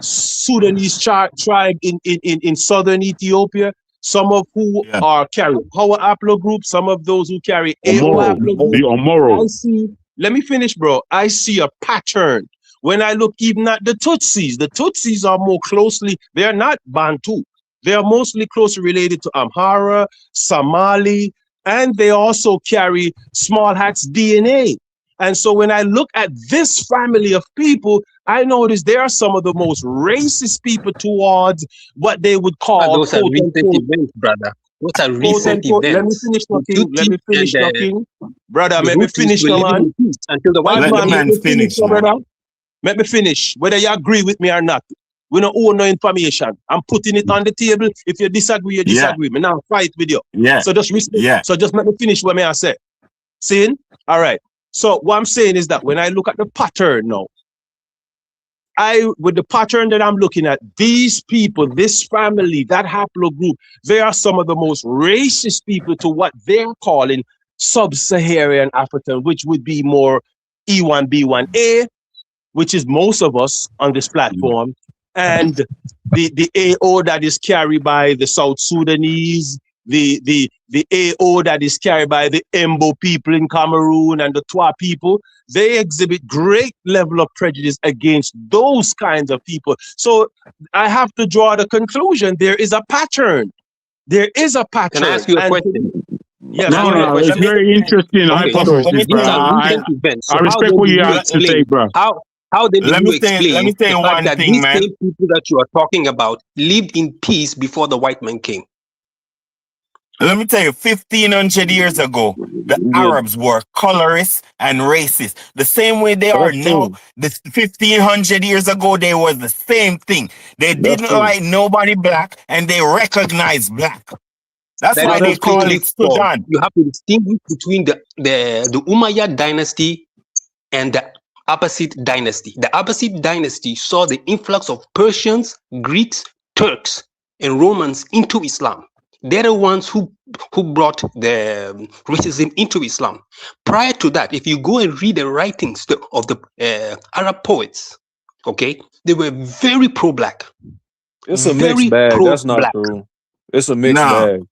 Sudanese tribe in southern Ethiopia, some of who are carry Hawa haplogroup, some of those who carry AO haplogroup. I see, let me finish, bro. I see a pattern. When I look even at the Tutsis are more closely, they're not Bantu. They are mostly closely related to Amhara, Somali, and they also carry small hats DNA. And so when I look at this family of people, I notice they are some of the most racist people towards what they would call,
those are recent events, brother. Those are recent events.
Let me finish talking. Brother, let me finish, man.
Until the white
man finish.
Brother. Let me finish, whether you agree with me or not. We don't own no information. I'm putting it on the table. If you disagree, you disagree. Me now fight with you. So just respect. So just let me finish what I say. Seeing? All right. So what I'm saying is that when I look at the pattern now, with the pattern that I'm looking at, these people, this family, that haplogroup, they are some of the most racist people to what they're calling sub-Saharan African, which would be more E1B1A, which is most of us on this platform, and the AO that is carried by the South Sudanese, the AO that is carried by the Embo people in Cameroon and the Twa people. They exhibit great level of prejudice against those kinds of people. So I have to draw the conclusion there is a pattern. There is a pattern.
Can I ask you a question?
Yes.
No, it's very interesting. I respect what you have to say, bro.
How did you explain
let me say one
that
thing,
these
man.
same people that you are talking about lived in peace before the white man came?
Let me tell you, 1,500 years ago, the Arabs were colorist and racist. The same way they are now. This 1500 years ago, they was the same thing. They didn't like nobody black, and they recognized black. That's why they call it Sudan.
You have to distinguish between the Umayyad dynasty and the Abbasid dynasty. The Abbasid dynasty saw the influx of Persians, Greeks, Turks, and Romans into Islam. They're the ones who brought the racism into Islam. Prior to that, if you go and read the writings of the Arab poets, okay, they were very pro-black.
It's a mixed bag. That's not true. It's a mixed bag.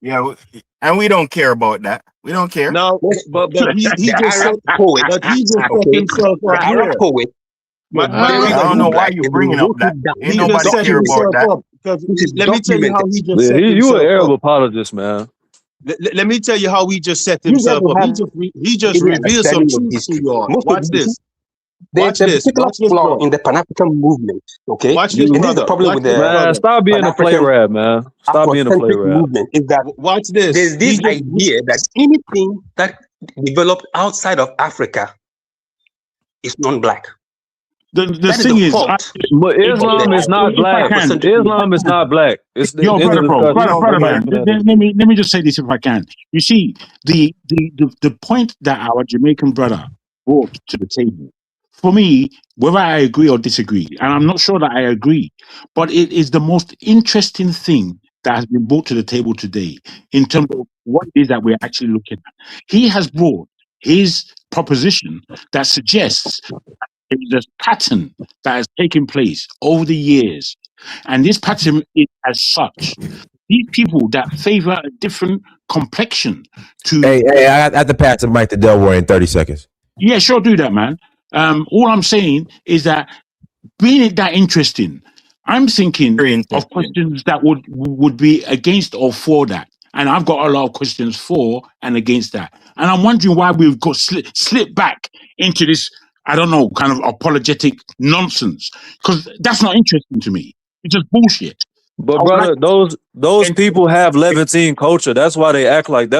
Yeah, and we don't care about that. We don't care.
No, but he just said poet. But he just said himself the Arab poet.
I don't know why you're bringing up that. Ain't nobody care about that.
Let me tell you how he just set himself
you an Arab apologist, man.
Let me tell you how he just set himself up. He just revealed some truth to you all. Watch this.
There's a particular flaw in the Pan-African movement. Okay,
watch this,
and this is the problem with the
man. Stop being a play rap, man. Stop being a play rap.
Movement is that
watch this.
There's this idea that anything that developed outside of Africa is non-black.
The thing is,
but Islam is not black. Islam is not black. It's
brother man. Let me just say this if I can. You see, the point that our Jamaican brother brought to the table, for me, whether I agree or disagree, and I'm not sure that I agree, but it is the most interesting thing that has been brought to the table today in terms of what it is that we're actually looking at. He has brought his proposition that suggests there's a pattern that has taken place over the years, and this pattern is as such. These people that favor a different complexion to.
Hey, I have to pass the mic to Delroy in 30 seconds.
Yeah, sure, do that, man. All I'm saying is that being it that interesting, I'm thinking of questions that would be against or for that. And I've got a lot of questions for and against that. And I'm wondering why we've got slipped back into this, I don't know, kind of apologetic nonsense. Because that's not interesting to me. It's just bullshit.
But brother, those people have Levantine culture. That's why they act like the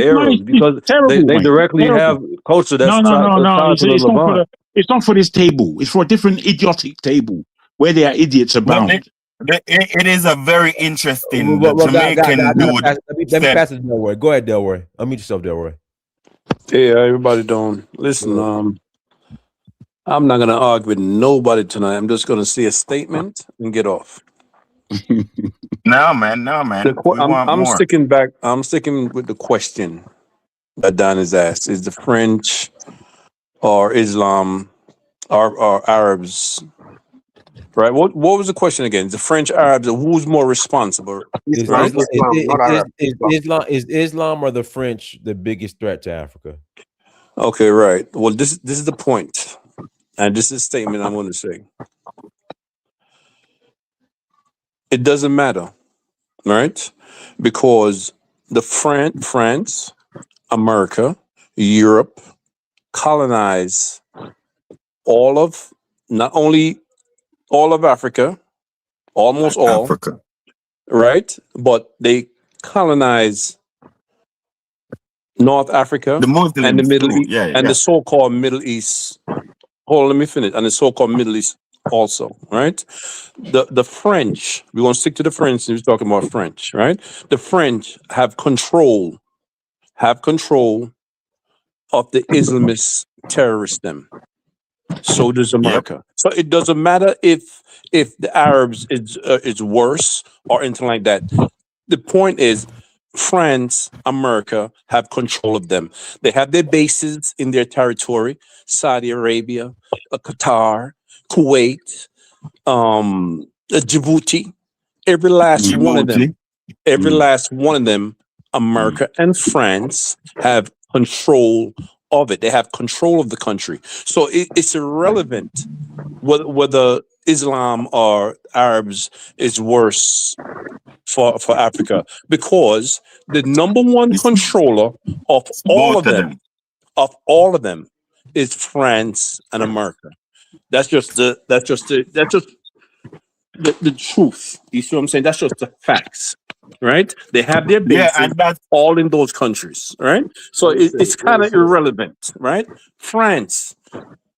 Arabs, because they directly have culture that's
no. It's not for this table. It's for a different idiotic table where there are idiots abound.
It is a very interesting Jamaican dude.
Let me pass it to Delroy. Go ahead, Delroy. Unmute yourself, Delroy.
Yeah, everybody doing. Listen, I'm not gonna argue with nobody tonight. I'm just gonna say a statement and get off.
No, man.
I'm sticking back. I'm sticking with the question that Don has asked: is the French or Islam or Arabs? Right. What was the question again? The French, Arabs, who's more responsible?
Is Islam or the French the biggest threat to Africa?
Okay, right. Well, this is the point, and this is a statement I'm going to say. It doesn't matter, right? Because the France, America, Europe colonize not only all of Africa, almost all Africa, right? But they colonize North Africa and the Middle East, the so-called Middle East. Hold on, let me finish. And the so-called Middle East also, right? The French, we're going to stick to the French, and we're talking about French, right? The French have control of the Islamist terrorists them. So does America. So it doesn't matter if the Arabs is worse or anything like that. The point is, France, America have control of them. They have their bases in their territory: Saudi Arabia, Qatar, Kuwait, Djibouti. Every last one of them, America and France have control of it. They have control of the country. So it's irrelevant whether Islam or Arabs is worse for Africa, because the number one controller of all of them is France and America. That's just the truth. You see what I'm saying? That's just the facts. right? They have their
Yeah,
bases
and that's
all in those countries, right? So it's kind of irrelevant, right? France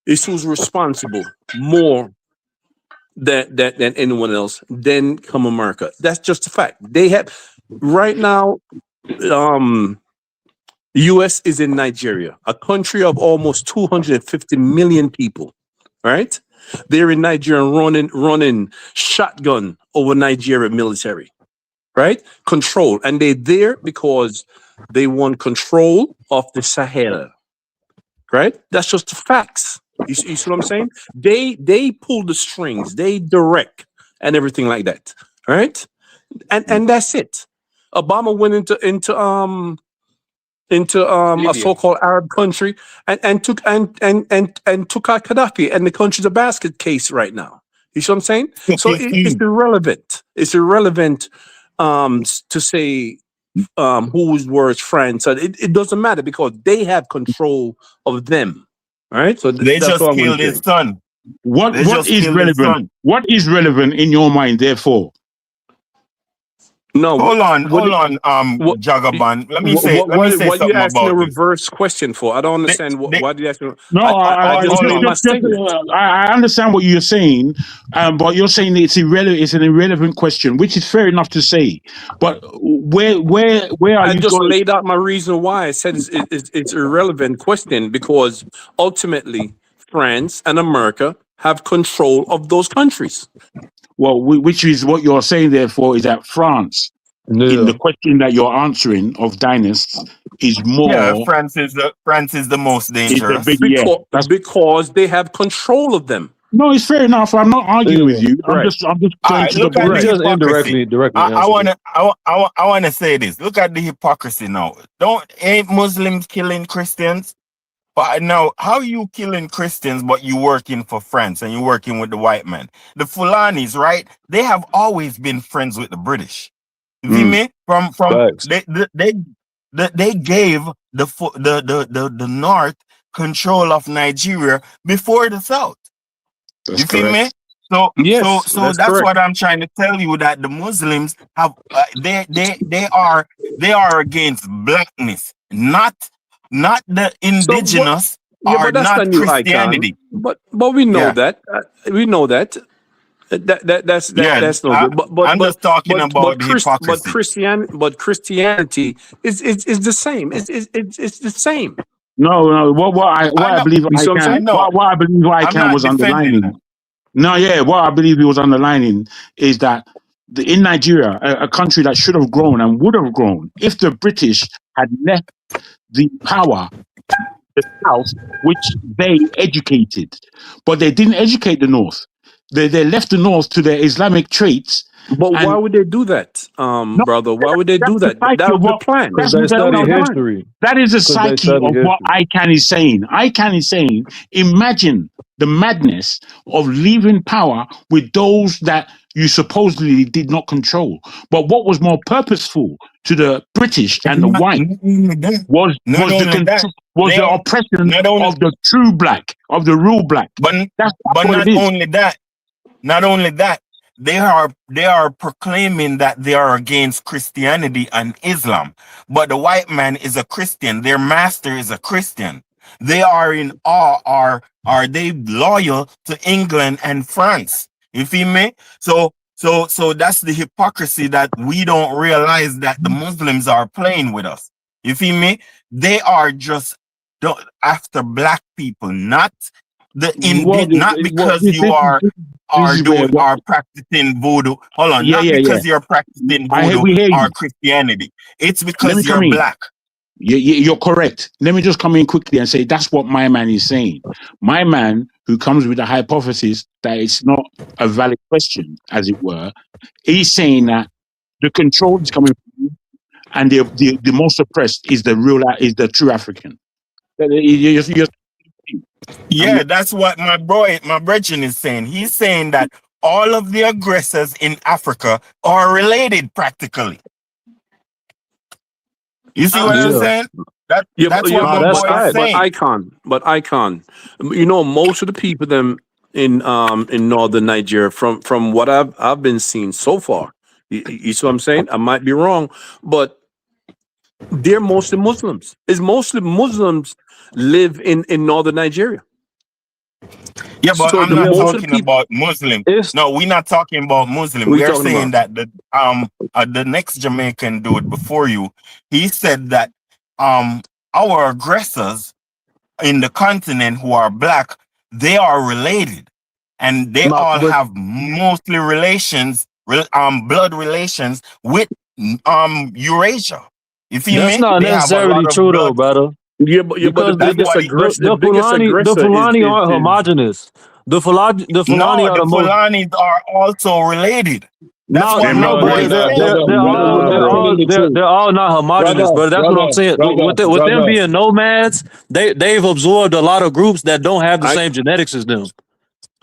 is who's responsible more than anyone else. Then come America. That's just a fact. They have right now. U.S. is in Nigeria, a country of almost 250 million people. Right? They're in Nigeria running shotgun over Nigeria military. Right? Control, and they're there because they want control of the Sahel. Right? That's just the facts. You see what I'm saying? They pull the strings, they direct, and everything like that. Right? And that's it. Obama went into a so-called Arab country and took out Gaddafi, and the country's a basket case right now. You see what I'm saying? So it's irrelevant. It's irrelevant to say whose words France. It doesn't matter because they have control of them. Right? So
they just killed his son.
What is relevant? What is relevant in your mind, therefore?
No,
hold on, Jagaban. Let me say
what
something
you asking
about
a
this.
reverse question for? I don't understand why do you ask?
No, I understand what you're saying, but you're saying it's irrelevant. It's an irrelevant question, which is fair enough to say. But where are
I
you
just
going?
laid out my reason why I said it's irrelevant question because ultimately France and America have control of those countries.
Well, which is what you're saying, therefore, is that France, in the question that you're answering of dynasts, is more.
Yeah, France is the most dangerous.
Because they have control of them.
No, it's fair enough. I'm not arguing with you.
Right.
I'm just going to the
look at
point.
the hypocrisy. I wanna say this. Look at the hypocrisy now. Ain't Muslims killing Christians? But now, how you killing Christians, but you working for France and you working with the white man? The Fulanis, right? They have always been friends with the British. You see me? From they gave the North control of Nigeria before the South. You see me? So that's what I'm trying to tell you, that the Muslims have they are against blackness, not the indigenous or not Christianity.
But we know that. We know that. That's no good. But
I'm just talking about the hypocrisy.
But Christianity is the same. It's the same.
No. What I believe I can was underlining. No, yeah. What I believe he was underlining is that in Nigeria, a country that should have grown and would have grown if the British had left the power, the South, which they educated, but they didn't educate the North. They left the North to their Islamic traits.
But why would they do that, brother? Why would they do that? That was the plan.
That is the psyche of what ICANN is saying. ICANN is saying, imagine the madness of leaving power with those that you supposedly did not control. But what was more purposeful to the British and the white was the oppression of the true black, of the real black.
But not only that, they are proclaiming that they are against Christianity and Islam. But the white man is a Christian. Their master is a Christian. They are in awe. Are they loyal to England and France? You feel me? So that's the hypocrisy that we don't realize that the Muslims are playing with us. You feel me? They are just after black people, not because you are practicing voodoo. Hold on, because you're practicing voodoo or Christianity. It's because you're black.
You're correct. Let me just come in quickly and say that's what my man is saying. My man, who comes with a hypothesis that it's not a valid question, as it were, he's saying that the control is coming from you, and the most oppressed is the true African.
Yeah, that's what my brethren is saying. He's saying that all of the aggressors in Africa are related practically. You see what I'm saying? That's what my boy is saying.
But Icon, you know, most of the people them in northern Nigeria, from what I've been seeing so far, You see what I'm saying? I might be wrong, but they're mostly Muslims. It's mostly Muslims live in northern Nigeria.
Yeah, but
So
I'm
the
not
most
talking about Muslim. No, we're not talking about Muslim.
What
We
you
are
talking
saying
about?
that the next Jamaican dude before you, he said that our aggressors in the continent who are black, they are related, and they all
but
have mostly relations, blood relations with Eurasia. You feel
That's
me?
not
They have a
necessarily
lot of
true though,
blood.
brother.
Yeah, but
Because
the biggest
the Fulani aren't homogenous. The Fulani
No,
are
the
the most.
Fulanis are also related. That's
No,
what my
no,
boy
but
is
they're
saying.
they're they're all they're all they're all not homogenous,
brother,
but that's what I'm saying. With them
brother.
being nomads, they've absorbed a lot of groups that don't have the same genetics as them.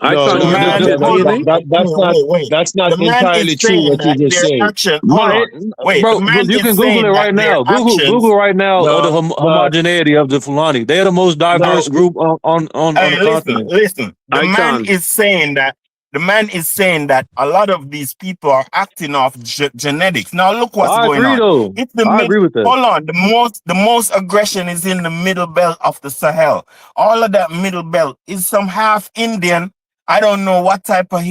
I
The
can't. You
man,
don't have
hold on.
DNA.
Wait.
That's not
The man is
entirely true
saying
what you
that
just
their
said.
action.
No,
Hold on. Wait. The
bro,
man
you
is
can Google it
saying
right
that their
now.
actions.
Google right now the
No, but
homogeneity of the Fulani. They are the most
No.
diverse group on the
Hey,
continent.
listen. The
I
man
can't.
is saying that. The man is saying that a lot of these people are acting off genetics. Now look what's
I
going
agree
on.
though.
It's the
I agree with that.
hold on. The most aggression is in the middle belt of the Sahel. All of that middle belt is some half Indian. I don't know what type of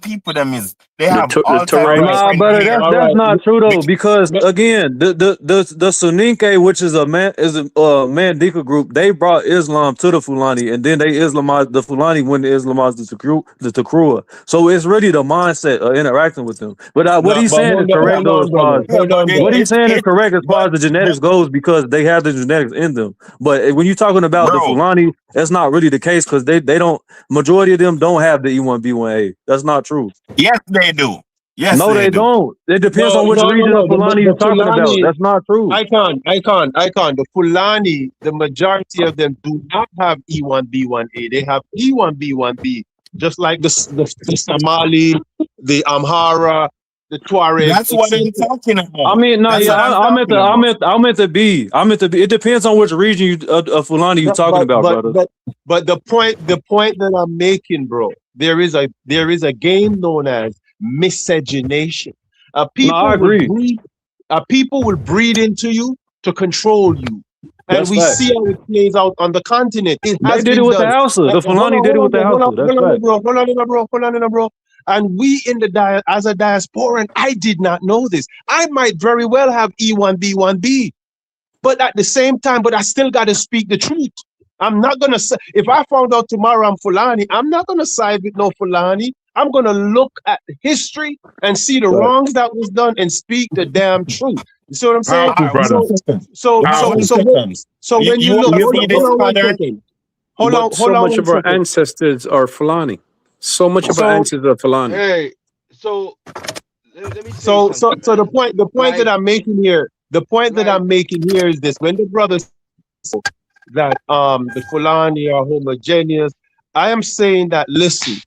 people them is. They have all type of
Nah,
different
brother,
hair.
that's not true though. Because again, the Soninke, which is a Mandinka group, they brought Islam to the Fulani, and then they Islamized the Fulani when they Islamized the Takrua. So it's really the mindset of interacting with them. But what
no,
he's
but
saying is correct
hold
though, as
on,
far
brother.
as
Yeah,
Hold
but
on, brother.
what he's saying is correct as far as the
but
genetics goes, because they have the genetics in them. But when you're talking about the
bro,
Fulani, that's not really the case because they don't. Majority of them don't have the E1B1A. That's not true.
yes they do. Yes
No,
they
they
do.
don't. It depends on
No,
which
no, no,
region
no.
of Fulani
The
you're talking about.
Fulani,
That's not true.
I can't. The Fulani, the majority of them do not have E1B1A. They have E1B1B, just like the Somali, the Amhara, the Tuareg,
That's what I'm
etc.
talking
I
about.
mean, no,
That's
yeah,
what I'm
I meant
talking
to,
about.
I meant to be. It depends on which region of Fulani you're
No,
talking about, brother.
but the point that I'm making, bro, there is a game known as miscegenation.
No, I
People
agree.
will breed into you to control you. And
That's
we
fact.
see how it plays out on the continent. It
They
has
did it
been
with the
done.
Hausa. The Fulani did it with the Hausa. That's fact.
Bro. And we in the as a diasporan, I did not know this. I might very well have E1B1B, but at the same time, but I still got to speak the truth. I'm not gonna say, if I found out tomorrow I'm Fulani, I'm not gonna side with no Fulani. I'm gonna look at history and see the wrongs that was done and speak the damn truth. You see what I'm saying? So when you look, hold on 1 second. Hold on
So much
1
of our
second.
ancestors are Fulani. So much of our ancestors are Fulani.
Hey, so let me say
So
something,
the
man.
point that I'm making here, is this: when the brothers say that the Fulani are homogeneous, I am saying that, listen,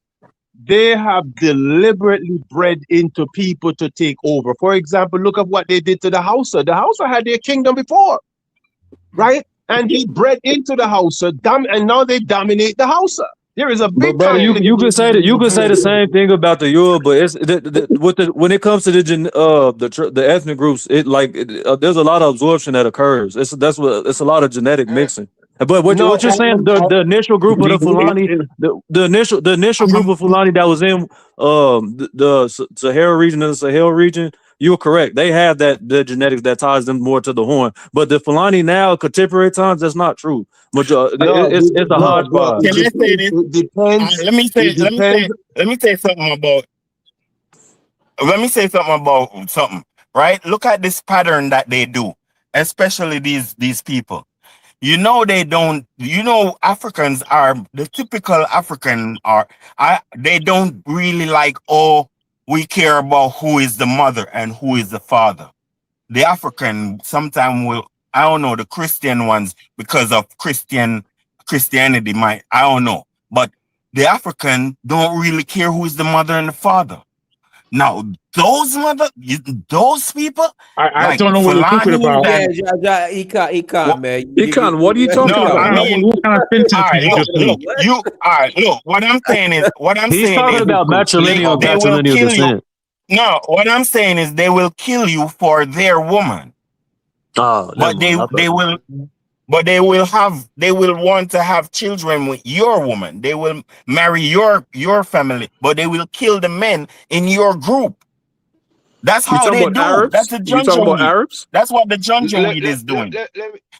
they have deliberately bred into people to take over. For example, look at what they did to the Hausa. The Hausa had their kingdom before, right? And they bred into the Hausa, and now they dominate the Hausa. There is a
But
big
brother,
conflict.
you could say that the same thing about the Yoruba, but it's when it comes to the ethnic groups, there's a lot of absorption that occurs. It's a lot of genetic mixing. But what you're saying, the initial group of the Fulani, the initial group of Fulani that was in the Sahara region and the Sahel region, you're correct. They have the genetics that ties them more to the Horn. But the Fulani now, contemporary times, that's not true. It's a hodgepodge.
Can I say this? Let me say something about something. Right? Look at this pattern that they do, especially these people. You know they don't. You know Africans are the typical African they don't really like. Oh, we care about who is the mother and who is the father. The African sometimes will. I don't know, the Christian ones, because of Christianity might, I don't know. But the African don't really care who is the mother and the father. Now, those people,
I don't know what you're talking about.
Yeah, Econ, man.
Econ, what are you talking about?
I mean,
what kind of sentence did you just make?
Look, what I'm saying is,
He's talking about matrilineal descent.
No, what I'm saying is they will kill you for their woman.
Ah,
But they will want to have children with your woman. They will marry your family, but they will kill the men in your group. That's
You
how
talking
they
about
do.
Arabs?
That's the
You talking about
Janjaweed.
Arabs?
That's what the Janjaweed is doing.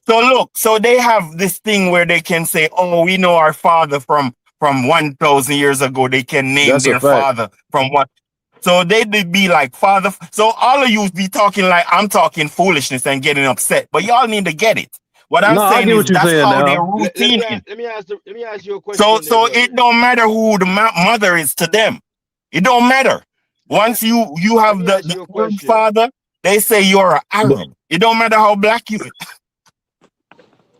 So look, so they have this thing where they can say, "Oh, we know our father from 1,000 years ago." They can name
That's a
their
fact.
father from what. So they'd be like father. So all of you be talking like I'm talking foolishness and getting upset, but y'all need to get it. What I'm
No, I
saying
get
is
what you're
that's
saying
how their
now.
routine is.
Let me ask you a question.
So it don't matter who the mother is to them. It don't matter. Once you have the Arab father, they say you're an Arab. It don't matter how black you.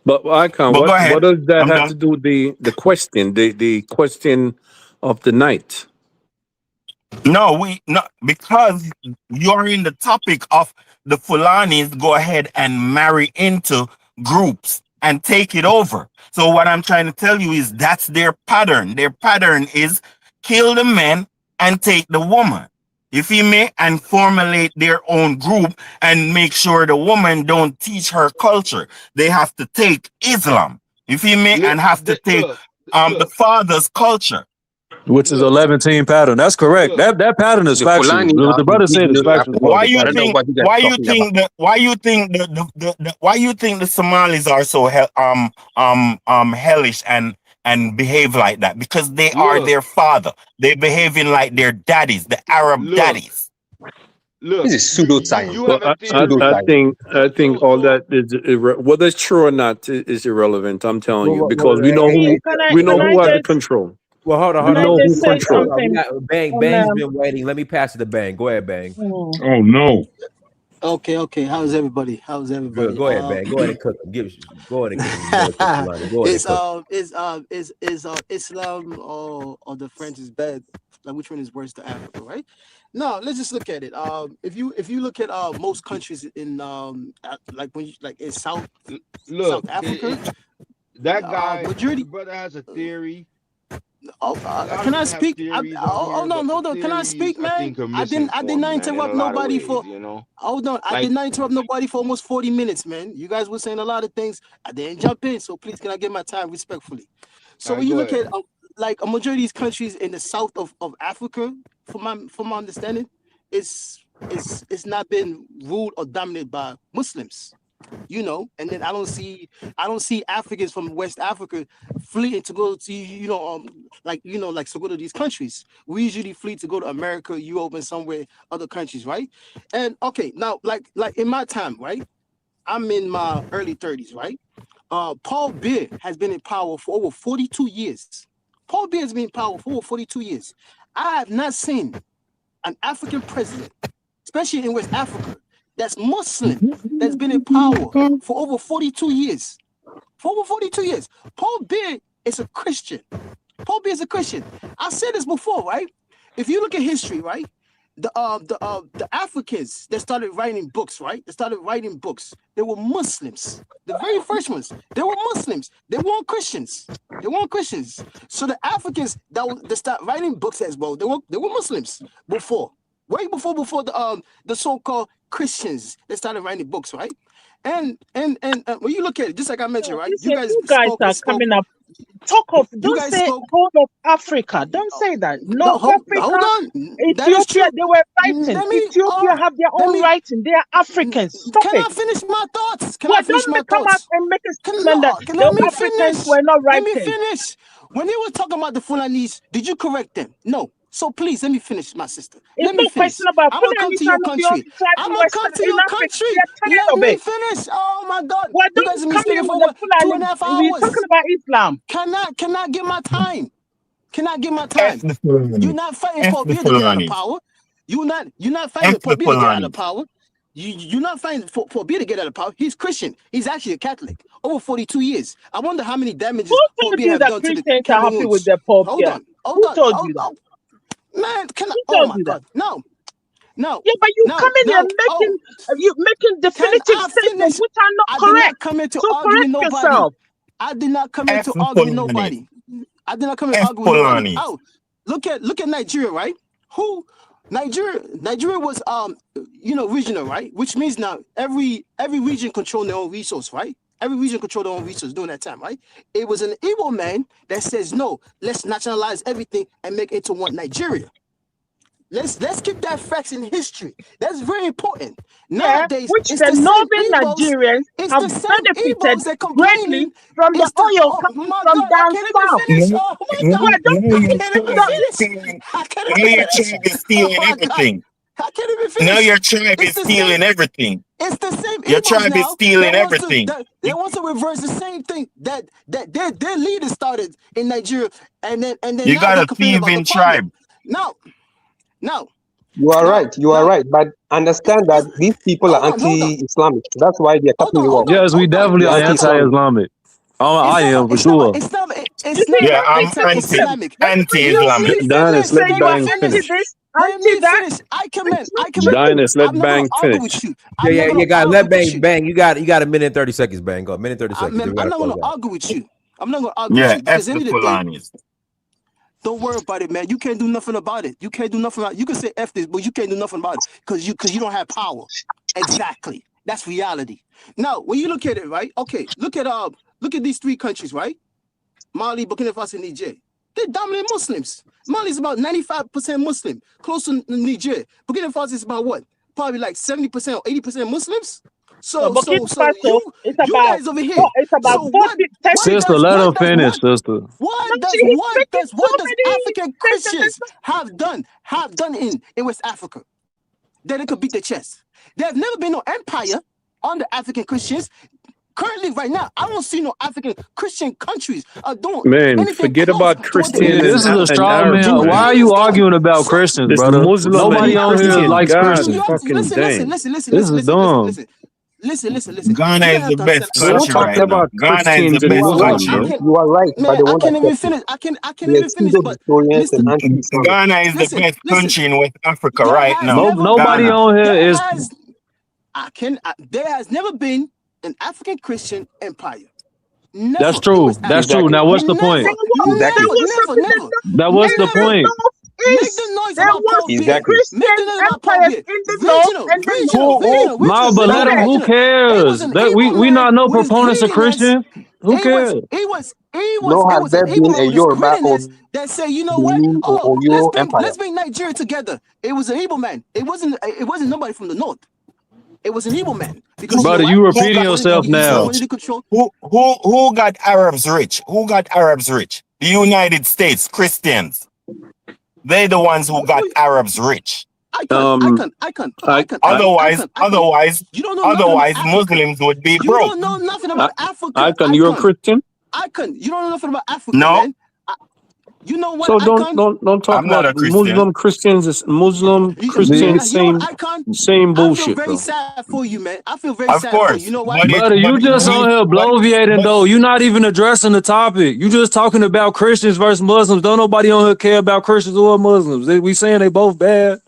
But Icon,
But go
what
ahead.
does that
I'm
have
done.
to do with the question, the question of the night?
No, because you're in the topic of the Fulanis go ahead and marry into groups and take it over. So what I'm trying to tell you is that's their pattern. Their pattern is kill the men and take the woman. You feel me? And formulate their own group and make sure the woman don't teach her culture. They have to take Islam. You feel me? And have to take the father's culture.
Which is 11-team pattern. That's correct. That pattern is
The
factual.
Fulani
What
are
the brother said is
indigenous
factual.
Africans.
Why
I
you
don't know
think?
what you guys
Why
are
you
talking
think
about.
that? Why you think why you think the Somalis are so hellish and behave like that? Because they are their father. They behaving like their daddies, the Arab daddies.
This is pseudoscience.
Well, I think all that is whether it's true or not is irrelevant. I'm telling you because we know who has the control.
Well, hold on.
We know who
Hold
controls.
on. We got Bang. Bang's been waiting. Let me pass it to Bang. Go ahead, Bang.
Oh no.
Okay. How's everybody?
Good. Go ahead, Bang. Go ahead and cook. Go ahead and cook. Go ahead and cook.
Is Islam or the French is bad? Like which one is worse to Africa, right? No, let's just look at it. If you look at most countries in like when you like in South Africa,
that guy
majority.
the brother has a theory.
Can I speak? Hold on. Can I speak, man? I did not interrupt nobody for. Hold on. I did not interrupt nobody for almost 40 minutes, man. You guys were saying a lot of things. I didn't jump in, so please can I get my time respectfully? So when you look at like a majority of these countries in the south of Africa, from my understanding, it's not been ruled or dominated by Muslims. And then I don't see Africans from West Africa fleeing to go to like to go to these countries. We usually flee to go to America, Europe, and somewhere other countries, right? And okay, now like in my time, right? I'm in my early 30s, right? Paul Biya has been in power for over 42 years. Paul Biya has been in power for over 42 years. I have not seen an African president, especially in West Africa, that's Muslim, that's been in power for over 42 years. For over 42 years. Paul Biya is a Christian. Paul Biya is a Christian. I said this before, right? If you look at history, right? The Africans that started writing books, right? They were Muslims. The very first ones, they were Muslims. They weren't Christians. So the Africans that start writing books as well, they were Muslims before. Way before the so-called Christians that started writing books, right? And when you look at it, just like I mentioned, right?
You guys are coming up. Talk of don't say Horn of Africa. Don't say that. North Africa.
Hold on.
Ethiopia, they were writing. Ethiopia have their own writing. They are Africans. Stop
Can
it.
I finish my thoughts?
Come out and make a statement that the Africans were not writing.
Let me finish. When he was talking about the Fulanis, did you correct them? No. So please let me finish, my sister.
It's
Let me
no
finish.
question about
I'm gonna come to your country. I'm gonna come to your country. Let me finish. Oh my God!
Well,
you guys have been speaking for what, 2.5 hours.
We're talking about Islam.
Can I get my time? You're not fighting for Biya to get out of power. You're not fighting for Biya to get out of power. You're not fighting for Biya to get out of power. He's Christian. He's actually a Catholic. Over 42 years. I wonder how many damages Paul Biya have done to the
Cameroons. Happy with their Pope.
Hold on.
Who told you that?
Man, oh my God, no.
Yeah, but you come in here making definitive statements which are not correct.
I did not come in to argue with nobody.
Yourself.
I did not come in to argue with nobody. Oh, look at Nigeria, right? Who Nigeria was regional, right? Which means now every region control their own resource, right? Every region controlled their own resources during that time, right? It was an Igbo man that says, no, let's nationalize everything and make it into one Nigeria. Let's keep that facts in history. That's very important. Nowadays,
which
it's
the
the
northern
same Igbos,
Nigerians
it's
have
the same
benefited
Igbos that complaining.
greatly from the
It's the
oil coming
my
from
God,
down
I can't even
south.
finish.
No,
Oh my
no,
God,
Well, don't
no,
I
your
can't even
tribe is
finish.
stealing.
I can't
Now
even
your
finish.
tribe is
Oh
stealing
my God,
everything.
I can't even
Now
finish.
your tribe
It's
is
the
stealing
same.
everything.
It's the same
Your
Igbos
tribe is
now
stealing
that wants to
everything.
they want to reverse the same thing that their leaders started in Nigeria, and then
You
now
got
they
a
complain about the
thieving
problem.
tribe.
Now,
You are right. You are
now,
right. But understand that these people are
hold on.
anti-Islamic. That's why they are cutting you off.
Yes, we definitely
They're
are
anti-Islamic.
anti-Islamic. I am for sure.
It's not
Yeah, I'm
anti-Islamic.
anti-Islamic.
Dynasty, let Bang finish.
Let me finish. I commend.
Dynasty, let
I'm not
Bang
gonna argue
finish.
with you. I'm not
Yeah,
gonna
guys.
argue
Let
with you.
Bang. You got a minute and 30 seconds, Bang. Go. A minute and 30 seconds. Then we
I'm
gotta
not
close
gonna
out.
argue with you. I'm not gonna argue with
Yeah,
you because
F
at the
the
end of the day,
Fulanis.
don't worry about it, man. You can't do nothing about it. You can't do nothing about it. You can say F this, but you can't do nothing about it because you don't have power. Exactly. That's reality. Now, when you look at it, right? Okay, look at these three countries, right? Mali, Burkina Faso, and Niger. They're dominant Muslims. Mali's about 95% Muslim, close to Niger. Burkina Faso is about what? Probably like 70% or 80% Muslims. So
Burkina Faso,
you guys over here.
It's about
So what
Sister, let him finish, sister.
what does African Christians have done in West Africa that they could beat their chest? There have never been no empire under African Christians. Currently, right now, I don't see no African Christian countries doing
Man,
anything
forget
close
about
to what they
Christians
do.
This is a
and
straw
Arabs,
man.
man.
Why are you arguing about Christians,
This
brother?
Muslim
Nobody
and
on here
Christian,
likes
God
Christians.
fucking dang.
This is dumb.
Listen.
Ghana is the best
Man, we're
country
talking
right now.
about
Ghana is the
Christians and
best
Muslims,
country.
man.
You are right, but
Man,
they
I
won't
can't even
accept it.
finish. I can't
They're
even finish. But
pseudo-historians and
listen,
anti-Islamic.
Ghana is the best country in West Africa
there
right
has
now.
never
Nobody
been,
on here
there
is.
has there has never been an African Christian empire. Never.
That's true.
West
That's
Africa.
true. Now, what's the
Never.
point?
Never.
That what's the point?
Make the noise about Paul Beer.
Exactly.
Make the noise about Paul Beer. Regional.
But let him. Who cares? We not no proponents of Christians. Who cares?
Nor has there been a Yoruba or
that say, you know what?
Benin or Oyo empire.
Let's bring Nigeria together. It was an Igbo man. It wasn't nobody from the north. It was an Igbo man. Because
Brother, you repeating yourself now.
Who got Arabs rich? Who got Arabs rich? The United States Christians. They're the ones who got Arabs rich. Otherwise, Muslims would be broke.
You don't know nothing about Africa.
Icon, you're a Christian?
Icon, you don't know nothing about Africa,
No.
man. You know what?
So don't talk
I'm not
about
a Christian.
Muslim Christians. Muslim Christians, same bullshit,
I feel very
bro.
sad for you, man. I feel very
Of
sad for
course.
you. You know what?
Brother, you just on here bloviating though. You're not even addressing the topic. You just talking about Christians versus Muslims. Don't nobody on here care about Christians or Muslims. We saying they both bad.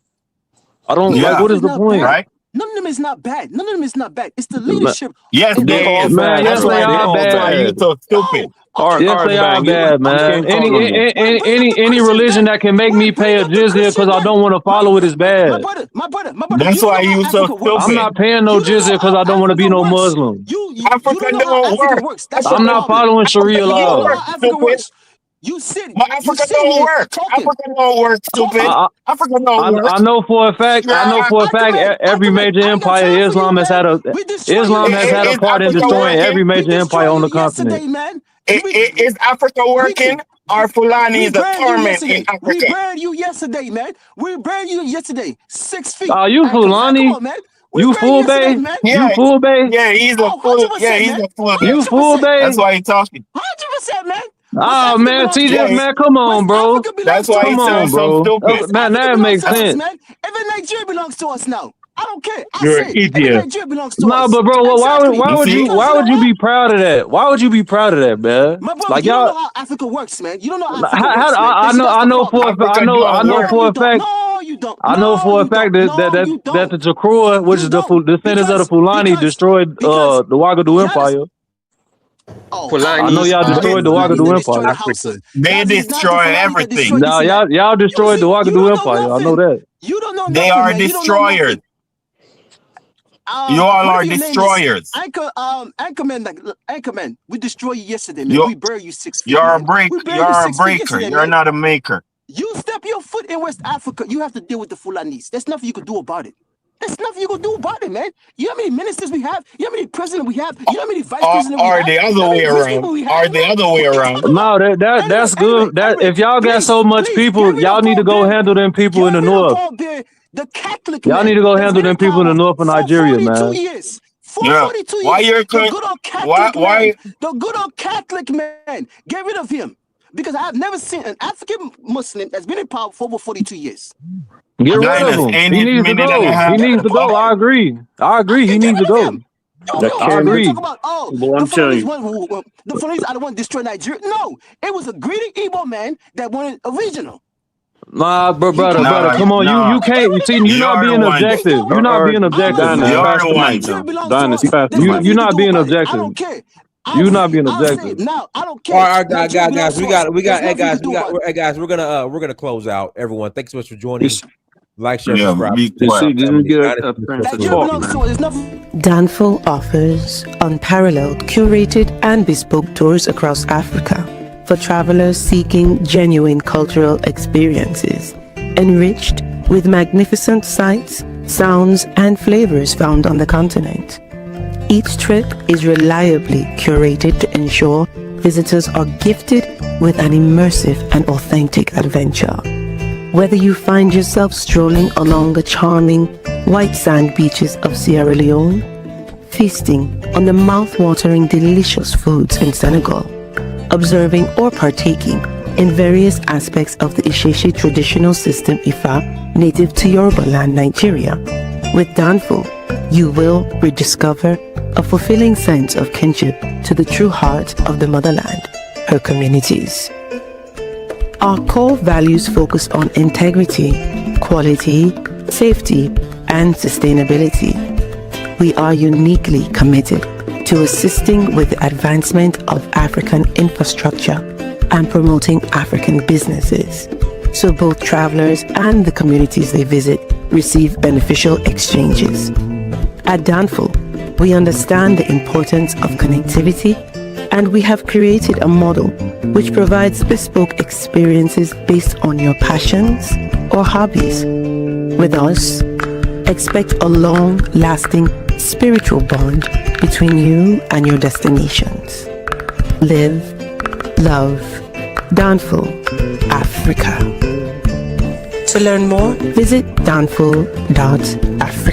I don't like. What is the point?
Right?
None of them is not bad. None of them is not bad. It's the leadership.
Yes, they is.
Man, yes, they are bad.
You're so stupid.
Yes, they are bad, man. Any religion that can make me pay a jizya because I don't want to follow it is bad.
My brother.
That's why you so stupid.
I'm not paying no jizya because I don't want to be no Muslim.
Africa don't work.
I'm not following Sharia law.
You sit.
But Africa don't work. Africa don't work, stupid. Africa don't work.
I know for a fact. Every major empire, Islam has had a part in destroying every major empire on the continent.
Is Africa working? Our Fulani is a torment in Africa.
We buried you yesterday, man. We buried you yesterday. 6 feet.
Oh, you Fulani? You fool, babe? You fool, babe?
Yeah, he's a fool. Yeah, he's a fool.
You fool, babe?
That's why he's talking.
100%, man.
Oh man, TJ, man, come on, bro.
That's why he sounds so stupid.
Man, that makes sense.
Even Nigeria belongs to us now. I don't care.
You're an idiot.
Nigeria belongs to us.
No, but bro, why would you be proud of that? Why would you be proud of that, man?
My bro,
like
you
y'all,
don't know how Africa works, man. You don't know how Africa works.
I know for a fact.
No, you don't.
I know for a fact that the Chakrua, which is the descendants of the Fulani, destroyed the Ouagadougou Empire. I know y'all destroyed the Ouagadougou Empire.
They destroy everything.
No, y'all destroyed the Ouagadougou Empire. I know that.
You don't
They are destroyers. You all are destroyers.
Anchorman, we destroyed you yesterday, man. We buried you 6 feet.
You're a breaker. You're not a maker.
You step your foot in West Africa, you have to deal with the Fulanis. There's nothing you can do about it. There's nothing you can do about it, man. You know how many ministers we have? You know how many presidents we have? You know how many vice presidents we have?
Are the other way around? Are the other way around?
No, that's good. That if y'all got so much people, y'all need to go handle them people in the north.
The Catholic
y'all need to go handle them people in the north of Nigeria, man.
Years.
Yeah. Why you're
the good old Catholic man? Get rid of him. Because I've never seen an African Muslim that's been in power for over 42 years.
Get rid of him. He needs to go. He needs to go. I agree. He needs to go.
I agree. Talk about, the Fulani are the one destroy Nigeria. No, it was a greedy Igbo man that wanted a regional.
Nah, brother, come on, you can't. You see, you're not being objective. You're not being objective. You're not being objective. I don't care. You're not being objective.
Now I don't care.
All right, guys, guys, we're gonna close out. Everyone, thanks so much for joining. Like, share, subscribe.
Danful offers unparalleled, curated, and bespoke tours across Africa for travelers seeking genuine cultural experiences, enriched with magnificent sights, sounds, and flavors found on the continent. Each trip is reliably curated to ensure visitors are gifted with an immersive and authentic adventure. Whether you find yourself strolling along the charming white sand beaches of Sierra Leone, feasting on the mouth-watering delicious foods in Senegal, observing or partaking in various aspects of the Isheshe traditional system Ifa native to Yoruba land, Nigeria, with Danful, you will rediscover a fulfilling sense of kinship to the true heart of the motherland, her communities. Our core values focus on integrity, quality, safety, and sustainability. We are uniquely committed to assisting with the advancement of African infrastructure and promoting African businesses, so both travelers and the communities they visit receive beneficial exchanges. At Danful, we understand the importance of connectivity, and we have created a model which provides bespoke experiences based on your passions or hobbies. With us, expect a long-lasting spiritual bond between you and your destinations. Live, love, Danful, Africa. To learn more, visit danful.africa.